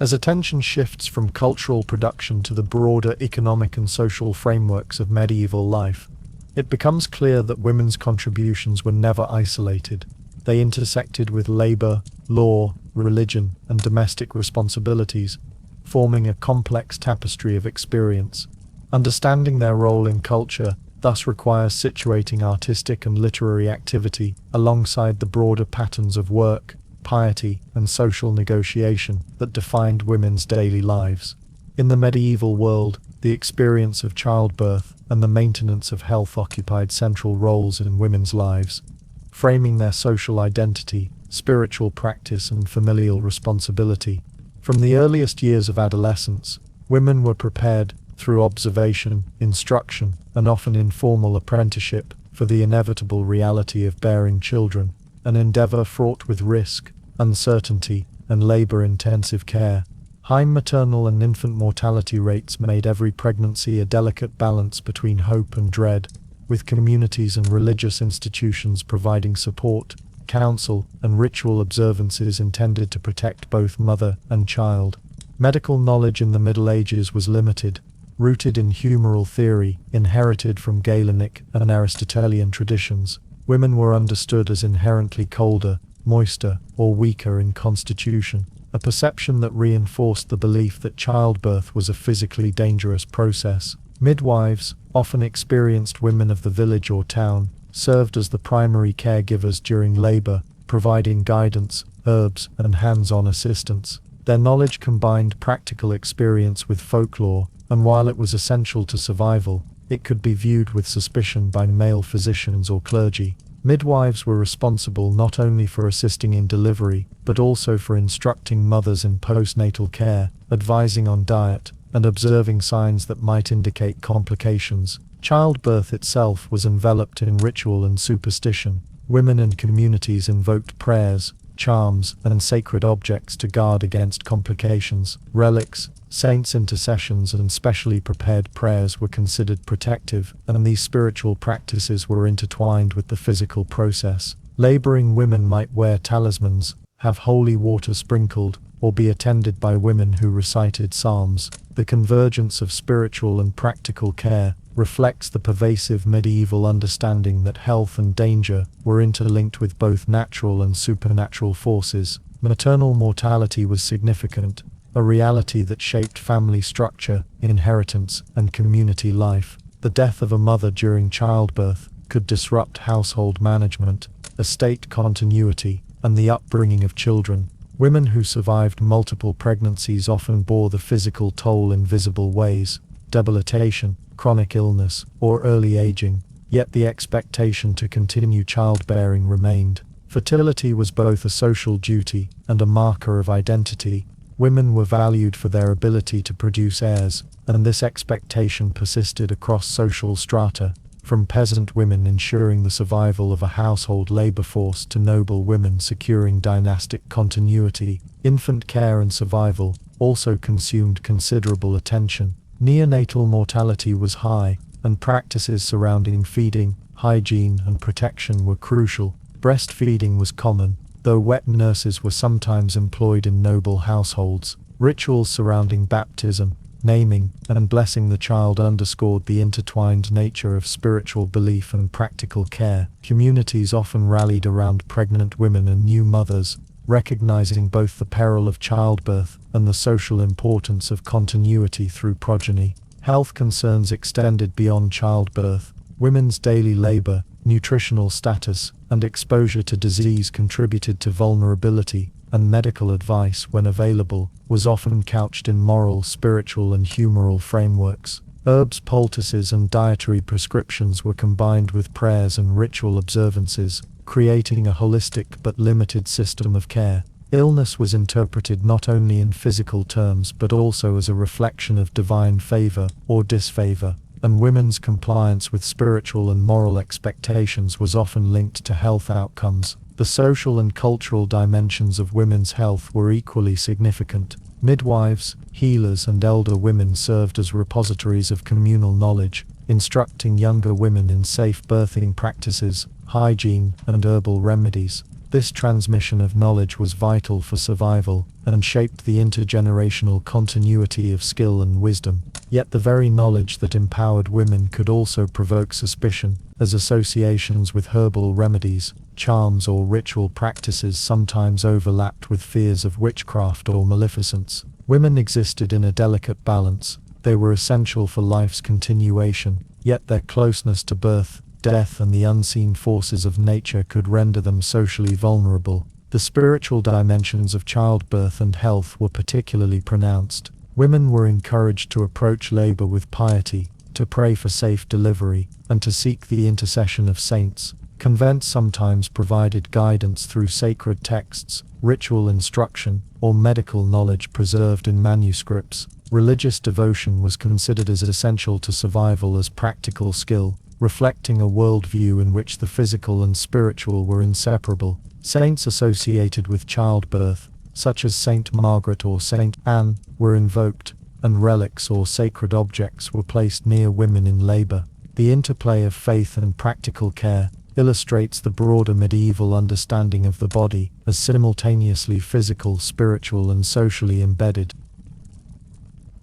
As attention shifts from cultural production to the broader economic and social frameworks of medieval life, it becomes clear that women's contributions were never isolated. They intersected with labor, law, religion, and domestic responsibilities, forming a complex tapestry of experience. Understanding their role in culture thus requires situating artistic and literary activity alongside the broader patterns of work, piety, and social negotiation that defined women's daily lives. In the medieval world, the experience of childbirth and the maintenance of health occupied central roles in women's lives, framing their social identity, spiritual practice, and familial responsibility. From the earliest years of adolescence, women were prepared, through observation, instruction, and often informal apprenticeship, for the inevitable reality of bearing children, an endeavor fraught with risk, uncertainty, and labor-intensive care. High maternal and infant mortality rates made every pregnancy a delicate balance between hope and dread, with communities and religious institutions providing support, counsel, and ritual observances intended to protect both mother and child. Medical knowledge in the Middle Ages was limited, rooted in humoral theory, inherited from Galenic and Aristotelian traditions. Women were understood as inherently colder, moister, or weaker in constitution, a perception that reinforced the belief that childbirth was a physically dangerous process. Midwives, often experienced women of the village or town, served as the primary caregivers during labor, providing guidance, herbs, and hands-on assistance. Their knowledge combined practical experience with folklore, and while it was essential to survival, it could be viewed with suspicion by male physicians or clergy. Midwives were responsible not only for assisting in delivery, but also for instructing mothers in postnatal care, advising on diet, and observing signs that might indicate complications. Childbirth itself was enveloped in ritual and superstition. Women and communities invoked prayers, charms, and sacred objects to guard against complications. Relics, saints' intercessions, and specially prepared prayers were considered protective, and these spiritual practices were intertwined with the physical process. Laboring women might wear talismans, have holy water sprinkled, or be attended by women who recited psalms. The convergence of spiritual and practical care reflects the pervasive medieval understanding that health and danger were interlinked with both natural and supernatural forces. Maternal mortality was significant, a reality that shaped family structure, inheritance, and community life. The death of a mother during childbirth could disrupt household management, estate continuity, and the upbringing of children. Women who survived multiple pregnancies often bore the physical toll in visible ways: debilitation, chronic illness, or early aging, yet the expectation to continue childbearing remained. Fertility was both a social duty and a marker of identity. Women were valued for their ability to produce heirs, and this expectation persisted across social strata, from peasant women ensuring the survival of a household labor force to noble women securing dynastic continuity. Infant care and survival also consumed considerable attention. Neonatal mortality was high, and practices surrounding feeding, hygiene, and protection were crucial. Breastfeeding was common, though wet nurses were sometimes employed in noble households. Rituals surrounding baptism, naming, and blessing the child underscored the intertwined nature of spiritual belief and practical care. Communities often rallied around pregnant women and new mothers, recognizing both the peril of childbirth and the social importance of continuity through progeny. Health concerns extended beyond childbirth. Women's daily labor, nutritional status, and exposure to disease contributed to vulnerability, and medical advice, when available, was often couched in moral, spiritual, and humoral frameworks. Herbs, poultices, and dietary prescriptions were combined with prayers and ritual observances, creating a holistic but limited system of care. Illness was interpreted not only in physical terms but also as a reflection of divine favor or disfavor, and women's compliance with spiritual and moral expectations was often linked to health outcomes. The social and cultural dimensions of women's health were equally significant. Midwives, healers, and elder women served as repositories of communal knowledge, instructing younger women in safe birthing practices, hygiene, and herbal remedies. This transmission of knowledge was vital for survival, and shaped the intergenerational continuity of skill and wisdom. Yet the very knowledge that empowered women could also provoke suspicion, as associations with herbal remedies, charms or ritual practices sometimes overlapped with fears of witchcraft or maleficence. Women existed in a delicate balance. They were essential for life's continuation, yet their closeness to birth, death and the unseen forces of nature could render them socially vulnerable. The spiritual dimensions of childbirth and health were particularly pronounced. Women were encouraged to approach labor with piety, to pray for safe delivery, and to seek the intercession of saints. Convents sometimes provided guidance through sacred texts, ritual instruction, or medical knowledge preserved in manuscripts. Religious devotion was considered as essential to survival as practical skill, reflecting a worldview in which the physical and spiritual were inseparable. Saints associated with childbirth, such as Saint Margaret or Saint Anne, were invoked, and relics or sacred objects were placed near women in labor. The interplay of faith and practical care illustrates the broader medieval understanding of the body as simultaneously physical, spiritual, and socially embedded.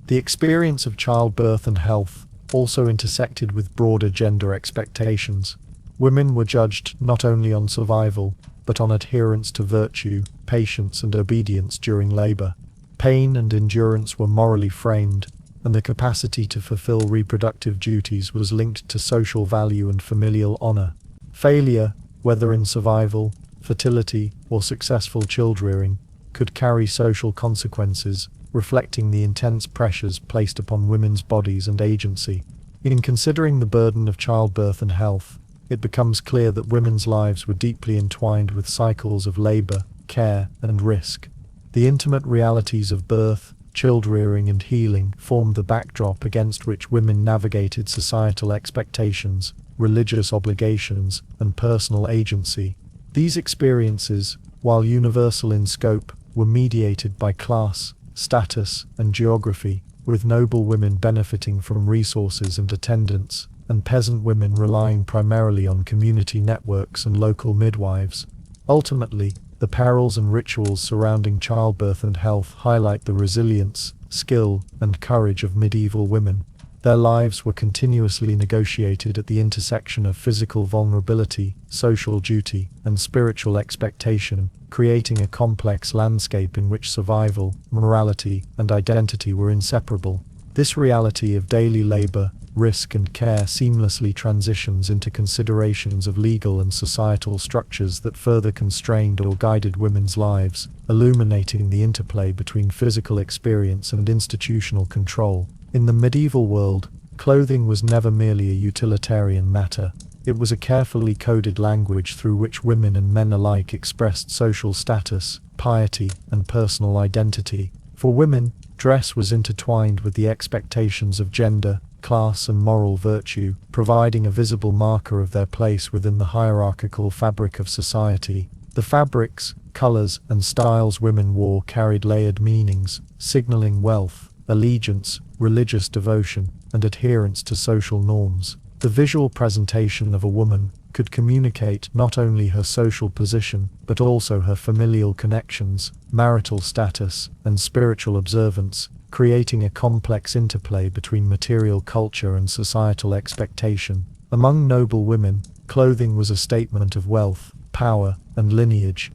The experience of childbirth and health also intersected with broader gender expectations. Women were judged not only on survival, but on adherence to virtue, patience, and obedience during labor. Pain and endurance were morally framed, and the capacity to fulfill reproductive duties was linked to social value and familial honor. Failure, whether in survival, fertility, or successful childrearing, could carry social consequences, reflecting the intense pressures placed upon women's bodies and agency. In considering the burden of childbirth and health, it becomes clear that women's lives were deeply entwined with cycles of labor, care, and risk. The intimate realities of birth, childrearing, and healing formed the backdrop against which women navigated societal expectations, religious obligations, and personal agency. These experiences, while universal in scope, were mediated by class, status, and geography, with noble women benefiting from resources and attendants, and peasant women relying primarily on community networks and local midwives. Ultimately, the perils and rituals surrounding childbirth and health highlight the resilience, skill, and courage of medieval women. Their lives were continuously negotiated at the intersection of physical vulnerability, social duty, and spiritual expectation, creating a complex landscape in which survival, morality, and identity were inseparable. This reality of daily labor, risk, and care seamlessly transitions into considerations of legal and societal structures that further constrained or guided women's lives, illuminating the interplay between physical experience and institutional control. In the medieval world, clothing was never merely a utilitarian matter. It was a carefully coded language through which women and men alike expressed social status, piety, and personal identity. For women, dress was intertwined with the expectations of gender, class, and moral virtue, providing a visible marker of their place within the hierarchical fabric of society. The fabrics, colors, and styles women wore carried layered meanings, signaling wealth, allegiance, religious devotion, and adherence to social norms. The visual presentation of a woman could communicate not only her social position, but also her familial connections, marital status, and spiritual observance, creating a complex interplay between material culture and societal expectation. Among noble women, clothing was a statement of wealth, power, and lineage.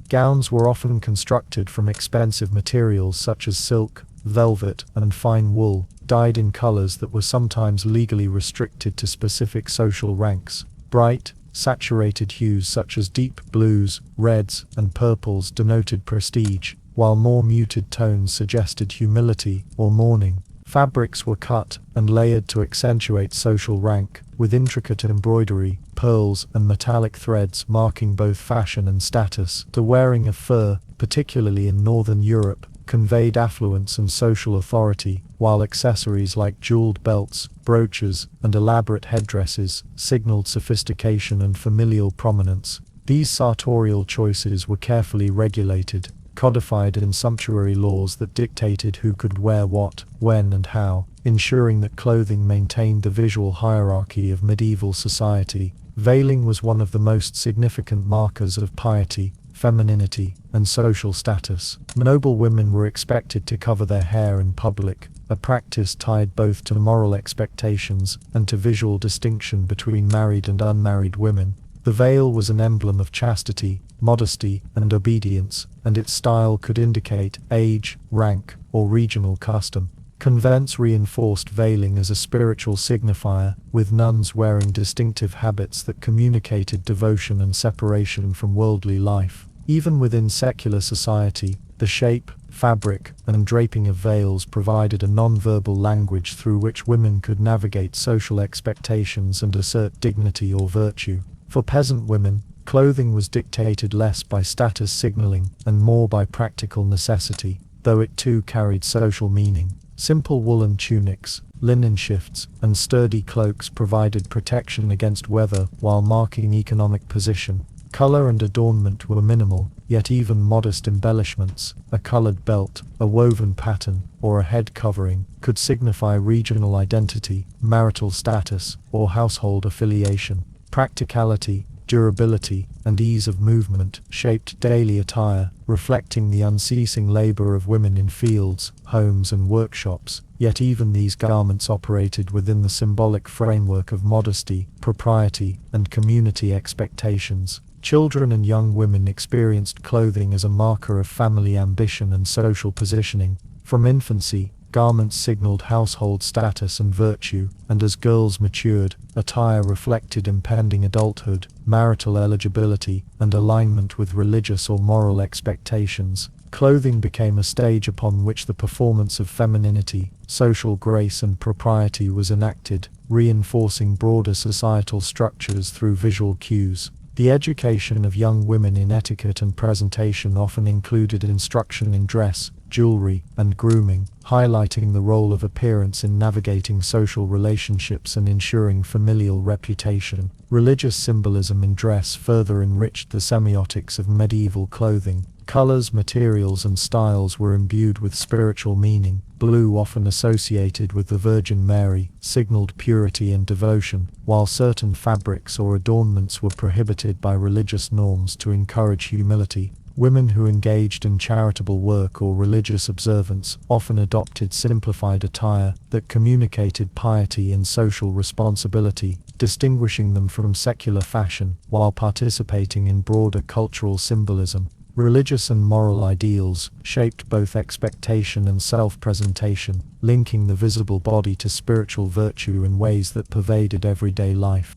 Gowns were often constructed from expensive materials such as silk, velvet, and fine wool, dyed in colors that were sometimes legally restricted to specific social ranks. Bright, saturated hues such as deep blues, reds, and purples denoted prestige, while more muted tones suggested humility or mourning. Fabrics were cut and layered to accentuate social rank, with intricate embroidery, pearls, and metallic threads marking both fashion and status. The wearing of fur, particularly in Northern Europe, conveyed affluence and social authority, while accessories like jeweled belts, brooches, and elaborate headdresses signaled sophistication and familial prominence. These sartorial choices were carefully regulated, codified in sumptuary laws that dictated who could wear what, when and how, ensuring that clothing maintained the visual hierarchy of medieval society. Veiling was one of the most significant markers of piety, femininity, and social status. Noble women were expected to cover their hair in public, a practice tied both to moral expectations and to visual distinction between married and unmarried women. The veil was an emblem of chastity, modesty, and obedience, and its style could indicate age, rank, or regional custom. Convents reinforced veiling as a spiritual signifier, with nuns wearing distinctive habits that communicated devotion and separation from worldly life. Even within secular society, the shape, fabric, and draping of veils provided a non-verbal language through which women could navigate social expectations and assert dignity or virtue. For peasant women, clothing was dictated less by status signaling and more by practical necessity, though it too carried social meaning. Simple woolen tunics, linen shifts, and sturdy cloaks provided protection against weather while marking economic position. Color and adornment were minimal, yet even modest embellishments, a colored belt, a woven pattern, or a head covering, could signify regional identity, marital status, or household affiliation. Practicality, durability, and ease of movement shaped daily attire, reflecting the unceasing labor of women in fields, homes, and workshops. Yet even these garments operated within the symbolic framework of modesty, propriety, and community expectations. Children and young women experienced clothing as a marker of family ambition and social positioning. From infancy, garments signaled household status and virtue, and as girls matured, attire reflected impending adulthood, marital eligibility, and alignment with religious or moral expectations. Clothing became a stage upon which the performance of femininity, social grace, and propriety was enacted, reinforcing broader societal structures through visual cues. The education of young women in etiquette and presentation often included instruction in dress, jewelry, and grooming, highlighting the role of appearance in navigating social relationships and ensuring familial reputation. Religious symbolism in dress further enriched the semiotics of medieval clothing. Colors, materials, and styles were imbued with spiritual meaning. Blue, often associated with the Virgin Mary, signaled purity and devotion, while certain fabrics or adornments were prohibited by religious norms to encourage humility. Women who engaged in charitable work or religious observance often adopted simplified attire that communicated piety and social responsibility, distinguishing them from secular fashion while participating in broader cultural symbolism. Religious and moral ideals shaped both expectation and self-presentation, linking the visible body to spiritual virtue in ways that pervaded everyday life.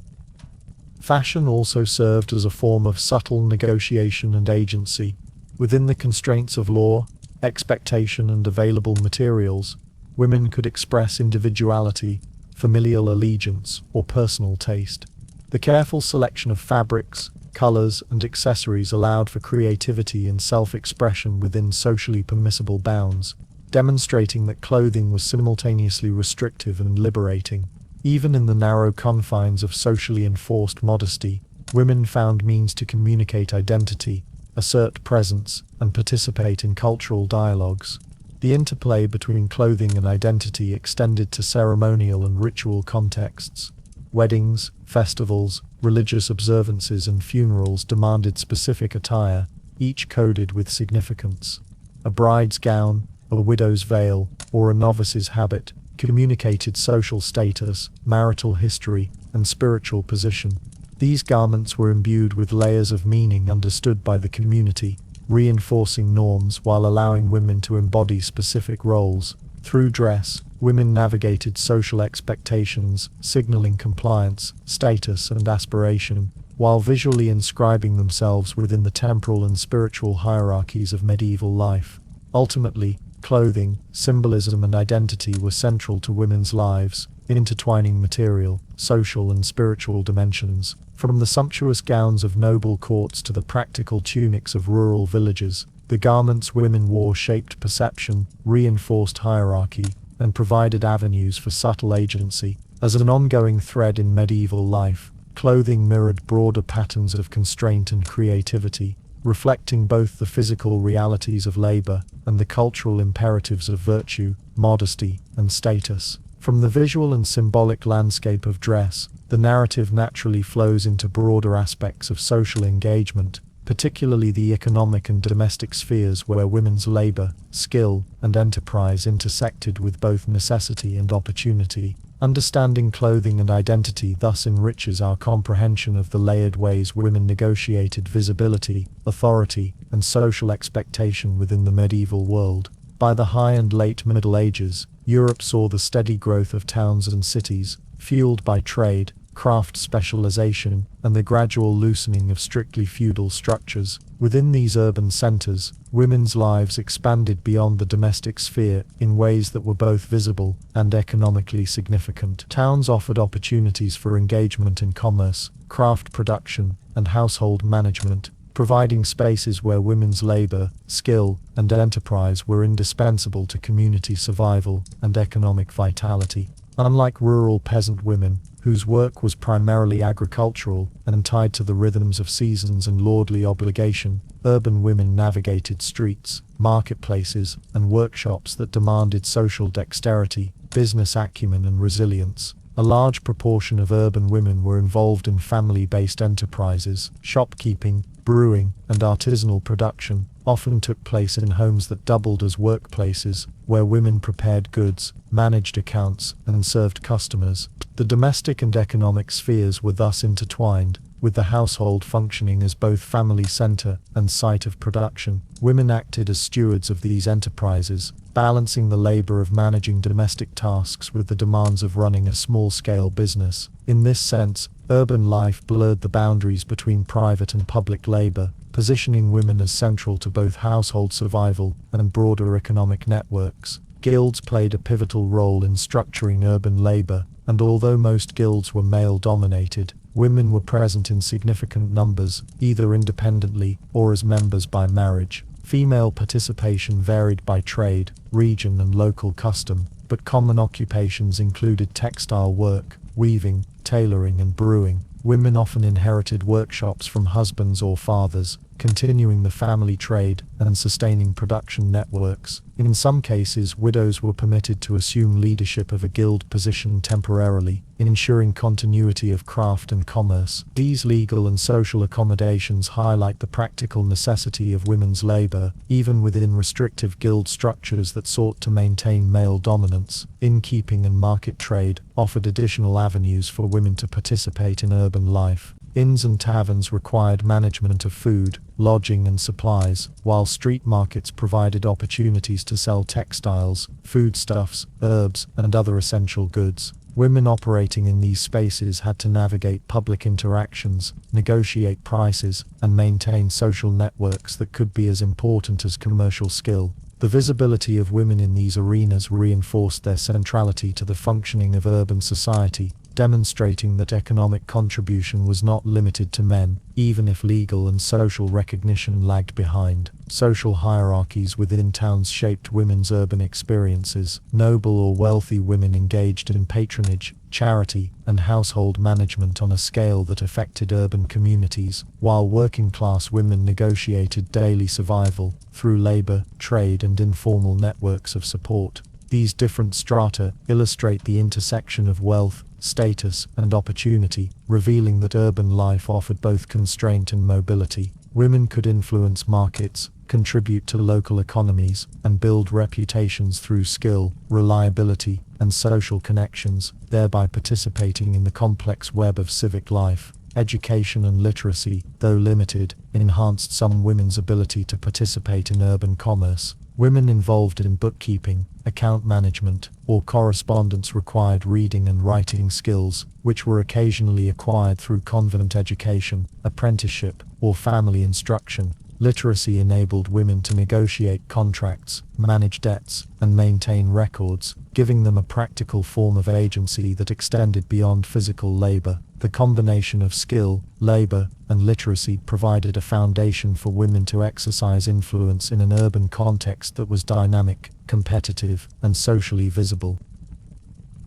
Fashion also served as a form of subtle negotiation and agency. Within the constraints of law, expectation, and available materials, women could express individuality, familial allegiance, or personal taste. The careful selection of fabrics, colors, and accessories allowed for creativity and self-expression within socially permissible bounds, demonstrating that clothing was simultaneously restrictive and liberating. Even in the narrow confines of socially enforced modesty, women found means to communicate identity, assert presence, and participate in cultural dialogues. The interplay between clothing and identity extended to ceremonial and ritual contexts. Weddings, festivals, religious observances, and funerals demanded specific attire, each coded with significance. A bride's gown, a widow's veil, or a novice's habit communicated social status, marital history, and spiritual position. These garments were imbued with layers of meaning understood by the community, reinforcing norms while allowing women to embody specific roles. Through dress, women navigated social expectations, signaling compliance, status, and aspiration, while visually inscribing themselves within the temporal and spiritual hierarchies of medieval life. Ultimately, clothing, symbolism, and identity were central to women's lives, intertwining material, social, and spiritual dimensions. From the sumptuous gowns of noble courts to the practical tunics of rural villages, the garments women wore shaped perception, reinforced hierarchy, and provided avenues for subtle agency. As an ongoing thread in medieval life, clothing mirrored broader patterns of constraint and creativity. reflecting both the physical realities of labor and the cultural imperatives of virtue, modesty, and status. From the visual and symbolic landscape of dress, the narrative naturally flows into broader aspects of social engagement, particularly the economic and domestic spheres where women's labor, skill, and enterprise intersected with both necessity and opportunity. Understanding clothing and identity thus enriches our comprehension of the layered ways women negotiated visibility, authority, and social expectation within the medieval world. By the High and Late Middle Ages, Europe saw the steady growth of towns and cities, fueled by trade, craft specialization, and the gradual loosening of strictly feudal structures. Within these urban centers, women's lives expanded beyond the domestic sphere in ways that were both visible and economically significant. Towns offered opportunities for engagement in commerce, craft production, and household management, providing spaces where women's labor, skill, and enterprise were indispensable to community survival and economic vitality. Unlike rural peasant women, whose work was primarily agricultural and tied to the rhythms of seasons and lordly obligation, urban women navigated streets, marketplaces, and workshops that demanded social dexterity, business acumen, and resilience. A large proportion of urban women were involved in family-based enterprises. Shopkeeping, brewing, and artisanal production often took place in homes that doubled as workplaces, where women prepared goods, managed accounts, and served customers. The domestic and economic spheres were thus intertwined, with the household functioning as both family center and site of production. Women acted as stewards of these enterprises, balancing the labor of managing domestic tasks with the demands of running a small-scale business. In this sense, urban life blurred the boundaries between private and public labor, positioning women as central to both household survival and broader economic networks. Guilds played a pivotal role in structuring urban labor, and although most guilds were male-dominated, women were present in significant numbers, either independently or as members by marriage. Female participation varied by trade, region, and local custom, but common occupations included textile work, weaving, tailoring, and brewing. Women often inherited workshops from husbands or fathers, continuing the family trade and sustaining production networks. In some cases, widows were permitted to assume leadership of a guild position temporarily, ensuring continuity of craft and commerce. These legal and social accommodations highlight the practical necessity of women's labor, even within restrictive guild structures that sought to maintain male dominance. Innkeeping and market trade offered additional avenues for women to participate in urban life. Inns and taverns required management of food, lodging, and supplies, while street markets provided opportunities to sell textiles, foodstuffs, herbs, and other essential goods. Women operating in these spaces had to navigate public interactions, negotiate prices, and maintain social networks that could be as important as commercial skill. The visibility of women in these arenas reinforced their centrality to the functioning of urban society, demonstrating that economic contribution was not limited to men, even if legal and social recognition lagged behind. Social hierarchies within towns shaped women's urban experiences. Noble or wealthy women engaged in patronage, charity, and household management on a scale that affected urban communities, while working-class women negotiated daily survival through labor, trade, and informal networks of support. These different strata illustrate the intersection of wealth, status, and opportunity, revealing that urban life offered both constraint and mobility. Women could influence markets, contribute to local economies, and build reputations through skill, reliability, and social connections, thereby participating in the complex web of civic life. Education and literacy, though limited, enhanced some women's ability to participate in urban commerce. Women involved in bookkeeping, account management, or correspondence required reading and writing skills, which were occasionally acquired through convent education, apprenticeship, or family instruction. Literacy enabled women to negotiate contracts, manage debts, and maintain records, giving them a practical form of agency that extended beyond physical labor. The combination of skill, labor, and literacy provided a foundation for women to exercise influence in an urban context that was dynamic, competitive, and socially visible.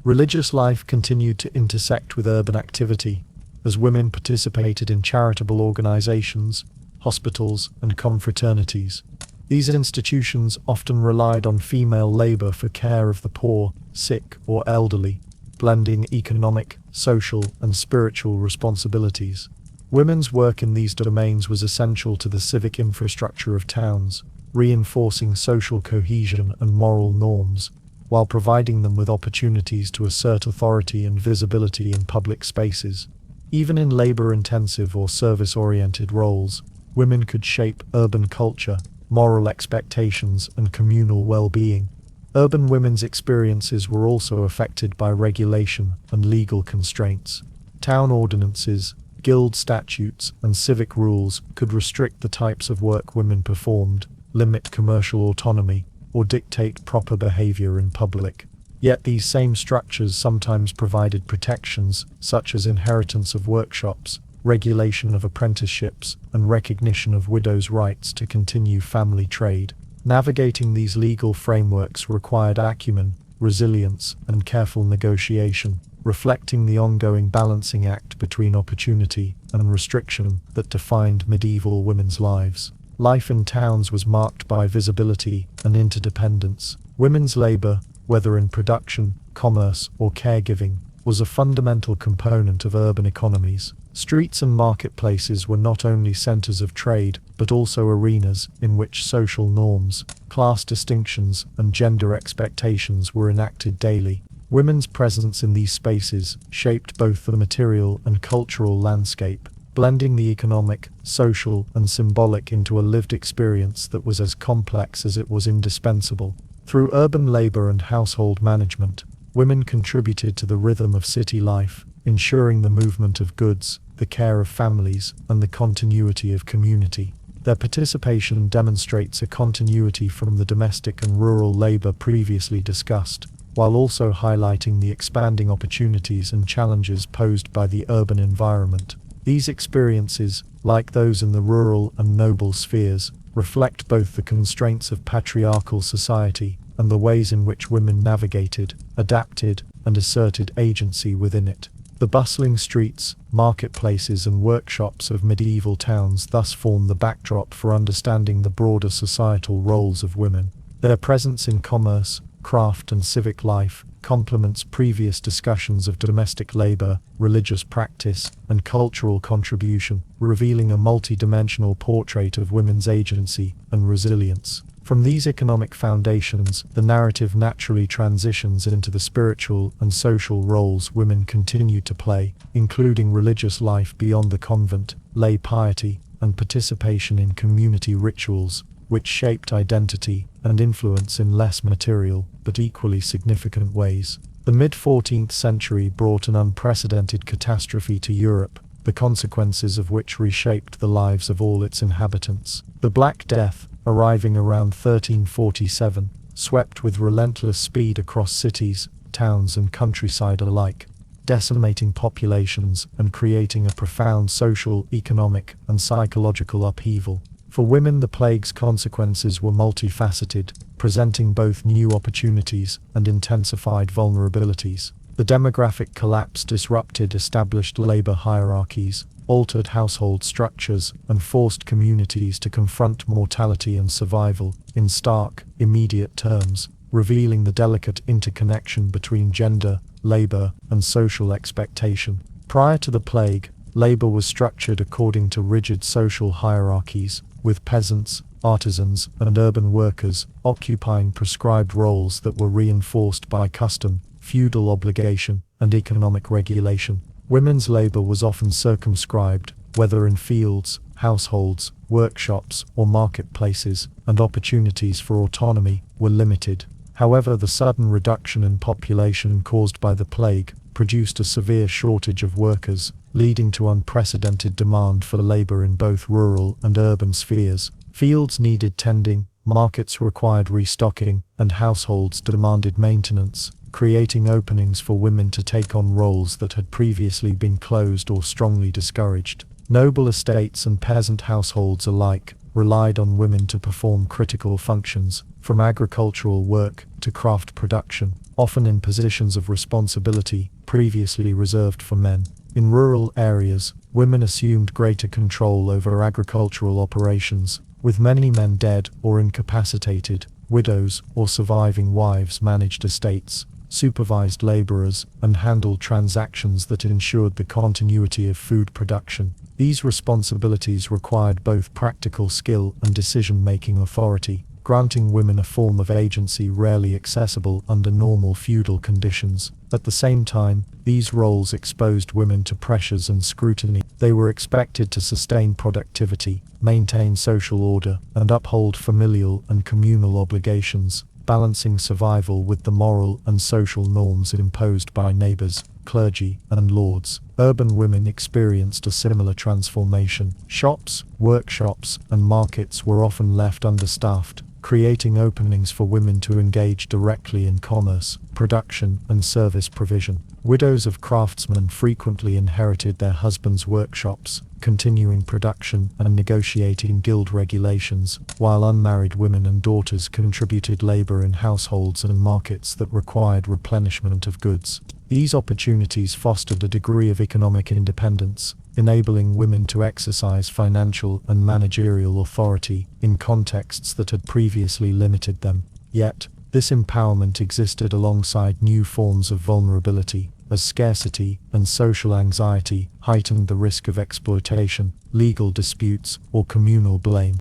Religious life continued to intersect with urban activity, as women participated in charitable organizations, hospitals, and confraternities. These institutions often relied on female labor for care of the poor, sick, or elderly, blending economic, social, and spiritual responsibilities. Women's work in these domains was essential to the civic infrastructure of towns, reinforcing social cohesion and moral norms, while providing them with opportunities to assert authority and visibility in public spaces. Even in labor-intensive or service-oriented roles, women could shape urban culture, moral expectations, and communal well-being. Urban women's experiences were also affected by regulation and legal constraints. Town ordinances, guild statutes, and civic rules could restrict the types of work women performed, limit commercial autonomy, or dictate proper behavior in public. Yet these same structures sometimes provided protections, such as inheritance of workshops, regulation of apprenticeships, and recognition of widows' rights to continue family trade. Navigating these legal frameworks required acumen, resilience, and careful negotiation, reflecting the ongoing balancing act between opportunity and restriction that defined medieval women's lives. Life in towns was marked by visibility and interdependence. Women's labor, whether in production, commerce, or caregiving, was a fundamental component of urban economies. Streets and marketplaces were not only centers of trade, but also arenas in which social norms, class distinctions, and gender expectations were enacted daily. Women's presence in these spaces shaped both the material and cultural landscape, blending the economic, social, and symbolic into a lived experience that was as complex as it was indispensable. Through urban labor and household management, women contributed to the rhythm of city life, ensuring the movement of goods, the care of families, and the continuity of community. Their participation demonstrates a continuity from the domestic and rural labor previously discussed, while also highlighting the expanding opportunities and challenges posed by the urban environment. These experiences, like those in the rural and noble spheres, reflect both the constraints of patriarchal society and the ways in which women navigated, adapted, and asserted agency within it. The bustling streets, marketplaces, and workshops of medieval towns thus form the backdrop for understanding the broader societal roles of women. Their presence in commerce, craft, and civic life complements previous discussions of domestic labor, religious practice, and cultural contribution, revealing a multi-dimensional portrait of women's agency and resilience. From these economic foundations, the narrative naturally transitions into the spiritual and social roles women continue to play, including religious life beyond the convent, lay piety, and participation in community rituals, which shaped identity and influence in less material, but equally significant ways. The mid-14th century brought an unprecedented catastrophe to Europe, the consequences of which reshaped the lives of all its inhabitants. The Black Death, arriving around 1347, swept with relentless speed across cities, towns, and countryside alike, decimating populations and creating a profound social, economic, and psychological upheaval. For women, the plague's consequences were multifaceted, presenting both new opportunities and intensified vulnerabilities. The demographic collapse disrupted established labor hierarchies, altered household structures, and forced communities to confront mortality and survival in stark, immediate terms, revealing the delicate interconnection between gender, labor, and social expectation. Prior to the plague, labor was structured according to rigid social hierarchies, with peasants, artisans, and urban workers occupying prescribed roles that were reinforced by custom, feudal obligation, and economic regulation. Women's labor was often circumscribed, whether in fields, households, workshops, or marketplaces, and opportunities for autonomy were limited. However, the sudden reduction in population caused by the plague produced a severe shortage of workers, leading to unprecedented demand for labor in both rural and urban spheres. Fields needed tending, markets required restocking, and households demanded maintenance, creating openings for women to take on roles that had previously been closed or strongly discouraged. Noble estates and peasant households alike relied on women to perform critical functions, from agricultural work to craft production, often in positions of responsibility previously reserved for men. In rural areas, women assumed greater control over agricultural operations, with many men dead or incapacitated. Widows or surviving wives managed estates, supervised laborers, and handled transactions that ensured the continuity of food production. These responsibilities required both practical skill and decision-making authority, granting women a form of agency rarely accessible under normal feudal conditions. At the same time, these roles exposed women to pressures and scrutiny. They were expected to sustain productivity, maintain social order, and uphold familial and communal obligations, balancing survival with the moral and social norms imposed by neighbors, clergy, and lords. Urban women experienced a similar transformation. Shops, workshops, and markets were often left understaffed, creating openings for women to engage directly in commerce, production, and service provision. Widows of craftsmen frequently inherited their husbands' workshops, continuing production and negotiating guild regulations, while unmarried women and daughters contributed labor in households and markets that required replenishment of goods. These opportunities fostered a degree of economic independence, enabling women to exercise financial and managerial authority in contexts that had previously limited them. Yet, this empowerment existed alongside new forms of vulnerability, as scarcity and social anxiety heightened the risk of exploitation, legal disputes, or communal blame.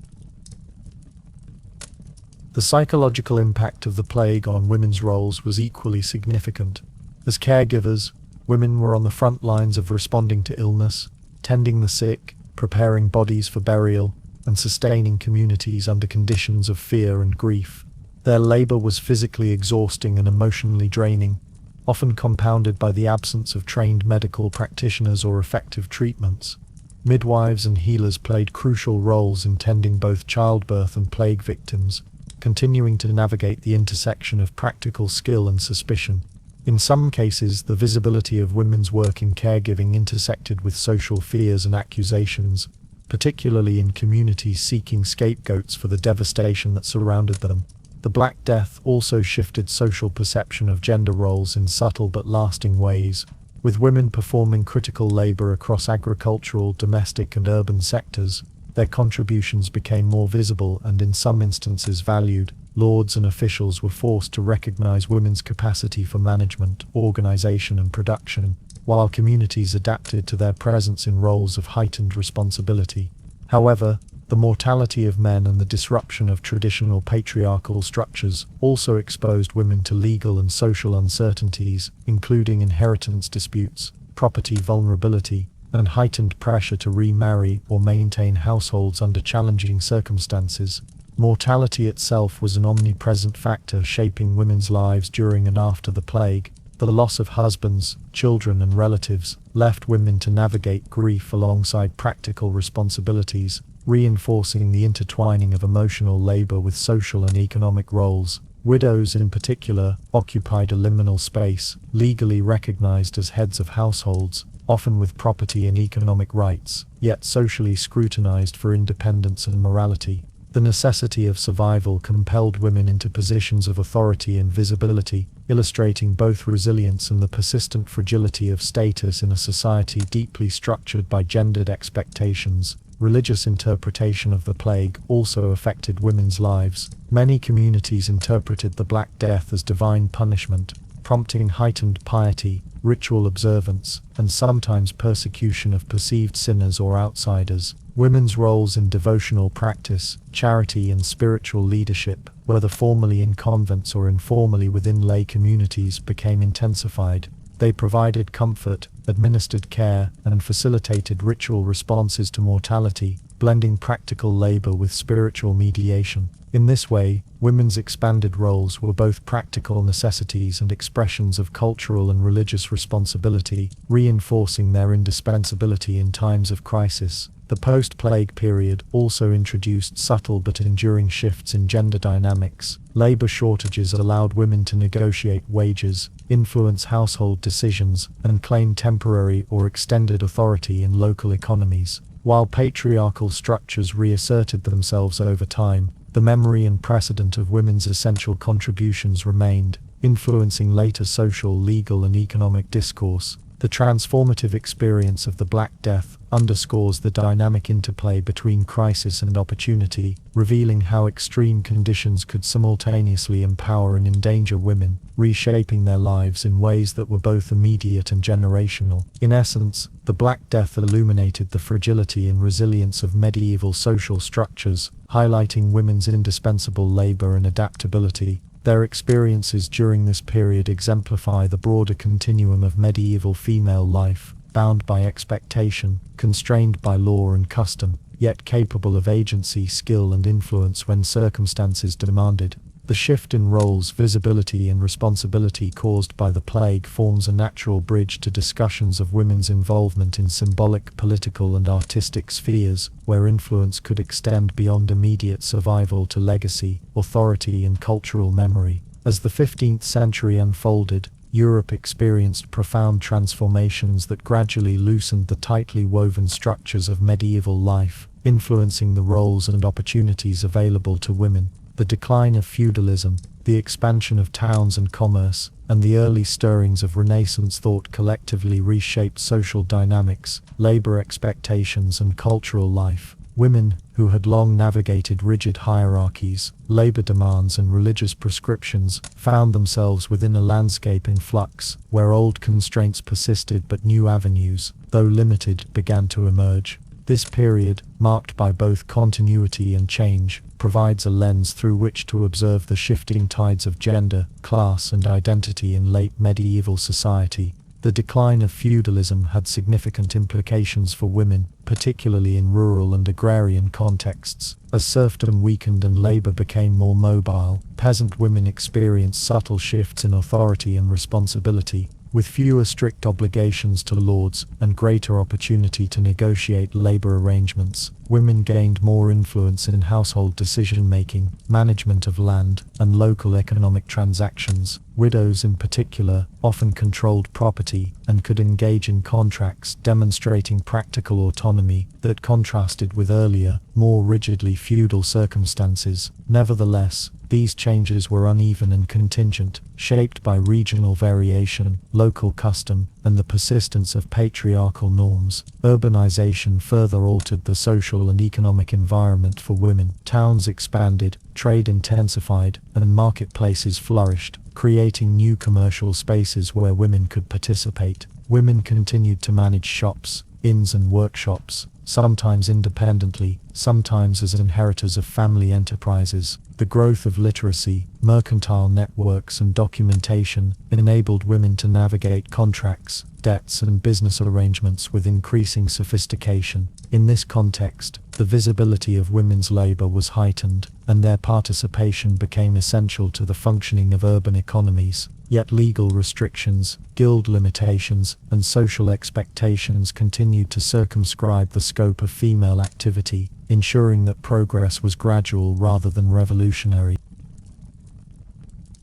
The psychological impact of the plague on women's roles was equally significant. As caregivers, women were on the front lines of responding to illness, tending the sick, preparing bodies for burial, and sustaining communities under conditions of fear and grief. Their labor was physically exhausting and emotionally draining, often compounded by the absence of trained medical practitioners or effective treatments. Midwives and healers played crucial roles in tending both childbirth and plague victims, continuing to navigate the intersection of practical skill and suspicion. In some cases, the visibility of women's work in caregiving intersected with social fears and accusations, particularly in communities seeking scapegoats for the devastation that surrounded them. The Black Death also shifted social perception of gender roles in subtle but lasting ways, with women performing critical labor across agricultural, domestic, and urban sectors. Their contributions became more visible and in some instances valued. Lords and officials were forced to recognize women's capacity for management, organization, and production, while communities adapted to their presence in roles of heightened responsibility. However, the mortality of men and the disruption of traditional patriarchal structures also exposed women to legal and social uncertainties, including inheritance disputes, property vulnerability, and heightened pressure to remarry or maintain households under challenging circumstances. Mortality itself was an omnipresent factor shaping women's lives during and after the plague. The loss of husbands, children, and relatives left women to navigate grief alongside practical responsibilities, reinforcing the intertwining of emotional labor with social and economic roles. Widows, in particular, occupied a liminal space, legally recognized as heads of households, often with property and economic rights, yet socially scrutinized for independence and morality. The necessity of survival compelled women into positions of authority and visibility, illustrating both resilience and the persistent fragility of status in a society deeply structured by gendered expectations. Religious interpretation of the plague also affected women's lives. Many communities interpreted the Black Death as divine punishment, prompting heightened piety, ritual observance, and sometimes persecution of perceived sinners or outsiders. Women's roles in devotional practice, charity, and spiritual leadership, whether formally in convents or informally within lay communities, became intensified. They provided comfort, administered care, and facilitated ritual responses to mortality, blending practical labor with spiritual mediation. In this way, women's expanded roles were both practical necessities and expressions of cultural and religious responsibility, reinforcing their indispensability in times of crisis. The post-plague period also introduced subtle but enduring shifts in gender dynamics. Labor shortages allowed women to negotiate wages, influence household decisions, and claim temporary or extended authority in local economies. While patriarchal structures reasserted themselves over time, the memory and precedent of women's essential contributions remained, influencing later social, legal, and economic discourse. The transformative experience of the Black Death underscores the dynamic interplay between crisis and opportunity, revealing how extreme conditions could simultaneously empower and endanger women, reshaping their lives in ways that were both immediate and generational. In essence, the Black Death illuminated the fragility and resilience of medieval social structures, highlighting women's indispensable labor and adaptability. Their experiences during this period exemplify the broader continuum of medieval female life, bound by expectation, constrained by law and custom, yet capable of agency, skill, and influence when circumstances demanded. The shift in roles, visibility, and responsibility caused by the plague forms a natural bridge to discussions of women's involvement in symbolic, political, and artistic spheres, where influence could extend beyond immediate survival to legacy, authority, and cultural memory. As the 15th century unfolded, Europe experienced profound transformations that gradually loosened the tightly woven structures of medieval life, influencing the roles and opportunities available to women. The decline of feudalism, the expansion of towns and commerce, and the early stirrings of Renaissance thought collectively reshaped social dynamics, labor expectations, and cultural life. Women, who had long navigated rigid hierarchies, labor demands, and religious prescriptions, found themselves within a landscape in flux, where old constraints persisted but new avenues, though limited, began to emerge. This period, marked by both continuity and change, provides a lens through which to observe the shifting tides of gender, class, and identity in late medieval society. The decline of feudalism had significant implications for women, particularly in rural and agrarian contexts. As serfdom weakened and labor became more mobile, peasant women experienced subtle shifts in authority and responsibility. With fewer strict obligations to lords and greater opportunity to negotiate labor arrangements, women gained more influence in household decision-making, management of land, and local economic transactions. Widows in particular often controlled property and could engage in contracts, demonstrating practical autonomy that contrasted with earlier, more rigidly feudal circumstances. Nevertheless, these changes were uneven and contingent, shaped by regional variation, local custom, and the persistence of patriarchal norms. Urbanization further altered the social and economic environment for women. Towns expanded, trade intensified, and marketplaces flourished, creating new commercial spaces where women could participate. Women continued to manage shops, inns, and workshops, sometimes independently, sometimes as inheritors of family enterprises. The growth of literacy, mercantile networks, and documentation enabled women to navigate contracts, debts, and business arrangements with increasing sophistication. In this context, the visibility of women's labor was heightened, and their participation became essential to the functioning of urban economies. Yet legal restrictions, guild limitations, and social expectations continued to circumscribe the scope of female activity, ensuring that progress was gradual rather than revolutionary.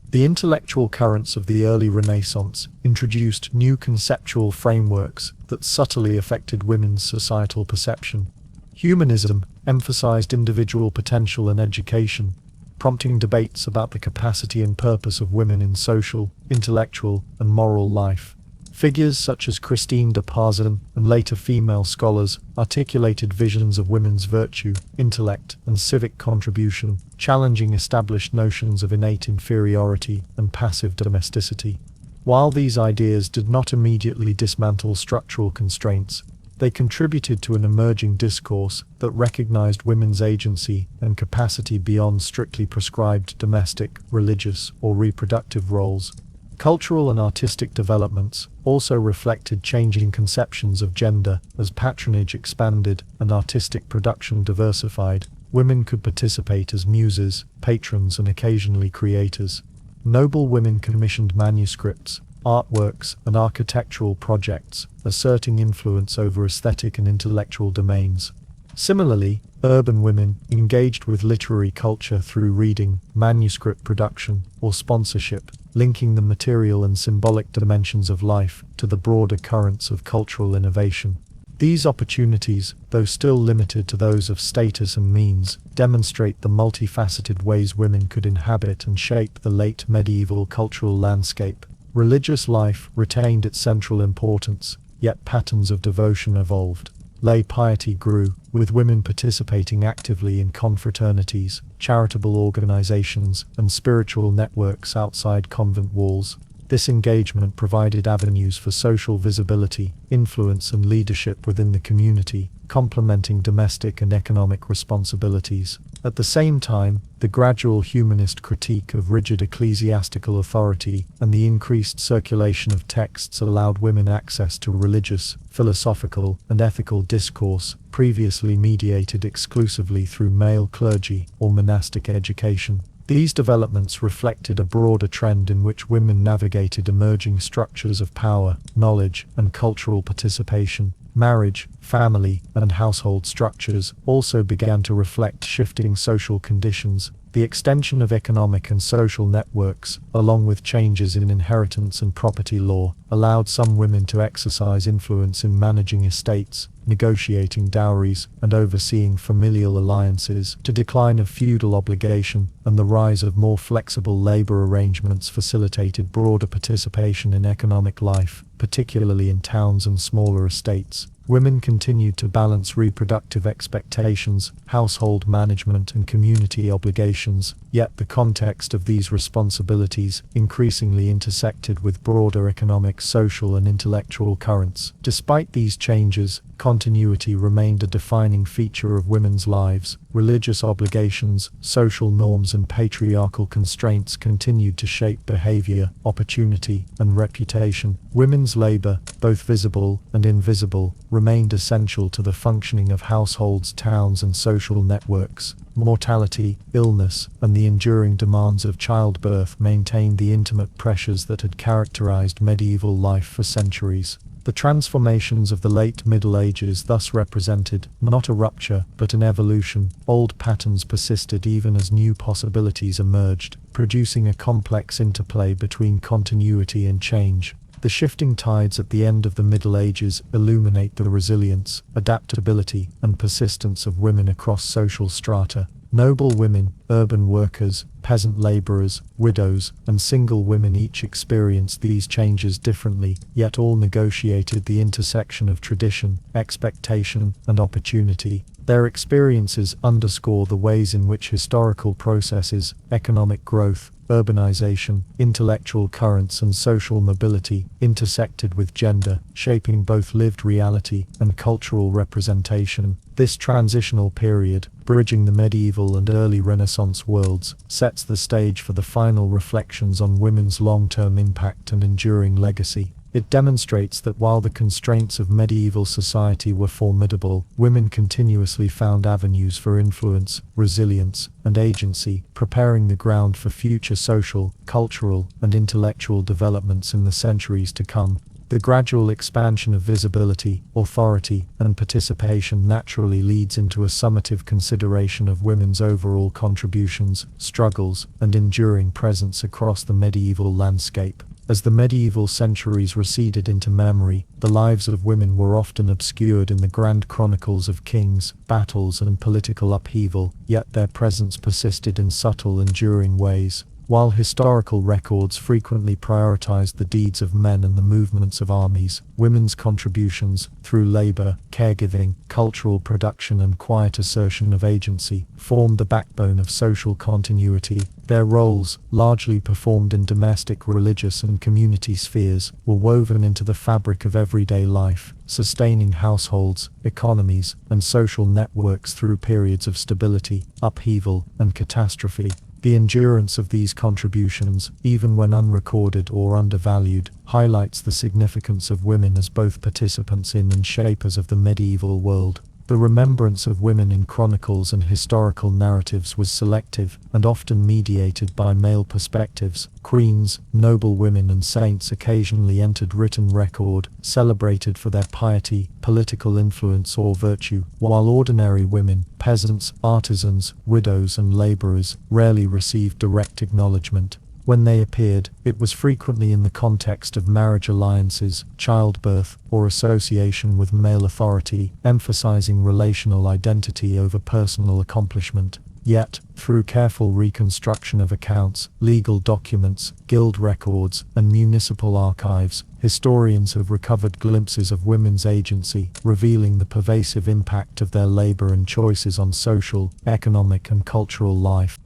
The intellectual currents of the early Renaissance introduced new conceptual frameworks that subtly affected women's societal perception. Humanism emphasized individual potential and education, prompting debates about the capacity and purpose of women in social, intellectual, and moral life. Figures such as Christine de Pizan and later female scholars articulated visions of women's virtue, intellect, and civic contribution, challenging established notions of innate inferiority and passive domesticity. While these ideas did not immediately dismantle structural constraints, they contributed to an emerging discourse that recognized women's agency and capacity beyond strictly prescribed domestic, religious, or reproductive roles. Cultural and artistic developments also reflected changing conceptions of gender. As patronage expanded and artistic production diversified, women could participate as muses, patrons, and occasionally creators. Noblewomen commissioned manuscripts, artworks, and architectural projects, asserting influence over aesthetic and intellectual domains. Similarly, urban women engaged with literary culture through reading, manuscript production, or sponsorship, linking the material and symbolic dimensions of life to the broader currents of cultural innovation. These opportunities, though still limited to those of status and means, demonstrate the multifaceted ways women could inhabit and shape the late medieval cultural landscape. Religious life retained its central importance, yet patterns of devotion evolved. Lay piety grew, with women participating actively in confraternities, charitable organizations, and spiritual networks outside convent walls. This engagement provided avenues for social visibility, influence, and leadership within the community, complementing domestic and economic responsibilities. At the same time, the gradual humanist critique of rigid ecclesiastical authority and the increased circulation of texts allowed women access to religious, philosophical, and ethical discourse, previously mediated exclusively through male clergy or monastic education. These developments reflected a broader trend in which women navigated emerging structures of power, knowledge, and cultural participation. Marriage, family, and household structures also began to reflect shifting social conditions. The extension of economic and social networks, along with changes in inheritance and property law, allowed some women to exercise influence in managing estates, negotiating dowries, and overseeing familial alliances. The decline of feudal obligation and the rise of more flexible labor arrangements facilitated broader participation in economic life, particularly in towns and smaller estates. Women continued to balance reproductive expectations, household management, and community obligations, yet the context of these responsibilities increasingly intersected with broader economic, social, and intellectual currents. Despite these changes, continuity remained a defining feature of women's lives. Religious obligations, social norms, and patriarchal constraints continued to shape behavior, opportunity, and reputation. Women's labor, both visible and invisible, remained essential to the functioning of households, towns, and social networks. Mortality, illness, and the enduring demands of childbirth maintained the intimate pressures that had characterized medieval life for centuries. The transformations of the late Middle Ages thus represented, not a rupture, but an evolution. Old patterns persisted even as new possibilities emerged, producing a complex interplay between continuity and change. The shifting tides at the end of the Middle Ages illuminate the resilience, adaptability, and persistence of women across social strata. Noble women, urban workers, peasant laborers, widows, and single women each experienced these changes differently, yet all negotiated the intersection of tradition, expectation, and opportunity. Their experiences underscore the ways in which historical processes, economic growth, urbanization, intellectual currents, and social mobility intersected with gender, shaping both lived reality and cultural representation. This transitional period, bridging the medieval and early Renaissance worlds, sets the stage for the final reflections on women's long-term impact and enduring legacy. It demonstrates that while the constraints of medieval society were formidable, women continuously found avenues for influence, resilience, and agency, preparing the ground for future social, cultural, and intellectual developments in the centuries to come. The gradual expansion of visibility, authority, and participation naturally leads into a summative consideration of women's overall contributions, struggles, and enduring presence across the medieval landscape. As the medieval centuries receded into memory, the lives of women were often obscured in the grand chronicles of kings, battles, and political upheaval, yet their presence persisted in subtle, enduring ways. While historical records frequently prioritized the deeds of men and the movements of armies, women's contributions, through labor, caregiving, cultural production, and quiet assertion of agency, formed the backbone of social continuity. Their roles, largely performed in domestic, religious, and community spheres, were woven into the fabric of everyday life, sustaining households, economies, and social networks through periods of stability, upheaval, and catastrophe. The endurance of these contributions, even when unrecorded or undervalued, highlights the significance of women as both participants in and shapers of the medieval world. The remembrance of women in chronicles and historical narratives was selective and often mediated by male perspectives. Queens, noblewomen, and saints occasionally entered written record, celebrated for their piety, political influence, or virtue, while ordinary women, peasants, artisans, widows, and laborers rarely received direct acknowledgement. When they appeared, it was frequently in the context of marriage alliances, childbirth, or association with male authority, emphasizing relational identity over personal accomplishment. Yet, through careful reconstruction of accounts, legal documents, guild records, and municipal archives, historians have recovered glimpses of women's agency, revealing the pervasive impact of their labor and choices on social, economic, and cultural life.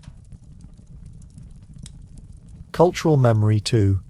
Cultural memory, too,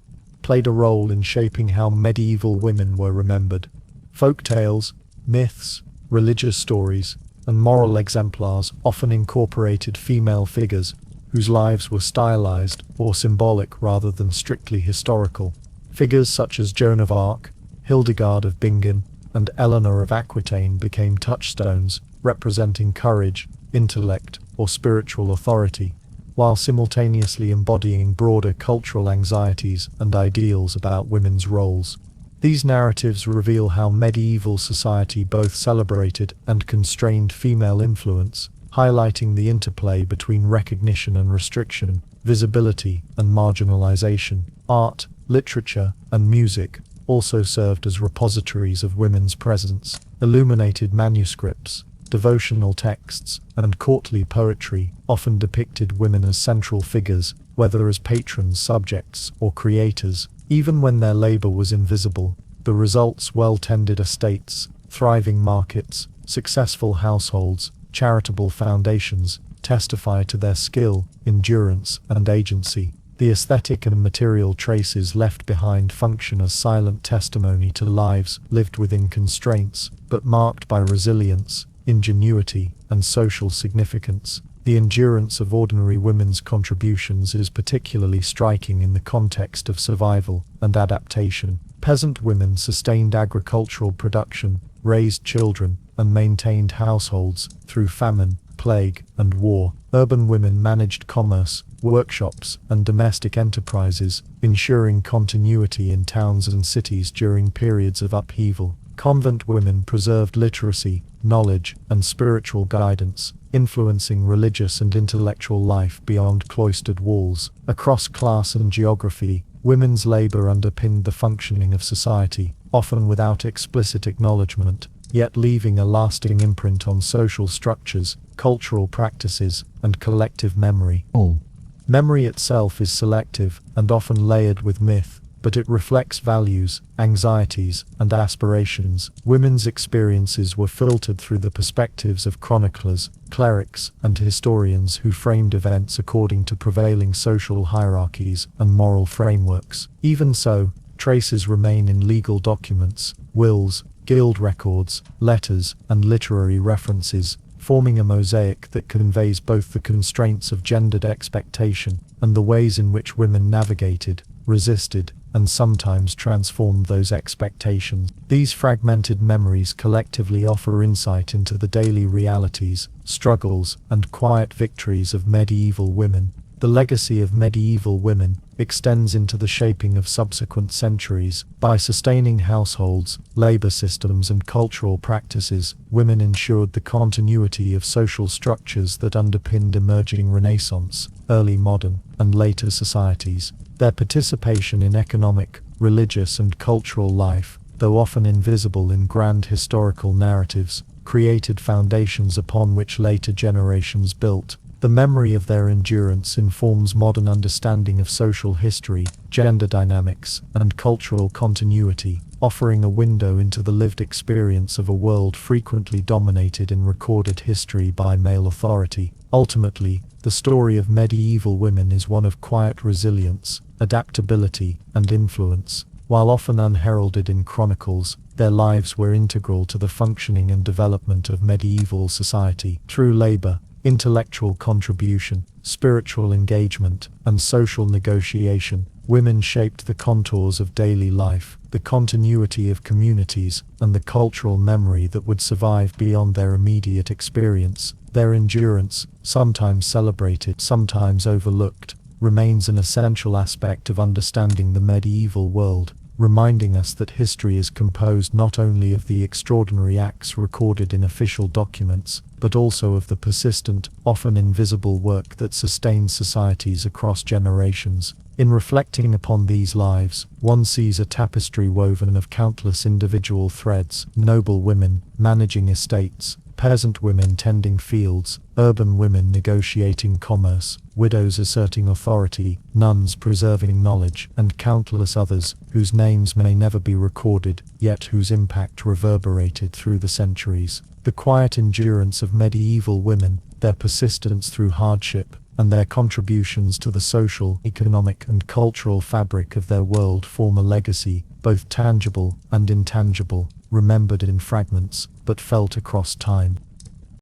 played a role in shaping how medieval women were remembered. Folk tales, myths, religious stories, and moral exemplars often incorporated female figures whose lives were stylized or symbolic rather than strictly historical. Figures such as Joan of Arc, Hildegard of Bingen, and Eleanor of Aquitaine became touchstones, representing courage, intellect, or spiritual authority, while simultaneously embodying broader cultural anxieties and ideals about women's roles. These narratives reveal how medieval society both celebrated and constrained female influence, highlighting the interplay between recognition and restriction, visibility and marginalization. Art, literature, and music also served as repositories of women's presence. Illuminated manuscripts, devotional texts, and courtly poetry often depicted women as central figures, whether as patrons, subjects, or creators. Even when their labor was invisible, the results: well-tended estates, thriving markets, successful households, charitable foundations, testify to their skill, endurance, and agency. The aesthetic and material traces left behind function as silent testimony to lives lived within constraints, but marked by resilience, ingenuity, and social significance. The endurance of ordinary women's contributions is particularly striking in the context of survival and adaptation. Peasant women sustained agricultural production, raised children, and maintained households through famine, plague, and war. Urban women managed commerce, workshops, and domestic enterprises, ensuring continuity in towns and cities during periods of upheaval. Convent women preserved literacy, knowledge, and spiritual guidance, influencing religious and intellectual life beyond cloistered walls. Across class and geography, women's labor underpinned the functioning of society, often without explicit acknowledgement, yet leaving a lasting imprint on social structures, cultural practices, and collective memory. Memory itself is selective and often layered with myth, but it reflects values, anxieties, and aspirations. Women's experiences were filtered through the perspectives of chroniclers, clerics, and historians who framed events according to prevailing social hierarchies and moral frameworks. Even so, traces remain in legal documents, wills, guild records, letters, and literary references, forming a mosaic that conveys both the constraints of gendered expectation and the ways in which women navigated, resisted, and sometimes transformed those expectations. These fragmented memories collectively offer insight into the daily realities, struggles, and quiet victories of medieval women. The legacy of medieval women extends into the shaping of subsequent centuries. By sustaining households, labor systems, and cultural practices, women ensured the continuity of social structures that underpinned emerging Renaissance, early modern, and later societies. Their participation in economic, religious, and cultural life, though often invisible in grand historical narratives, created foundations upon which later generations built. The memory of their endurance informs modern understanding of social history, gender dynamics, and cultural continuity, offering a window into the lived experience of a world frequently dominated in recorded history by male authority. Ultimately, the story of medieval women is one of quiet resilience, adaptability, and influence. While often unheralded in chronicles, their lives were integral to the functioning and development of medieval society. Through labor, intellectual contribution, spiritual engagement, and social negotiation, women shaped the contours of daily life, the continuity of communities, and the cultural memory that would survive beyond their immediate experience. Their endurance, sometimes celebrated, sometimes overlooked, remains an essential aspect of understanding the medieval world, reminding us that history is composed not only of the extraordinary acts recorded in official documents, but also of the persistent, often invisible work that sustains societies across generations. In reflecting upon these lives, one sees a tapestry woven of countless individual threads: noble women managing estates, peasant women tending fields, urban women negotiating commerce, widows asserting authority, nuns preserving knowledge, and countless others, whose names may never be recorded, yet whose impact reverberated through the centuries. The quiet endurance of medieval women, their persistence through hardship, and their contributions to the social, economic, and cultural fabric of their world form a legacy, both tangible and intangible, remembered in fragments, but felt across time.